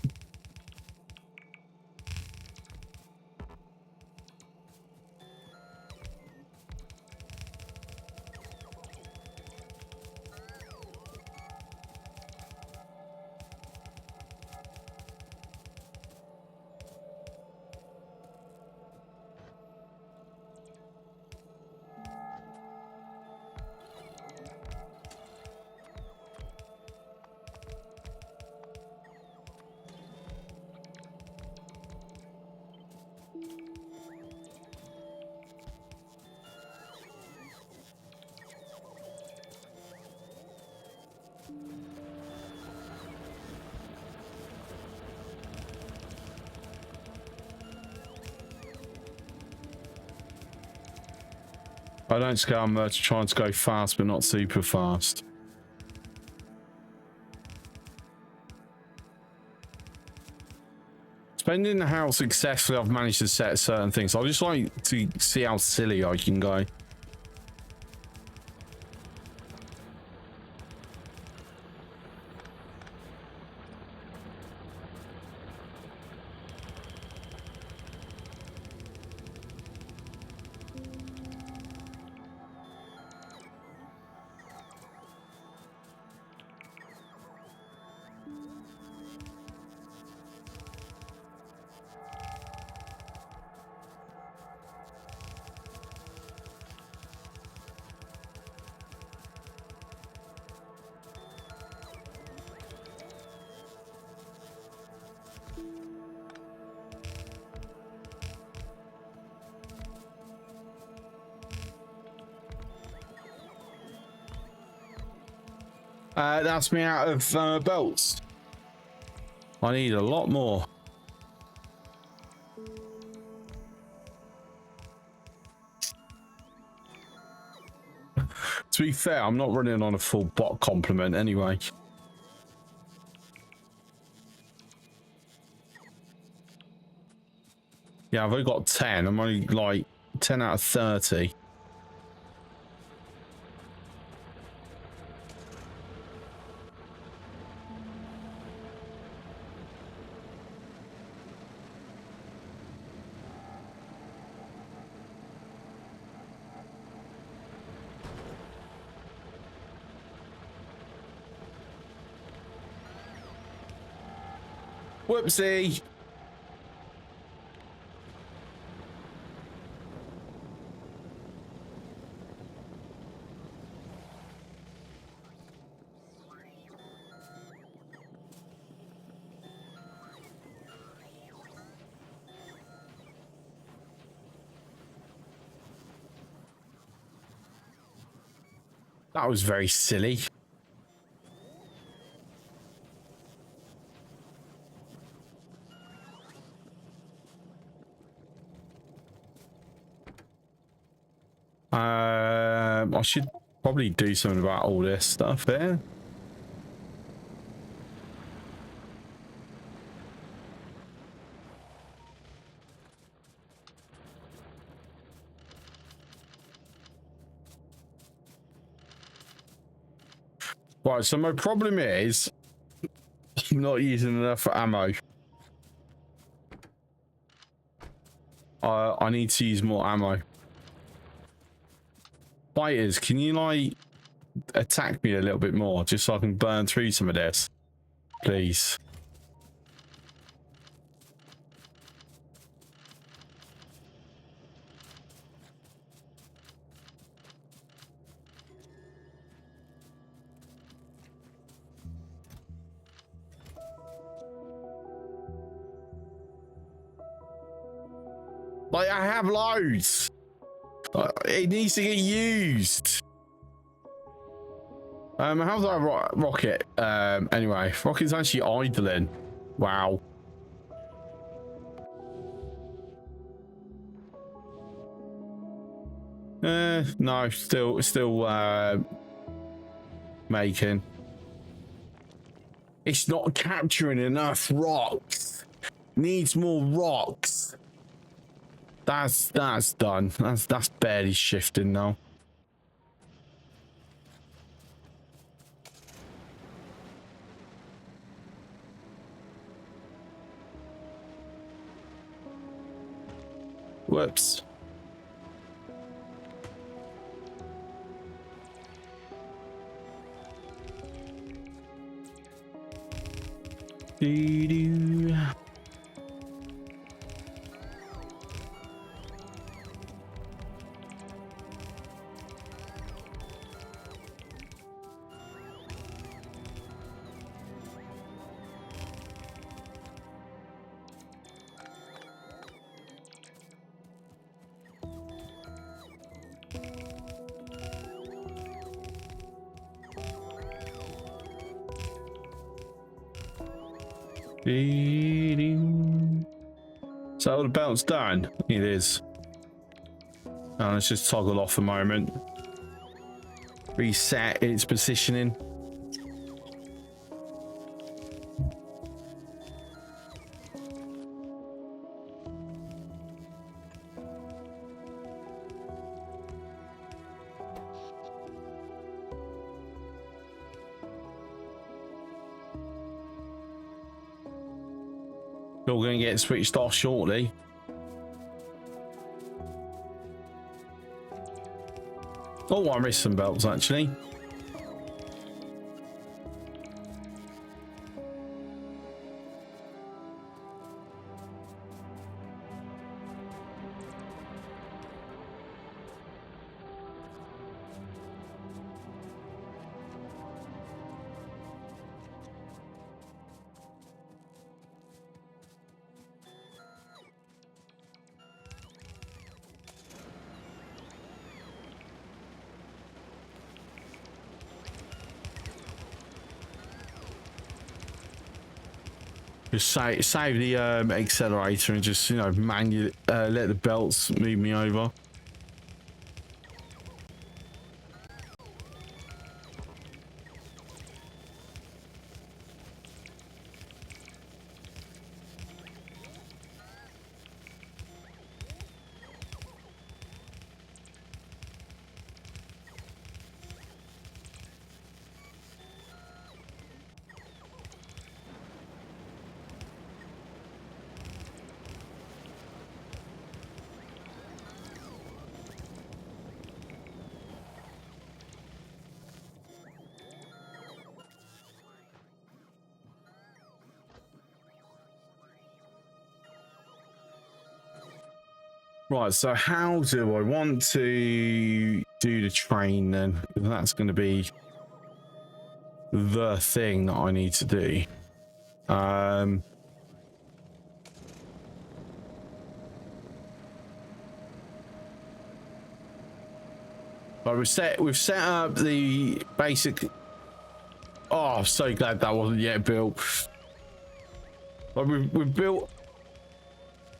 I don't scale much, trying to go fast, but not super fast. Depending on how successfully I've managed to set certain things, I just like to see how silly I can go. That's me out of belts. I need a lot more. To be fair, I'm not running on a full bot complement anyway. Yeah, I've only got 10. I'm only like 10 out of 30. Whoopsie. That was very silly. I should probably do something about all this stuff here. Right, so my problem is I'm not using enough ammo. I need to use more ammo. Fighters, can you like attack me a little bit more just so I can burn through some of this, please? Like, I have loads. It needs to get used. How's that rocket? Anyway, rocket's actually idling. Wow. No, still making. It's not capturing enough rocks. Needs more rocks. That's done. That's barely shifting now. Whoops. Doo-doo. So the belt's done. It is. Now let's just toggle off a moment. Reset its positioning. You're going to get switched off shortly. Oh, I missed some belts actually. Just save the accelerator and just, you know, manually let the belts move me over. Right, so how do I want to do the train then? That's going to be the thing that I need to do. But we've set up the basic. Oh, I'm so glad that wasn't yet built. But we've built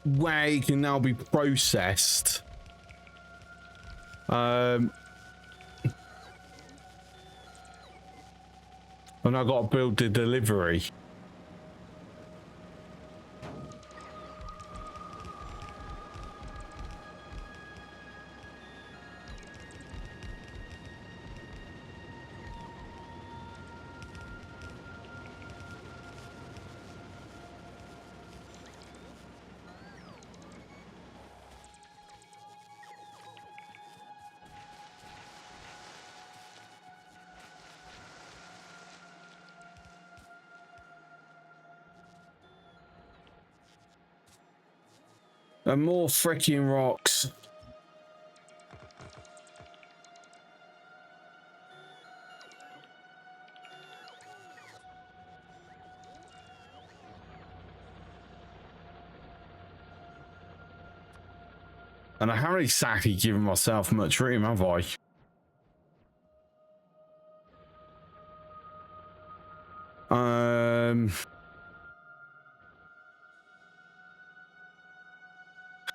where it can now be processed. And I got to build the delivery. And more freaking rocks. And I haven't exactly given myself much room, have I?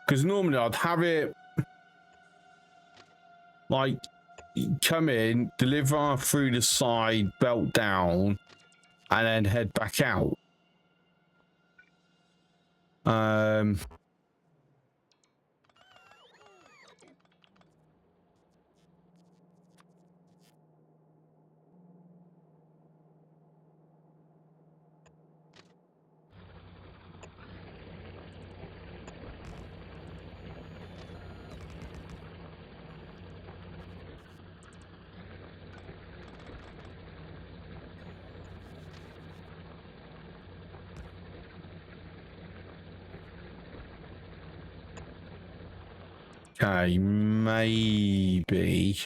Because normally I'd have it like come in, deliver through the side, belt down, and then head back out. Okay, maybe.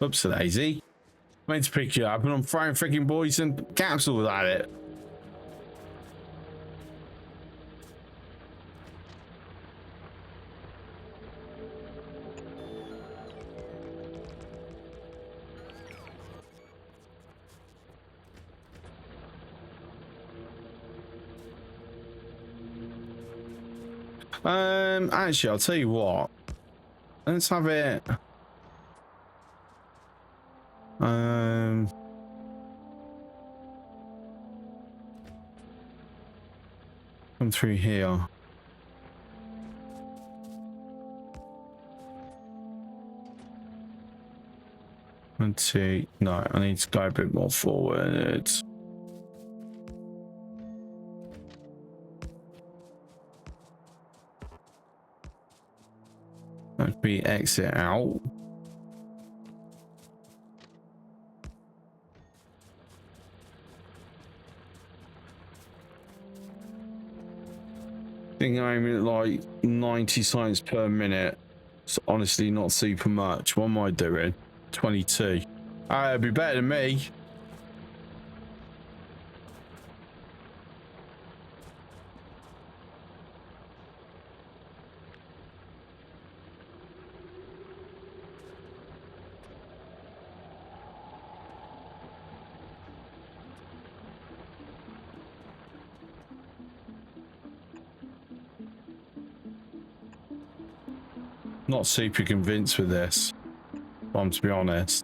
Oops, daisy. I meant to pick you up and I'm throwing freaking poison capsules at it. Actually, I'll tell you what. Let's have it. Come through here. Let's see. No, I need to go a bit more forward. Let me exit out. I think I'm at like 90 signs per minute. It's honestly not super much. What am I doing? 22. It'd be better than me. Not super convinced with this, if I'm to be honest.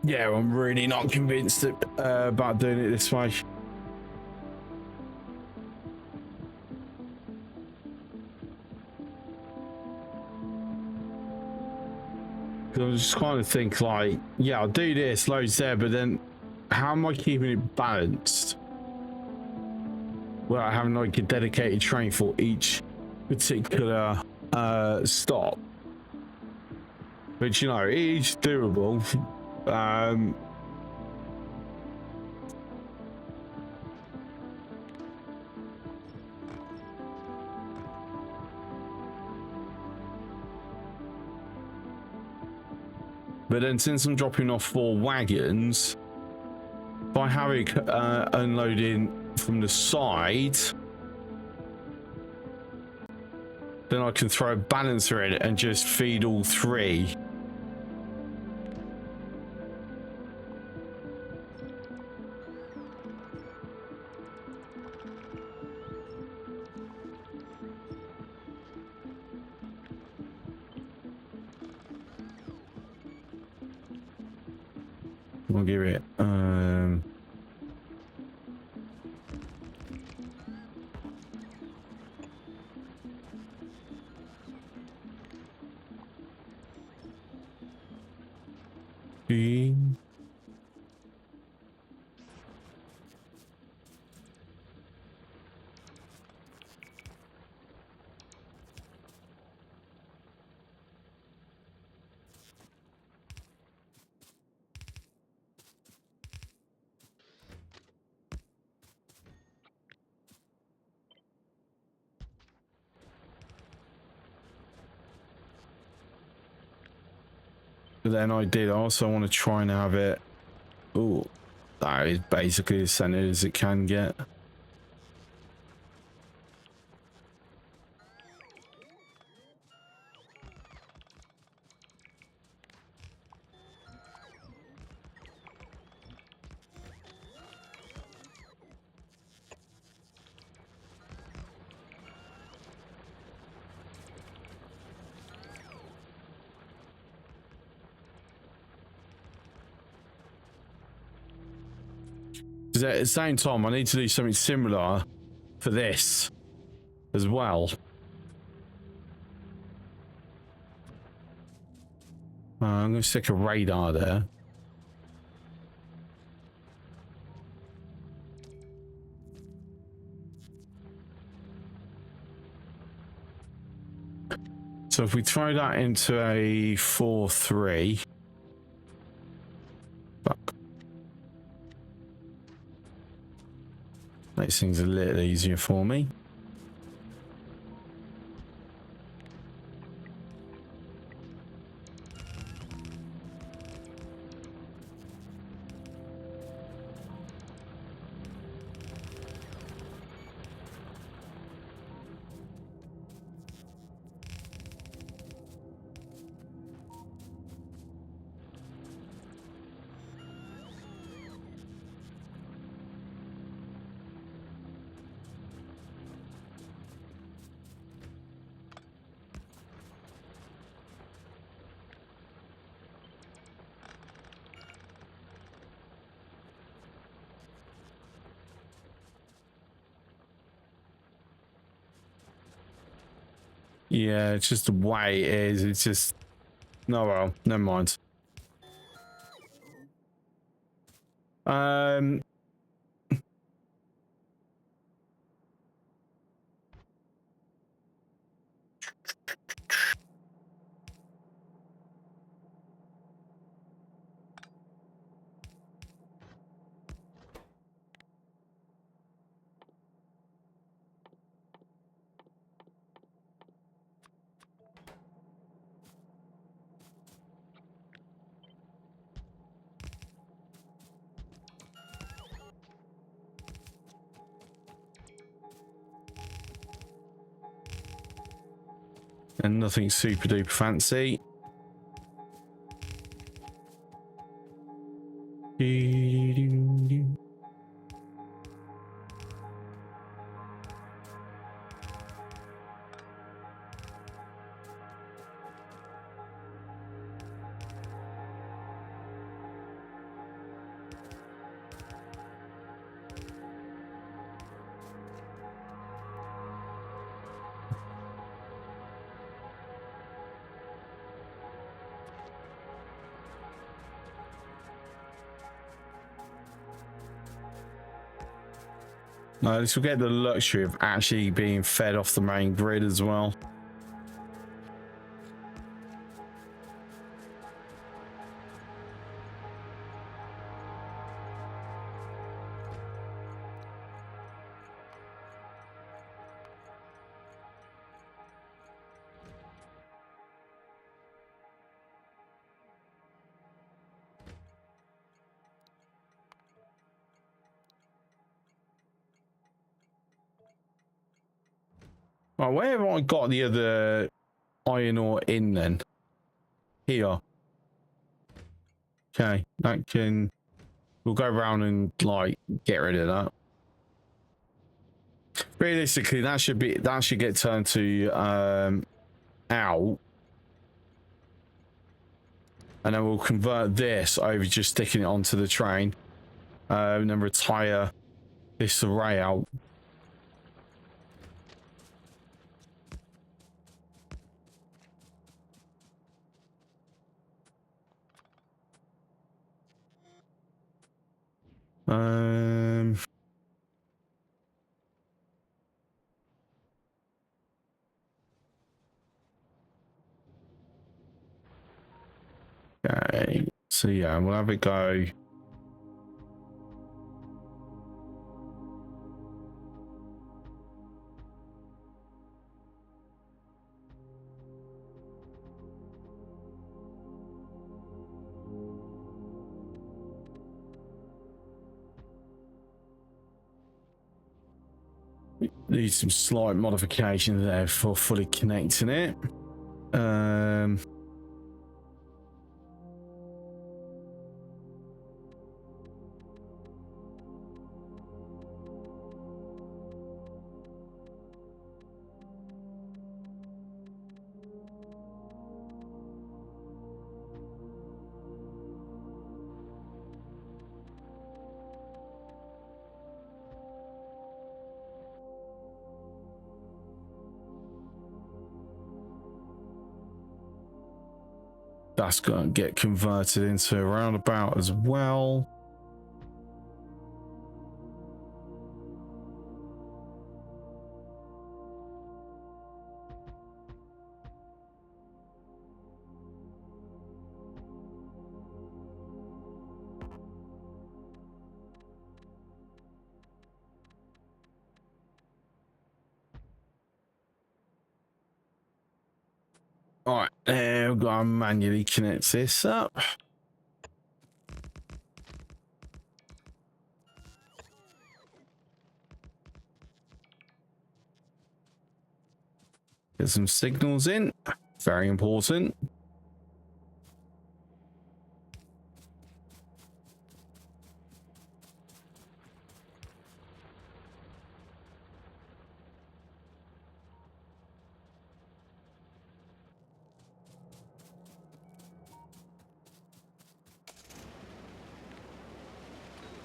Yeah, I'm really not convinced that, about doing it this way. I just kind of think like, yeah, I'll do this, loads there, but then how am I keeping it balanced? Without having like a dedicated train for each particular stop. Which, you know, it is doable. But then since I'm dropping off 4 wagons, by having unloading from the side, then I can throw a balancer in it and just feed all 3. I'll give it But then I did also want to try and have it. Oh, that is basically as centered as it can get. Because at the same time, I need to do something similar for this as well. I'm going to stick a radar there. So if we throw that into a 4-3, makes things a little easier for me. Yeah, it's just the way it is. It's just, no, well, never mind. And nothing super duper fancy. No, this will get the luxury of actually being fed off the main grid as well. Right, where have I got the other iron ore in then? Here. Okay, that can... We'll go around and, like, get rid of that. Realistically, that should get turned to out. And then we'll convert this over just sticking it onto the train. And then retire this array out. Okay, so yeah, we'll have it go. Need some slight modifications there for fully connecting it. That's going to get converted into a roundabout as well. All right, there we've got to manually connect this up. Get some signals in. Very important.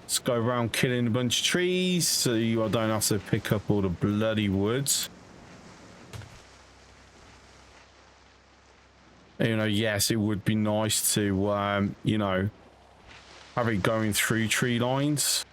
Let's go around killing a bunch of trees so I don't have to pick up all the bloody woods. You know, yes, it would be nice to, you know, have it going through tree lines.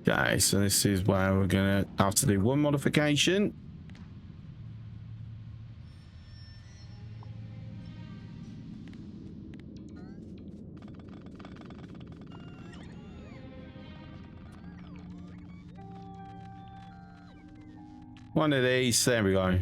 Okay, so this is where we're gonna have to do one modification. One of these, there we go.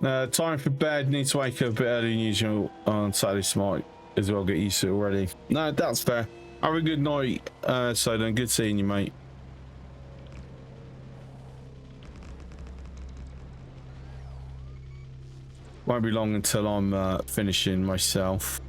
Time for bed. Need to wake up a bit earlier than usual on Saturday. Smart as well. Get used to it already. No, that's fair. Have a good night, so then. Good seeing you, mate. Won't be long until I'm finishing myself.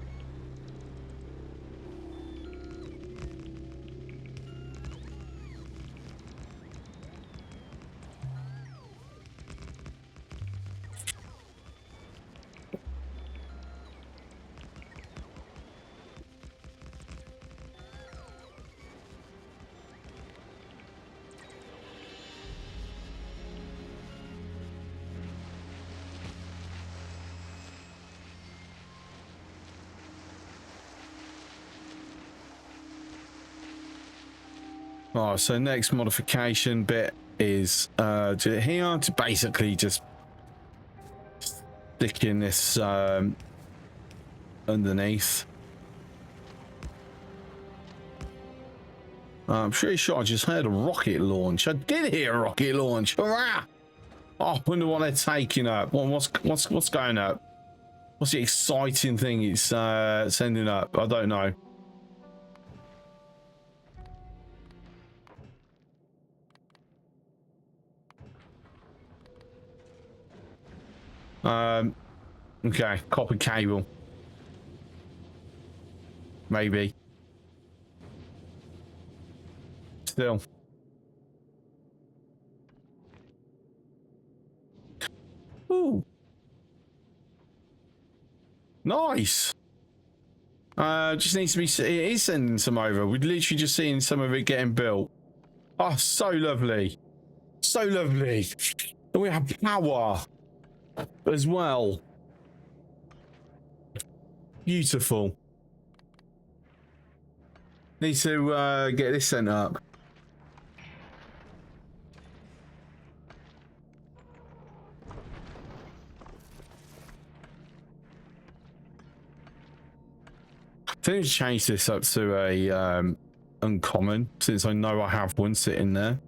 Oh, so next modification bit is here to basically just stick in this underneath. I'm pretty sure I just heard a rocket launch. I did hear a rocket launch. Hurrah! Oh, I wonder what they're taking up. Well, what's going up? What's the exciting thing it's sending up? I don't know. Okay, copper cable. Maybe. Still. Ooh. Nice. Just needs to be, it is sending some over. We'd literally just seen some of it getting built. Oh, so lovely. So lovely. And we have power as well. Beautiful. Need to get this sent up. I think to change this up to a uncommon, since I know I have one sitting there.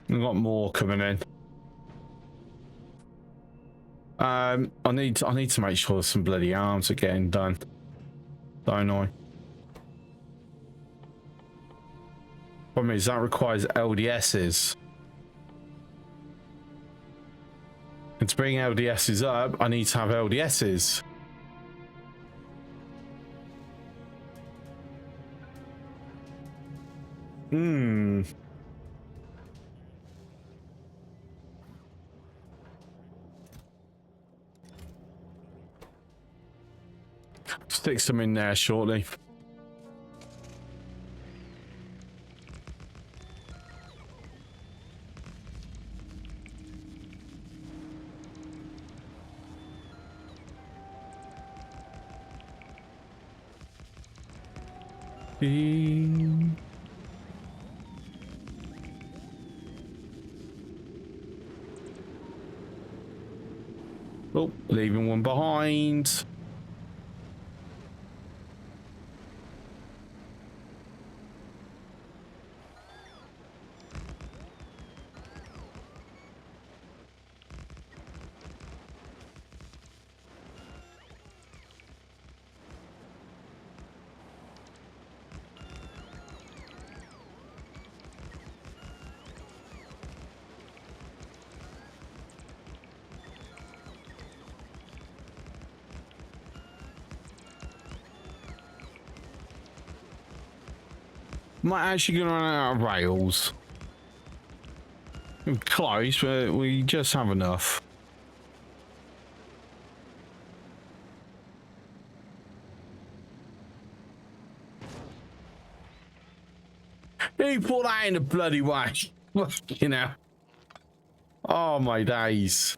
I've got more coming in. I need to make sure some bloody arms are getting done, don't I? Problem is that requires LDSs. And to bring LDSs up, I need to have LDSs. Stick some in there shortly. Oh, leaving one behind. Am I actually going to run out of rails? We're close, but we just have enough. Who put that in the bloody way? You know. Oh my days.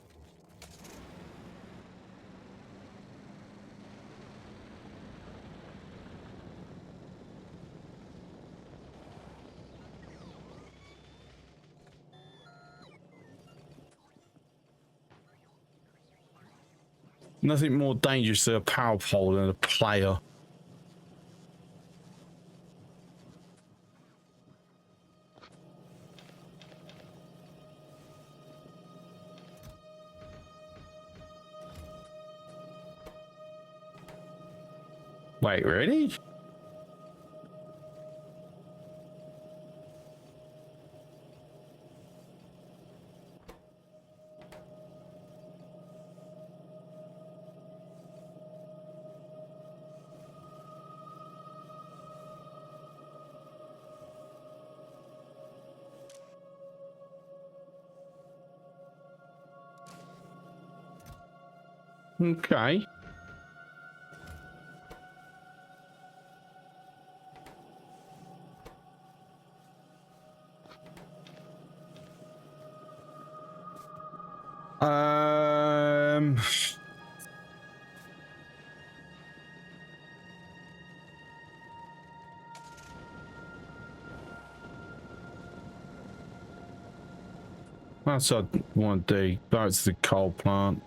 Nothing more dangerous to a power pole than a player. Wait, really? Okay. Um, that's what I want to do. Go to the coal plant.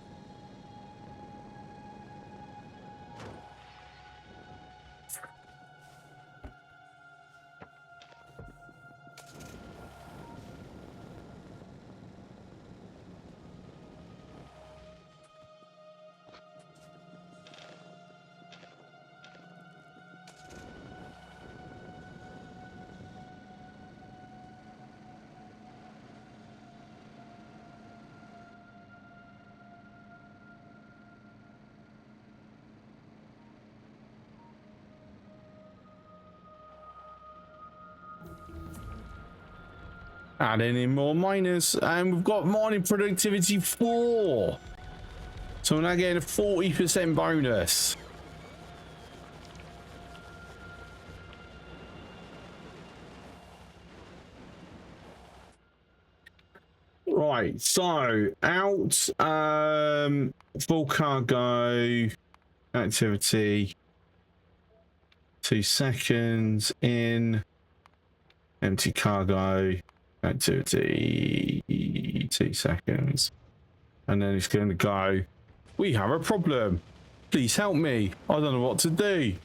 Adding in more miners, and we've got mining productivity 4. So we're now getting a 40% bonus. Right, so out, full cargo activity, 2 seconds in, empty cargo activity, 2 seconds, and then it's going to go, we have a problem, please help me, I don't know what to do.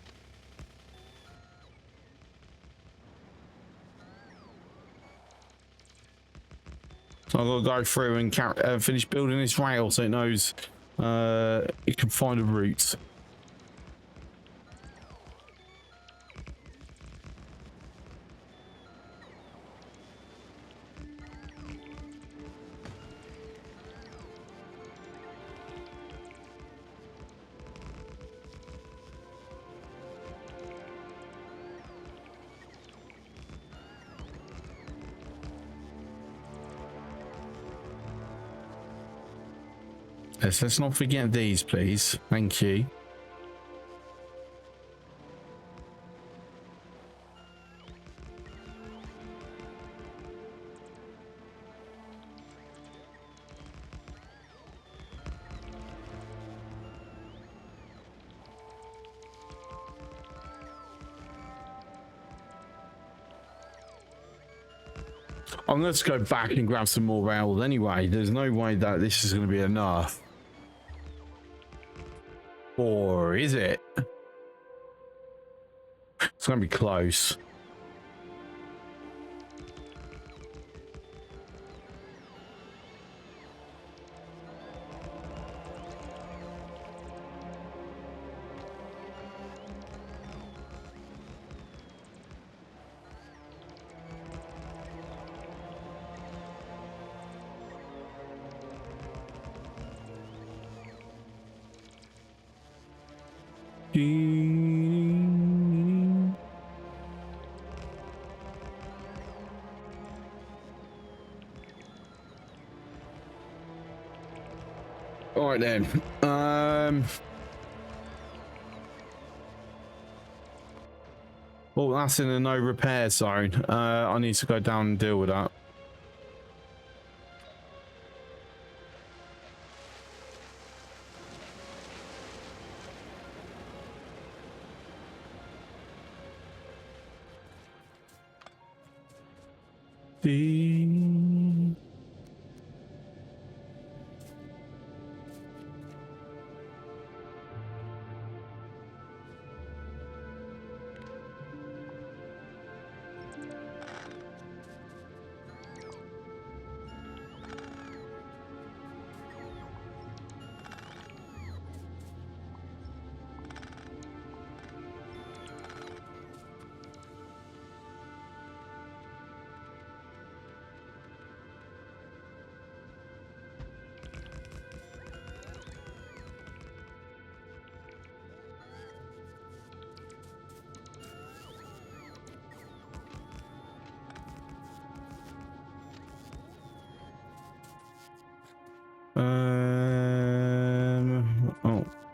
So I've got to go through and finish building this rail so it knows it can find a route. Let's not forget these, please. Thank you. I'm going to go back and grab some more rails anyway. There's no way that this is going to be enough. Or is it? It's going to be close. All right then. Well, that's in a no repair zone. I need to go down and deal with that.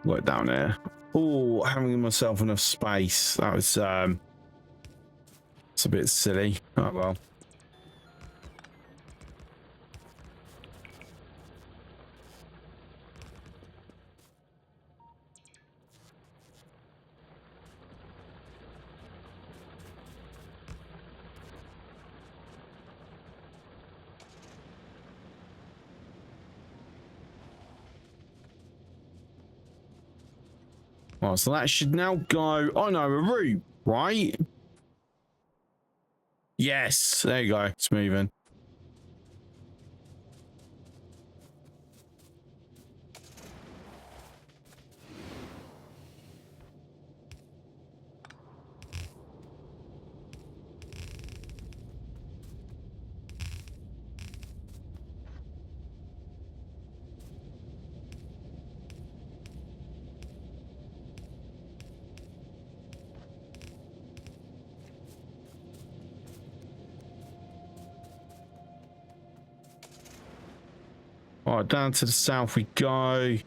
work down there. Oh, having myself enough space. That was it's a bit silly. Oh well. Oh, so that should now go. Oh no, a route, right? Yes, there you go. It's moving. All right, down to the south we go.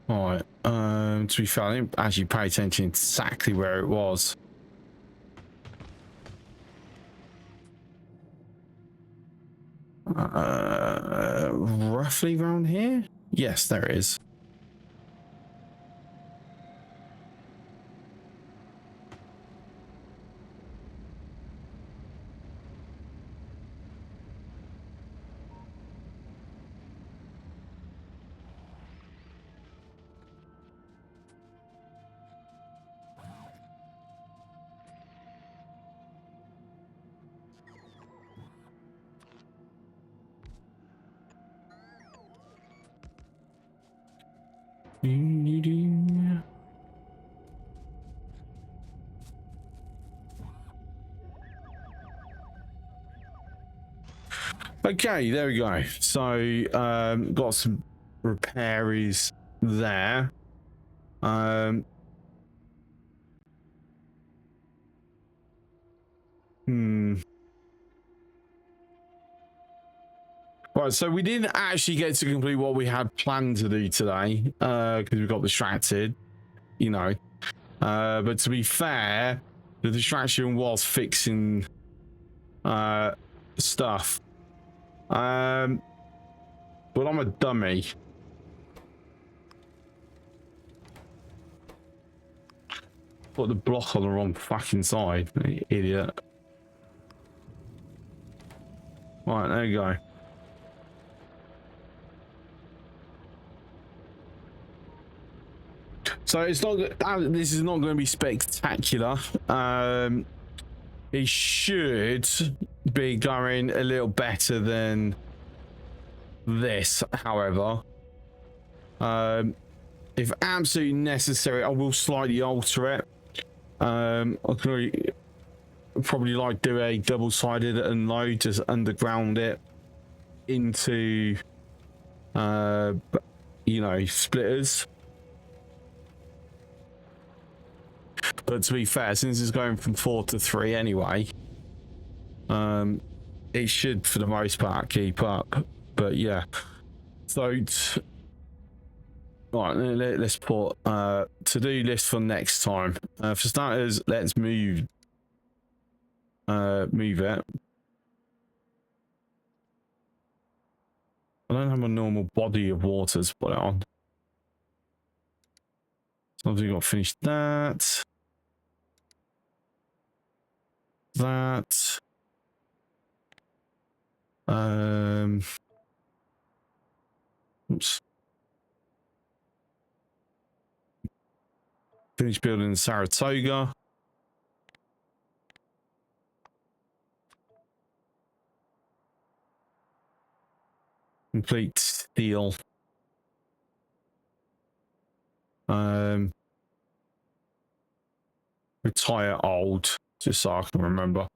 All right. To be fair, I didn't actually pay attention exactly where it was. Roughly around here? Yes, there it is. Okay, there we go. So got some repairs there. Right, so we didn't actually get to complete what we had planned to do today because we got distracted, you know. But to be fair, the distraction was fixing stuff. But I'm a dummy. Put the block on the wrong fucking side, idiot. Right, there you go. So it's not. This is not going to be spectacular. It should be going a little better than this, however. If absolutely necessary, I will slightly alter it. I can probably like do a double-sided unload, just underground it into you know, splitters. But to be fair, since it's going from 4 to 3 anyway, it should for the most part keep up. But yeah, so right, let's put to-do list for next time. For starters, let's move it. I don't have a normal body of water to put it on. So we've got to finish that. Oops. Finish building Saratoga. Complete steel. Retire old, just so I can remember.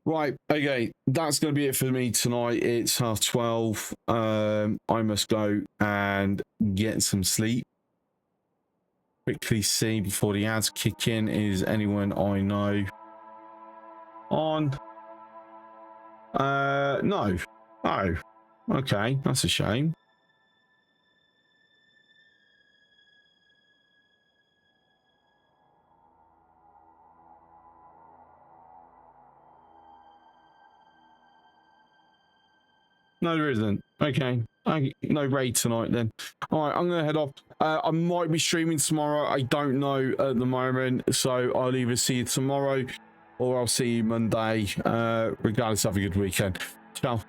Right, okay, that's going to be it for me tonight. It's 12:30. I must go and get some sleep. Quickly see before the ads kick in, is anyone I know on? No. Oh, okay, that's a shame. No, there isn't. Okay. No raid tonight then. All right, I'm going to head off. I might be streaming tomorrow. I don't know at the moment. So I'll either see you tomorrow or I'll see you Monday. Regardless, have a good weekend. Ciao.